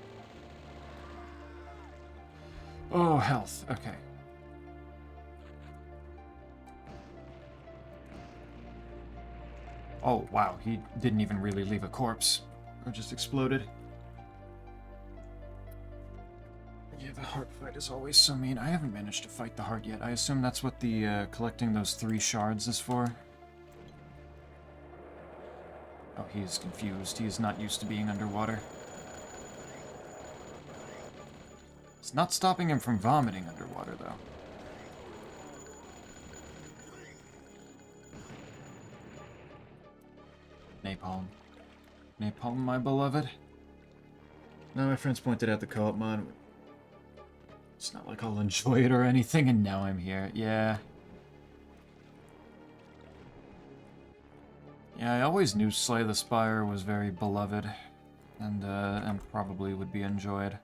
S1: Oh, health. Okay. Oh, wow, he didn't even really leave a corpse. Or just exploded. Yeah, the heart fight is always so mean. I haven't managed to fight the heart yet. I assume that's what the collecting those 3 shards is for. Oh, he is confused. He is not used to being underwater. It's not stopping him from vomiting underwater, though. Napalm. Napalm, my beloved. Now my friends pointed out the co-op mod. It's not like I'll enjoy it or anything, and now I'm here. Yeah. Yeah, I always knew Slay the Spire was very beloved, and probably would be enjoyed.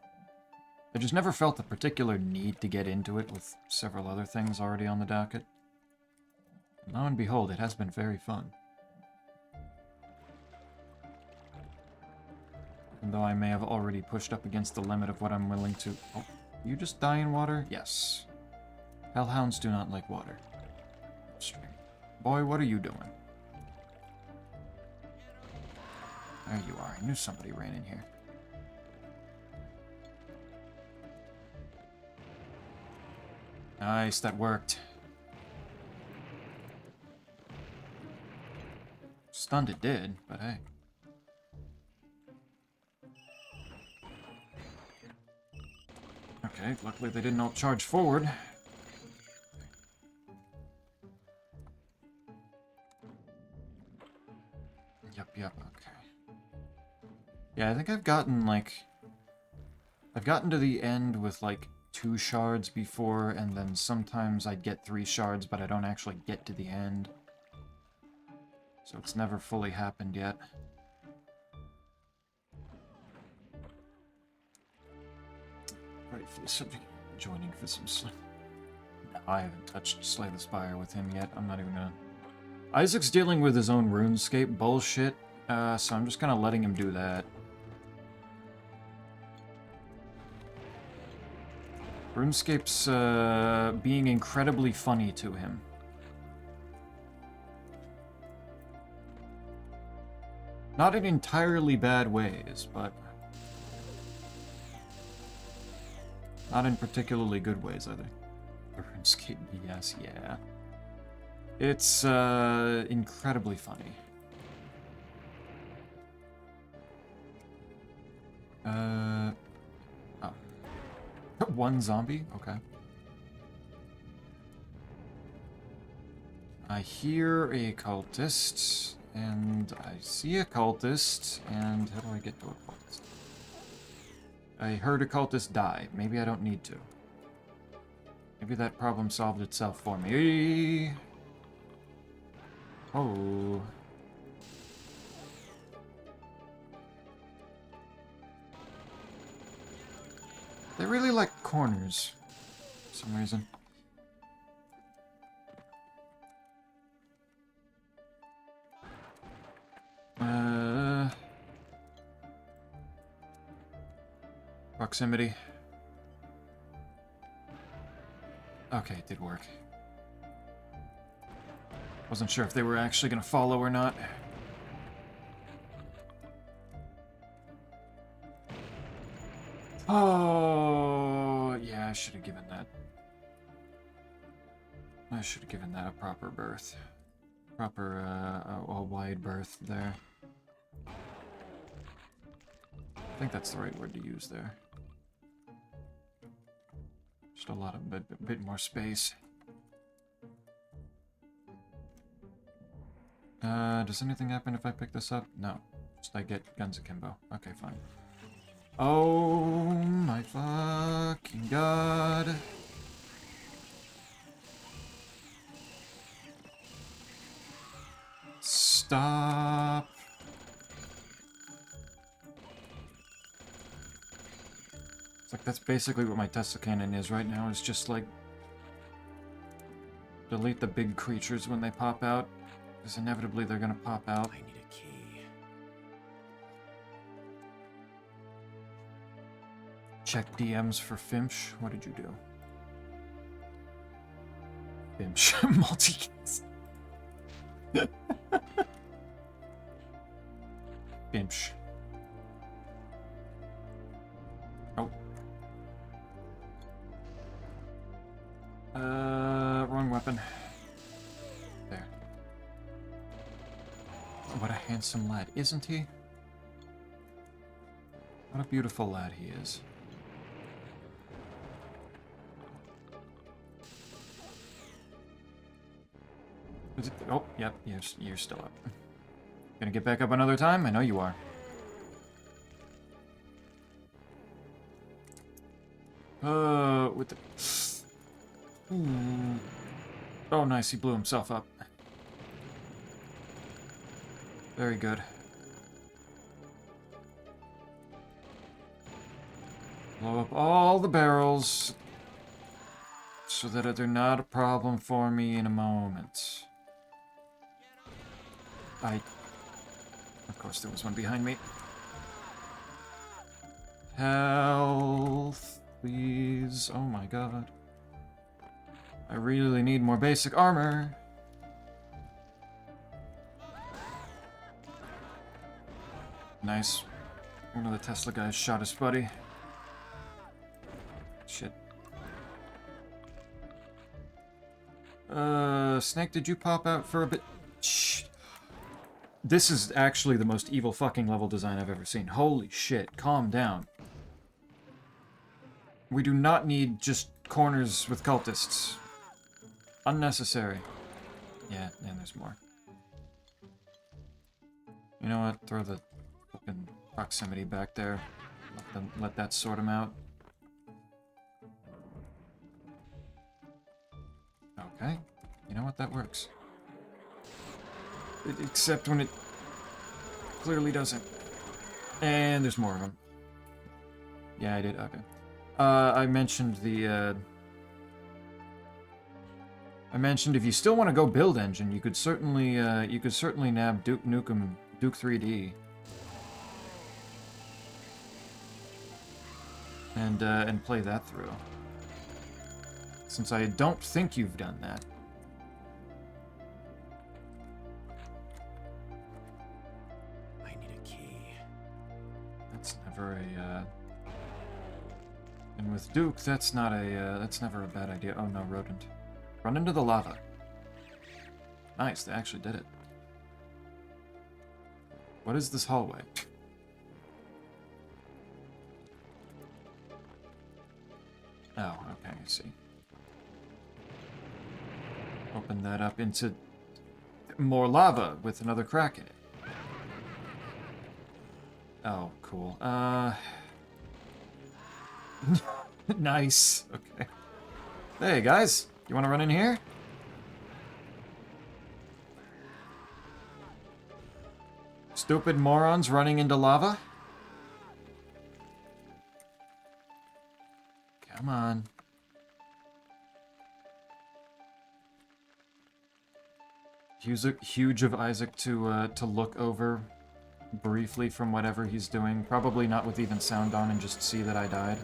S1: I just never felt the particular need to get into it with several other things already on the docket. And lo and behold, it has been very fun. Even though I may have already pushed up against the limit of what I'm willing to... Oh, you just die in water? Yes. Hellhounds do not like water. Stream. Boy, what are you doing? There you are. I knew somebody ran in here. Nice, that worked. Stunned it did, but hey. Okay, luckily they didn't all charge forward. Yep, okay. Yeah, I think I've gotten, like... I've gotten to the end with, like, 2 shards before, and then sometimes I'd get 3 shards, but I don't actually get to the end. So it's never fully happened yet. Rightfully something joining for some Slay. No, I haven't touched Slay the Spire with him yet. I'm not even gonna... Isaac's dealing with his own RuneScape bullshit, so I'm just kind of letting him do that. RuneScape's being incredibly funny to him. Not in entirely bad ways, but... not in particularly good ways, either. RuneScape BS, yeah. It's, incredibly funny. Oh. 1 zombie? Okay. I hear a cultist, and I see a cultist, and how do I get to a cultist? I heard a cultist die. Maybe I don't need to. Maybe that problem solved itself for me. Oh. They really like corners, for some reason. Proximity. Okay, it did work. Wasn't sure if they were actually gonna follow or not. Oh, yeah, I should have given that. I should have given that a proper berth. Proper, a wide berth there. I think that's the right word to use there. Just a lot of bit more space. Does anything happen if I pick this up? No. Just I get guns akimbo. Okay, fine. Oh my fucking god. Stop. It's like that's basically what my Tesla cannon is right now. It's just like delete the big creatures when they pop out, because inevitably they're gonna pop out.
S3: I need a key.
S1: Check DMs for Fimsh. What did you do? Fimsh. Multi-kills. Bimsh. Oh. Wrong weapon. There. Oh, what a handsome lad, isn't he? What a beautiful lad he is. Is it, oh, yep, you're still up. Gonna get back up another time? I know you are. With the... Ooh. Oh, nice, he blew himself up. Very good. Blow up all the barrels so that they're not a problem for me in a moment. Of course, there was one behind me. Health, please. Oh my god. I really need more basic armor. Nice. One of the Tesla guys shot his buddy. Shit. Snake, did you pop out for a bit? Shh. This is actually the most evil fucking level design I've ever seen. Holy shit, calm down. We do not need just corners with cultists. Unnecessary. Yeah, and there's more. You know what? Throw the fucking proximity back there. Let that sort him out. Okay. You know what? That works. Except when it clearly doesn't. And there's more of them. Yeah, I did. Okay. I mentioned the, I mentioned if you still want to go build engine, you could certainly nab Duke Nukem, Duke 3D. And play that through. Since I don't think you've done that.
S3: I need a key.
S1: That's never a, And with Duke, that's not a, that's never a bad idea. Oh no, rodent. Run into the lava. Nice, they actually did it. What is this hallway? Oh, okay, I see. Open that up into more lava with another crack in it. Oh, cool. Nice. Okay. Hey, guys. You want to run in here? Stupid morons running into lava? Come on. Huge of Isaac to look over briefly from whatever he's doing. Probably not with even sound on, and just see that I died.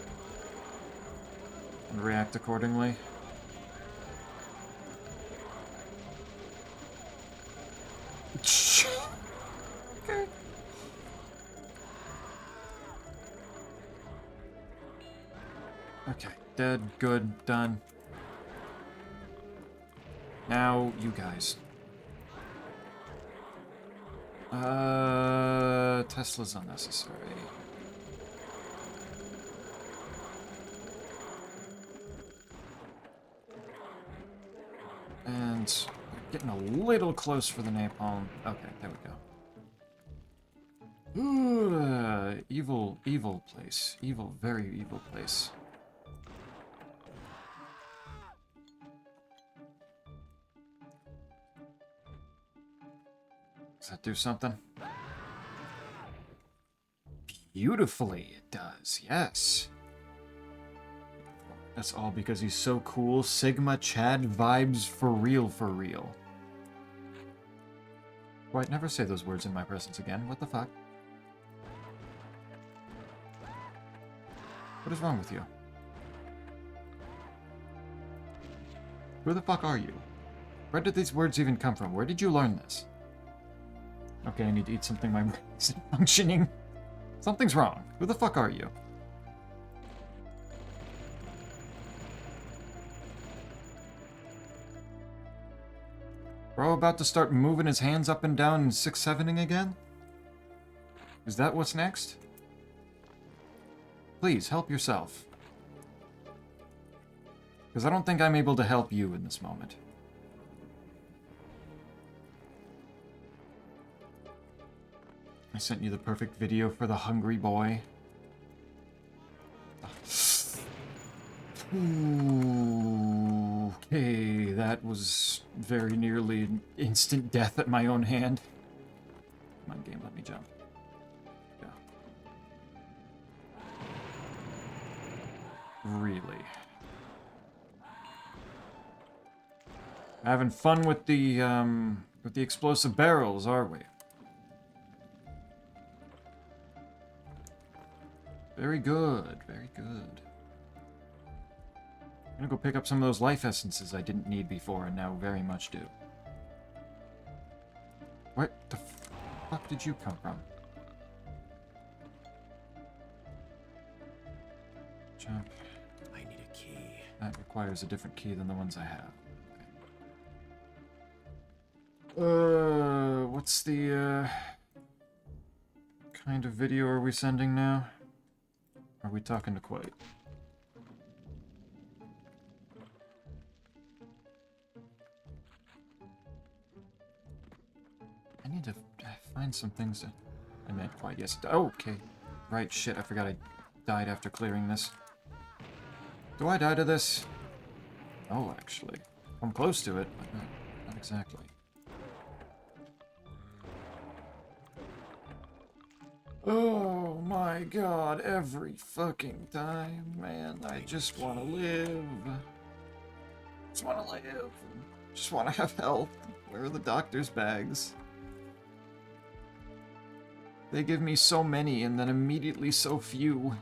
S1: And react accordingly. Okay. Okay, dead, good, done. Now, you guys. Tesla's unnecessary. And getting a little close for the napalm. Okay, there we go. Ooh, evil place. Evil, very evil place. Does that do something? Beautifully, it does, yes. That's all because he's so cool. Sigma Chad vibes for real, for real. Wait, never say those words in my presence again. What the fuck? What is wrong with you? Who the fuck are you? Where did these words even come from? Where did you learn this? Okay, I need to eat something my brain isn't functioning. Something's wrong. Who the fuck are you? Bro about to start moving his hands up and down and 6-7ing again? Is that what's next? Please, help yourself. Because I don't think I'm able to help you in this moment. I sent you the perfect video for the hungry boy. Ooh, okay, that was very nearly an instant death at my own hand. Come on, game, let me jump. Yeah. Really? Having fun with the explosive barrels, are we? Very good, very good. I'm gonna go pick up some of those life essences I didn't need before and now very much do. Where the fuck did you come from? Jump.
S3: I need a key.
S1: That requires a different key than the ones I have. What's the, kind of video are we sending now? Are we talking to Quite? I need to find some things that I meant Quite, yes. Oh, okay. Right, shit, I forgot I died after clearing this. Do I die to this? Oh, actually. I'm close to it, but not exactly. Oh my god, every fucking time, man. I just want to live. Just want to live. Just want to have health. Where are the doctor's bags? They give me so many and then immediately so few.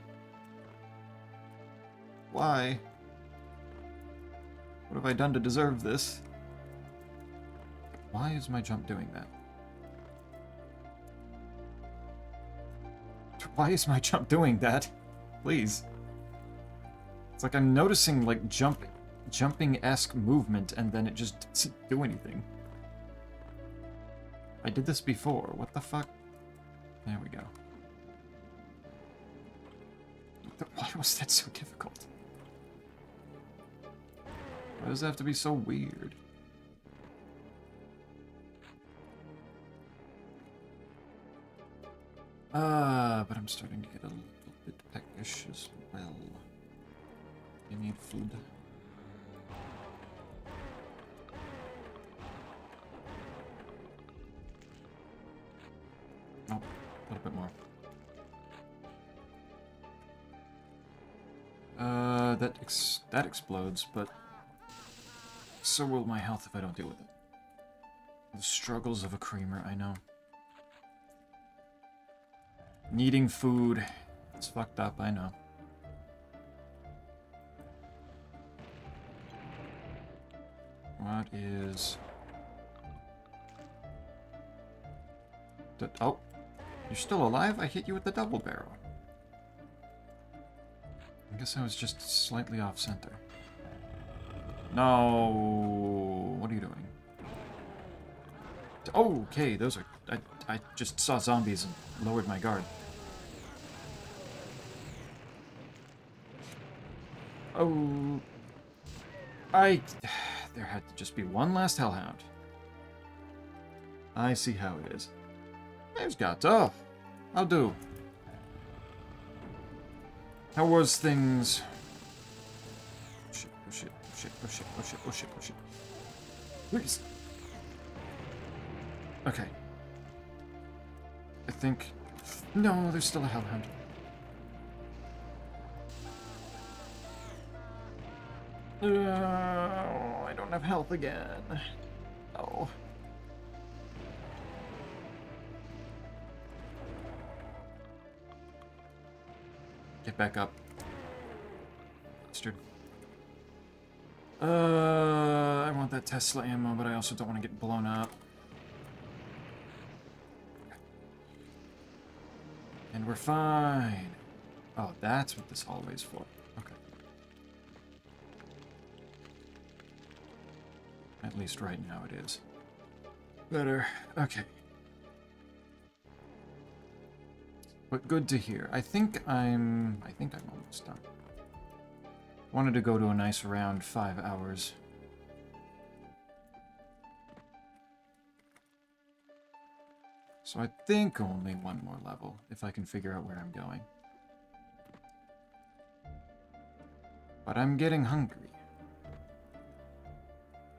S1: Why? What have I done to deserve this? Why is my jump doing that? Why is my jump doing that? Please. It's like I'm noticing, like, jumping-esque movement, and then it just doesn't do anything. I did this before. What the fuck? There we go. Why was that so difficult? Why does it have to be so weird? But I'm starting to get a little bit peckish as well. I need food. Oh, a little bit more. That explodes, but so will my health if I don't deal with it. The struggles of a creamer, I know. Needing food. It's fucked up, I know. What is... Oh, you're still alive? I hit you with the double barrel. I guess I was just slightly off center. No, what are you doing? Oh, okay, those are... I just saw zombies and lowered my guard. Oh... There had to just be one last hellhound. I see how it is. There's Gato. How do? How was things? Shit, oh shit, oh shit, oh shit, oh shit, oh shit, oh shit. Please. Okay. I think... No, there's still a hellhound. I don't have health again. Oh. Get back up. Bastard. I want that Tesla ammo, but I also don't want to get blown up. we're fine. Oh, that's what this hallway's for. Okay. At least right now it is. Better. Okay. But good to hear. I think I'm almost done. Wanted to go to a nice round 5 hours. So I think only one more level, if I can figure out where I'm going. But I'm getting hungry.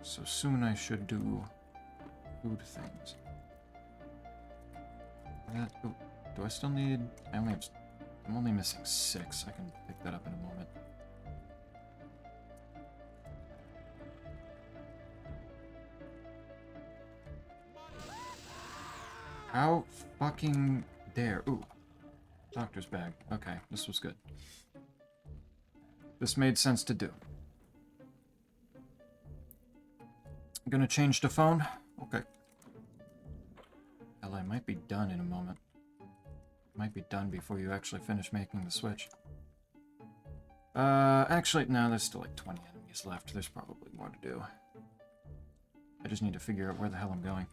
S1: So soon I should do food things. Ooh, do I still need... I'm only missing 6. I can pick that up in a moment. How fucking dare... Ooh. Doctor's bag. Okay, this was good. This made sense to do. I'm gonna change to phone? Okay. Hell, I might be done in a moment. Might be done before you actually finish making the switch. Actually, no, there's still like 20 enemies left. There's probably more to do. I just need to figure out where the hell I'm going.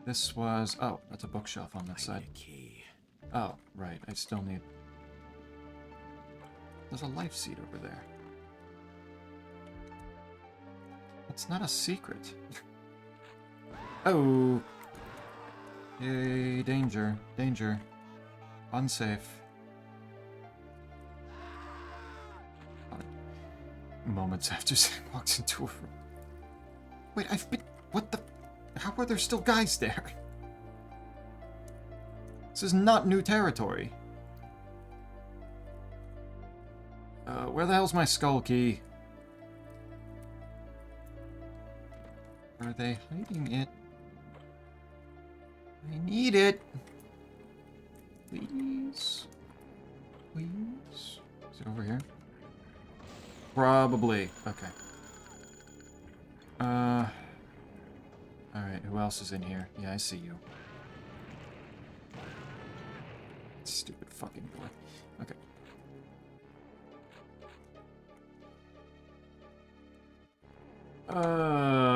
S1: This was... Oh, that's a bookshelf on that side.
S3: Key.
S1: Oh, right. I still need... There's a life seed over there. That's not a secret. Oh! Yay, danger. Danger. Unsafe. Moments after Sam walks into a room. Wait, I've been... What the... How are there still guys there? This is not new territory. Where the hell's my skull key? Are they hiding it? I need it. Please. Please. Is it over here? Probably. Okay. Alright, who else is in here? Yeah, I see you. Stupid fucking boy. Okay.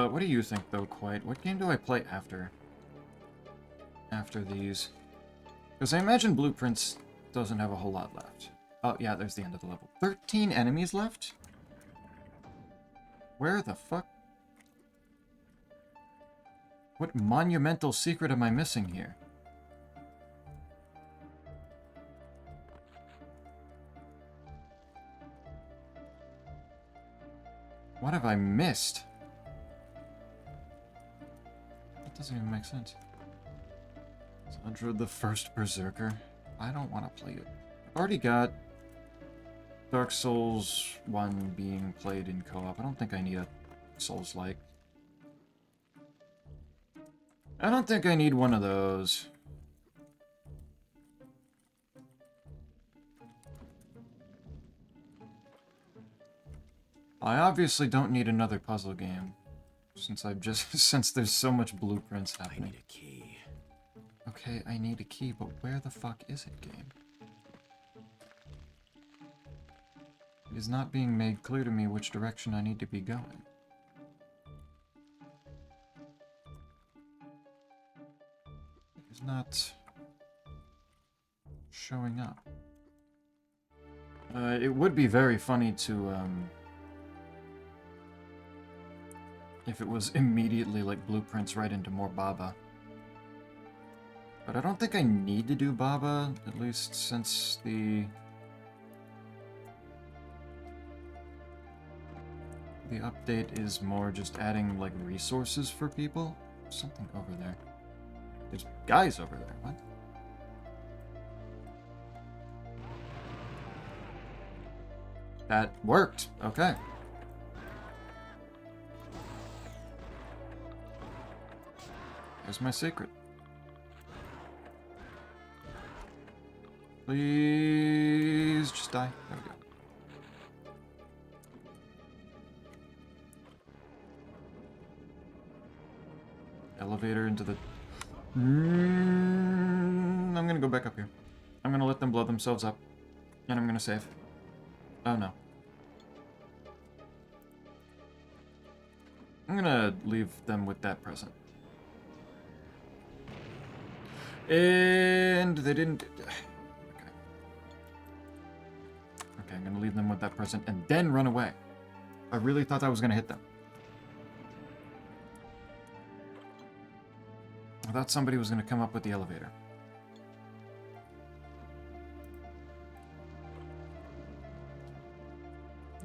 S1: What do you think, though, Quite? What game do I play after these? Because I imagine Blueprints doesn't have a whole lot left. Oh, yeah, there's the end of the level. 13 enemies left? Where the fuck? What monumental secret am I missing here? What have I missed? That doesn't even make sense. Sandra the First Berserker. I don't want to play it. I've already got Dark Souls 1 being played in co-op. I don't think I need a Souls-like. I don't think I need one of those. I obviously don't need another puzzle game, since since there's so much blueprints happening.
S3: I need a key.
S1: Okay, I need a key, but where the fuck is it, game? It is not being made clear to me which direction I need to be going. It is not showing up. It would be very funny to, if it was immediately like blueprints right into more Baba. But I don't think I need to do Baba, at least since the update is more just adding like resources for people. There's something over there. There's guys over there, what? That worked, okay. There's my secret. Please just die. There we go. elevator into the... I'm gonna go back up here. I'm gonna let them blow themselves up. And I'm gonna save. Oh no. I'm gonna leave them with that present. And they didn't... Okay. Okay, I'm gonna leave them with that present and then run away. I really thought I was gonna hit them. I thought somebody was gonna come up with the elevator.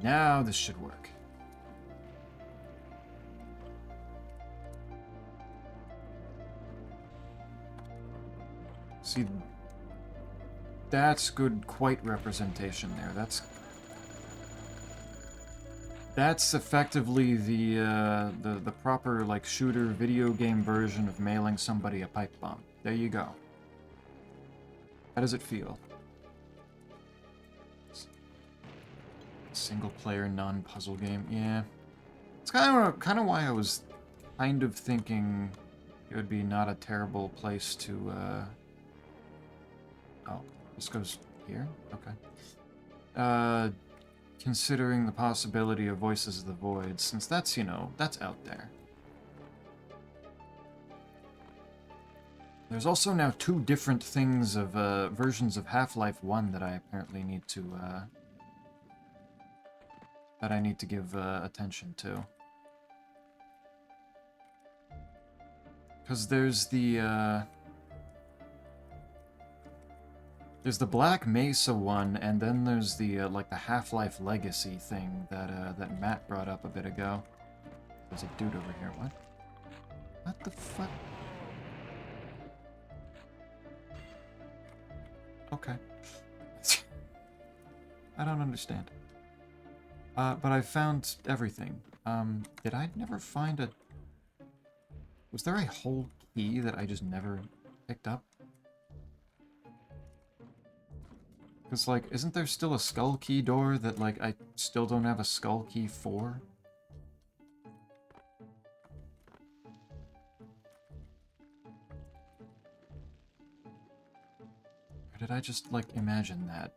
S1: Now this should work. See, that's good, quite representation there. That's effectively the proper like shooter video game version of mailing somebody a pipe bomb. There you go. How does it feel? Single player non-puzzle game. Yeah, it's kind of why I was kind of thinking it would be not a terrible place to. Oh, this goes here? Okay. Considering the possibility of Voices of the Void, since that's, you know, that's out there. There's also now 2 different things of, versions of Half-Life 1 that I apparently need to, give, attention to. Because there's the Black Mesa one, and then there's the, like, the Half-Life Legacy thing that Matt brought up a bit ago. There's a dude over here. What? What the fuck? Okay. I don't understand. But I found everything. Did I never find a... Was there a whole key that I just never picked up? Because, like, isn't there still a skull key door that, like, I still don't have a skull key for? Or did I just, like, imagine that?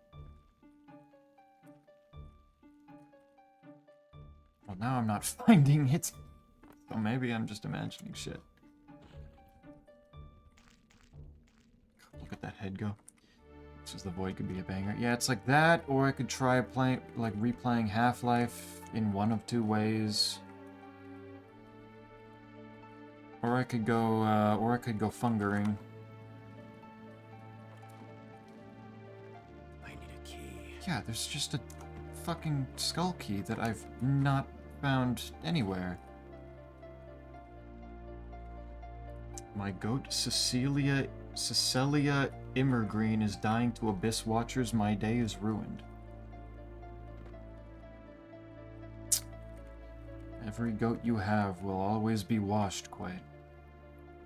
S1: Well, now I'm not finding it. So maybe I'm just imagining shit. Look at that head go. This is the Void could be a banger. Yeah, it's like that, or I could try replaying Half-Life in one of 2 ways. Or I could go, fungering.
S3: I need a key.
S1: Yeah, there's just a fucking skull key that I've not found anywhere. My goat, Cecilia Immergreen, is dying to Abyss Watchers. My day is ruined. Every goat you have will always be washed, quite.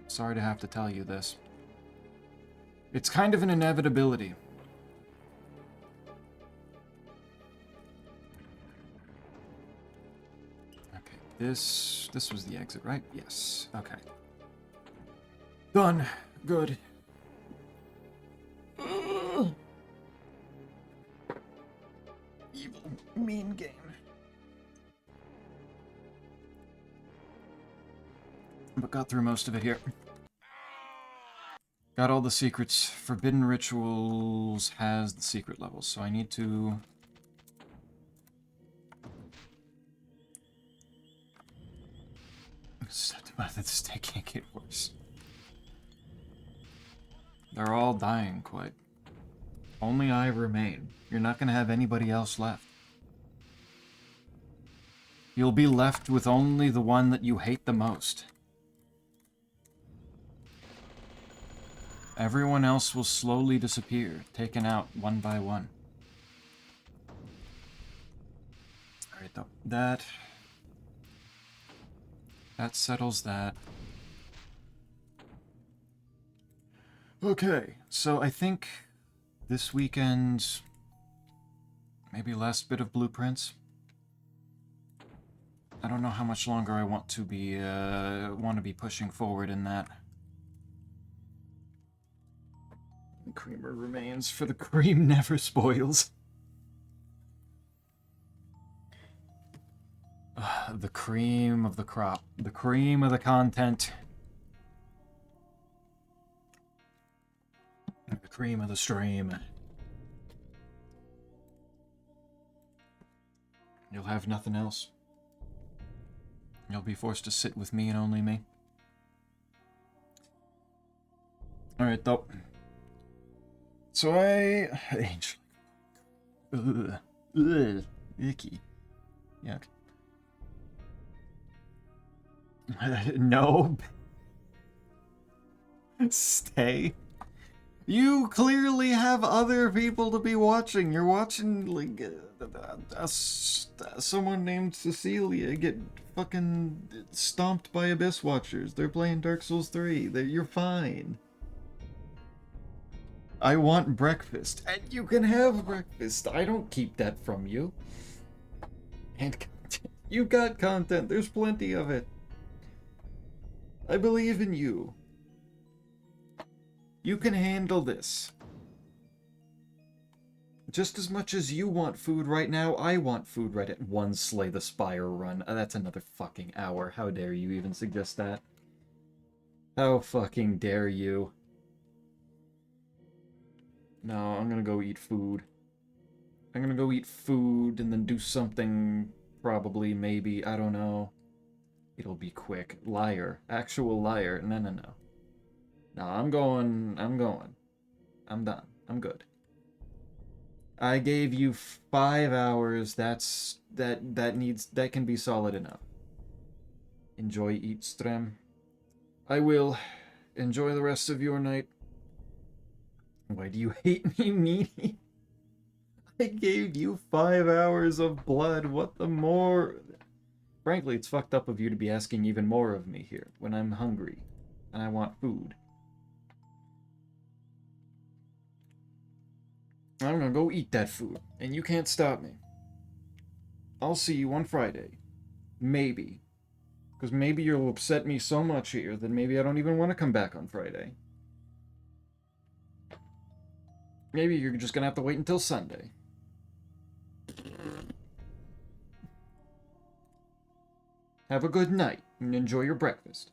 S1: Sorry to have to tell you this. It's kind of an inevitability. Okay, this was the exit, right? Yes. Okay. Done. Good. Evil, mean game. But got through most of it here. Got all the secrets. Forbidden Rituals has the secret levels, so I need to... This day can't get worse. They're all dying, quite. Only I remain. You're not gonna have anybody else left. You'll be left with only the one that you hate the most. Everyone else will slowly disappear, taken out one by one. Alright, though. That settles that. Okay, so I think this weekend, maybe last bit of blueprints. I don't know how much longer I want to be pushing forward in that. The creamer remains, for the cream never spoils. The cream of the crop. The cream of the content. The cream of the stream. You'll have nothing else. You'll be forced to sit with me and only me. Alright, though. So Angel. Ugh. Icky. Yuck. No. Stay. You clearly have other people to be watching. You're watching, like, someone named Cecilia get fucking stomped by Abyss Watchers. They're playing Dark Souls 3. You're fine. I want breakfast. And you can have breakfast. I don't keep that from you. And content. You've got content. There's plenty of it. I believe in you. You can handle this. Just as much as you want food right now, I want food right at one Slay the Spire run. That's another fucking hour. How dare you even suggest that? How fucking dare you? No, I'm gonna go eat food. I'm gonna go eat food and then do something, probably, maybe, I don't know. It'll be quick. Liar. Actual liar. No, no, no. No, I'm going. I'm done. I'm good. I gave you 5 hours. That can be solid enough. Enjoy eat stream. I will. Enjoy the rest of your night. Why do you hate me, meanie? I gave you 5 hours of blood. What the more? Frankly, it's fucked up of you to be asking even more of me here when I'm hungry and I want food. I'm gonna go eat that food, and you can't stop me. I'll see you on Friday. Maybe. Because maybe you'll upset me so much here that maybe I don't even want to come back on Friday. Maybe you're just gonna have to wait until Sunday. Have a good night, and enjoy your breakfast.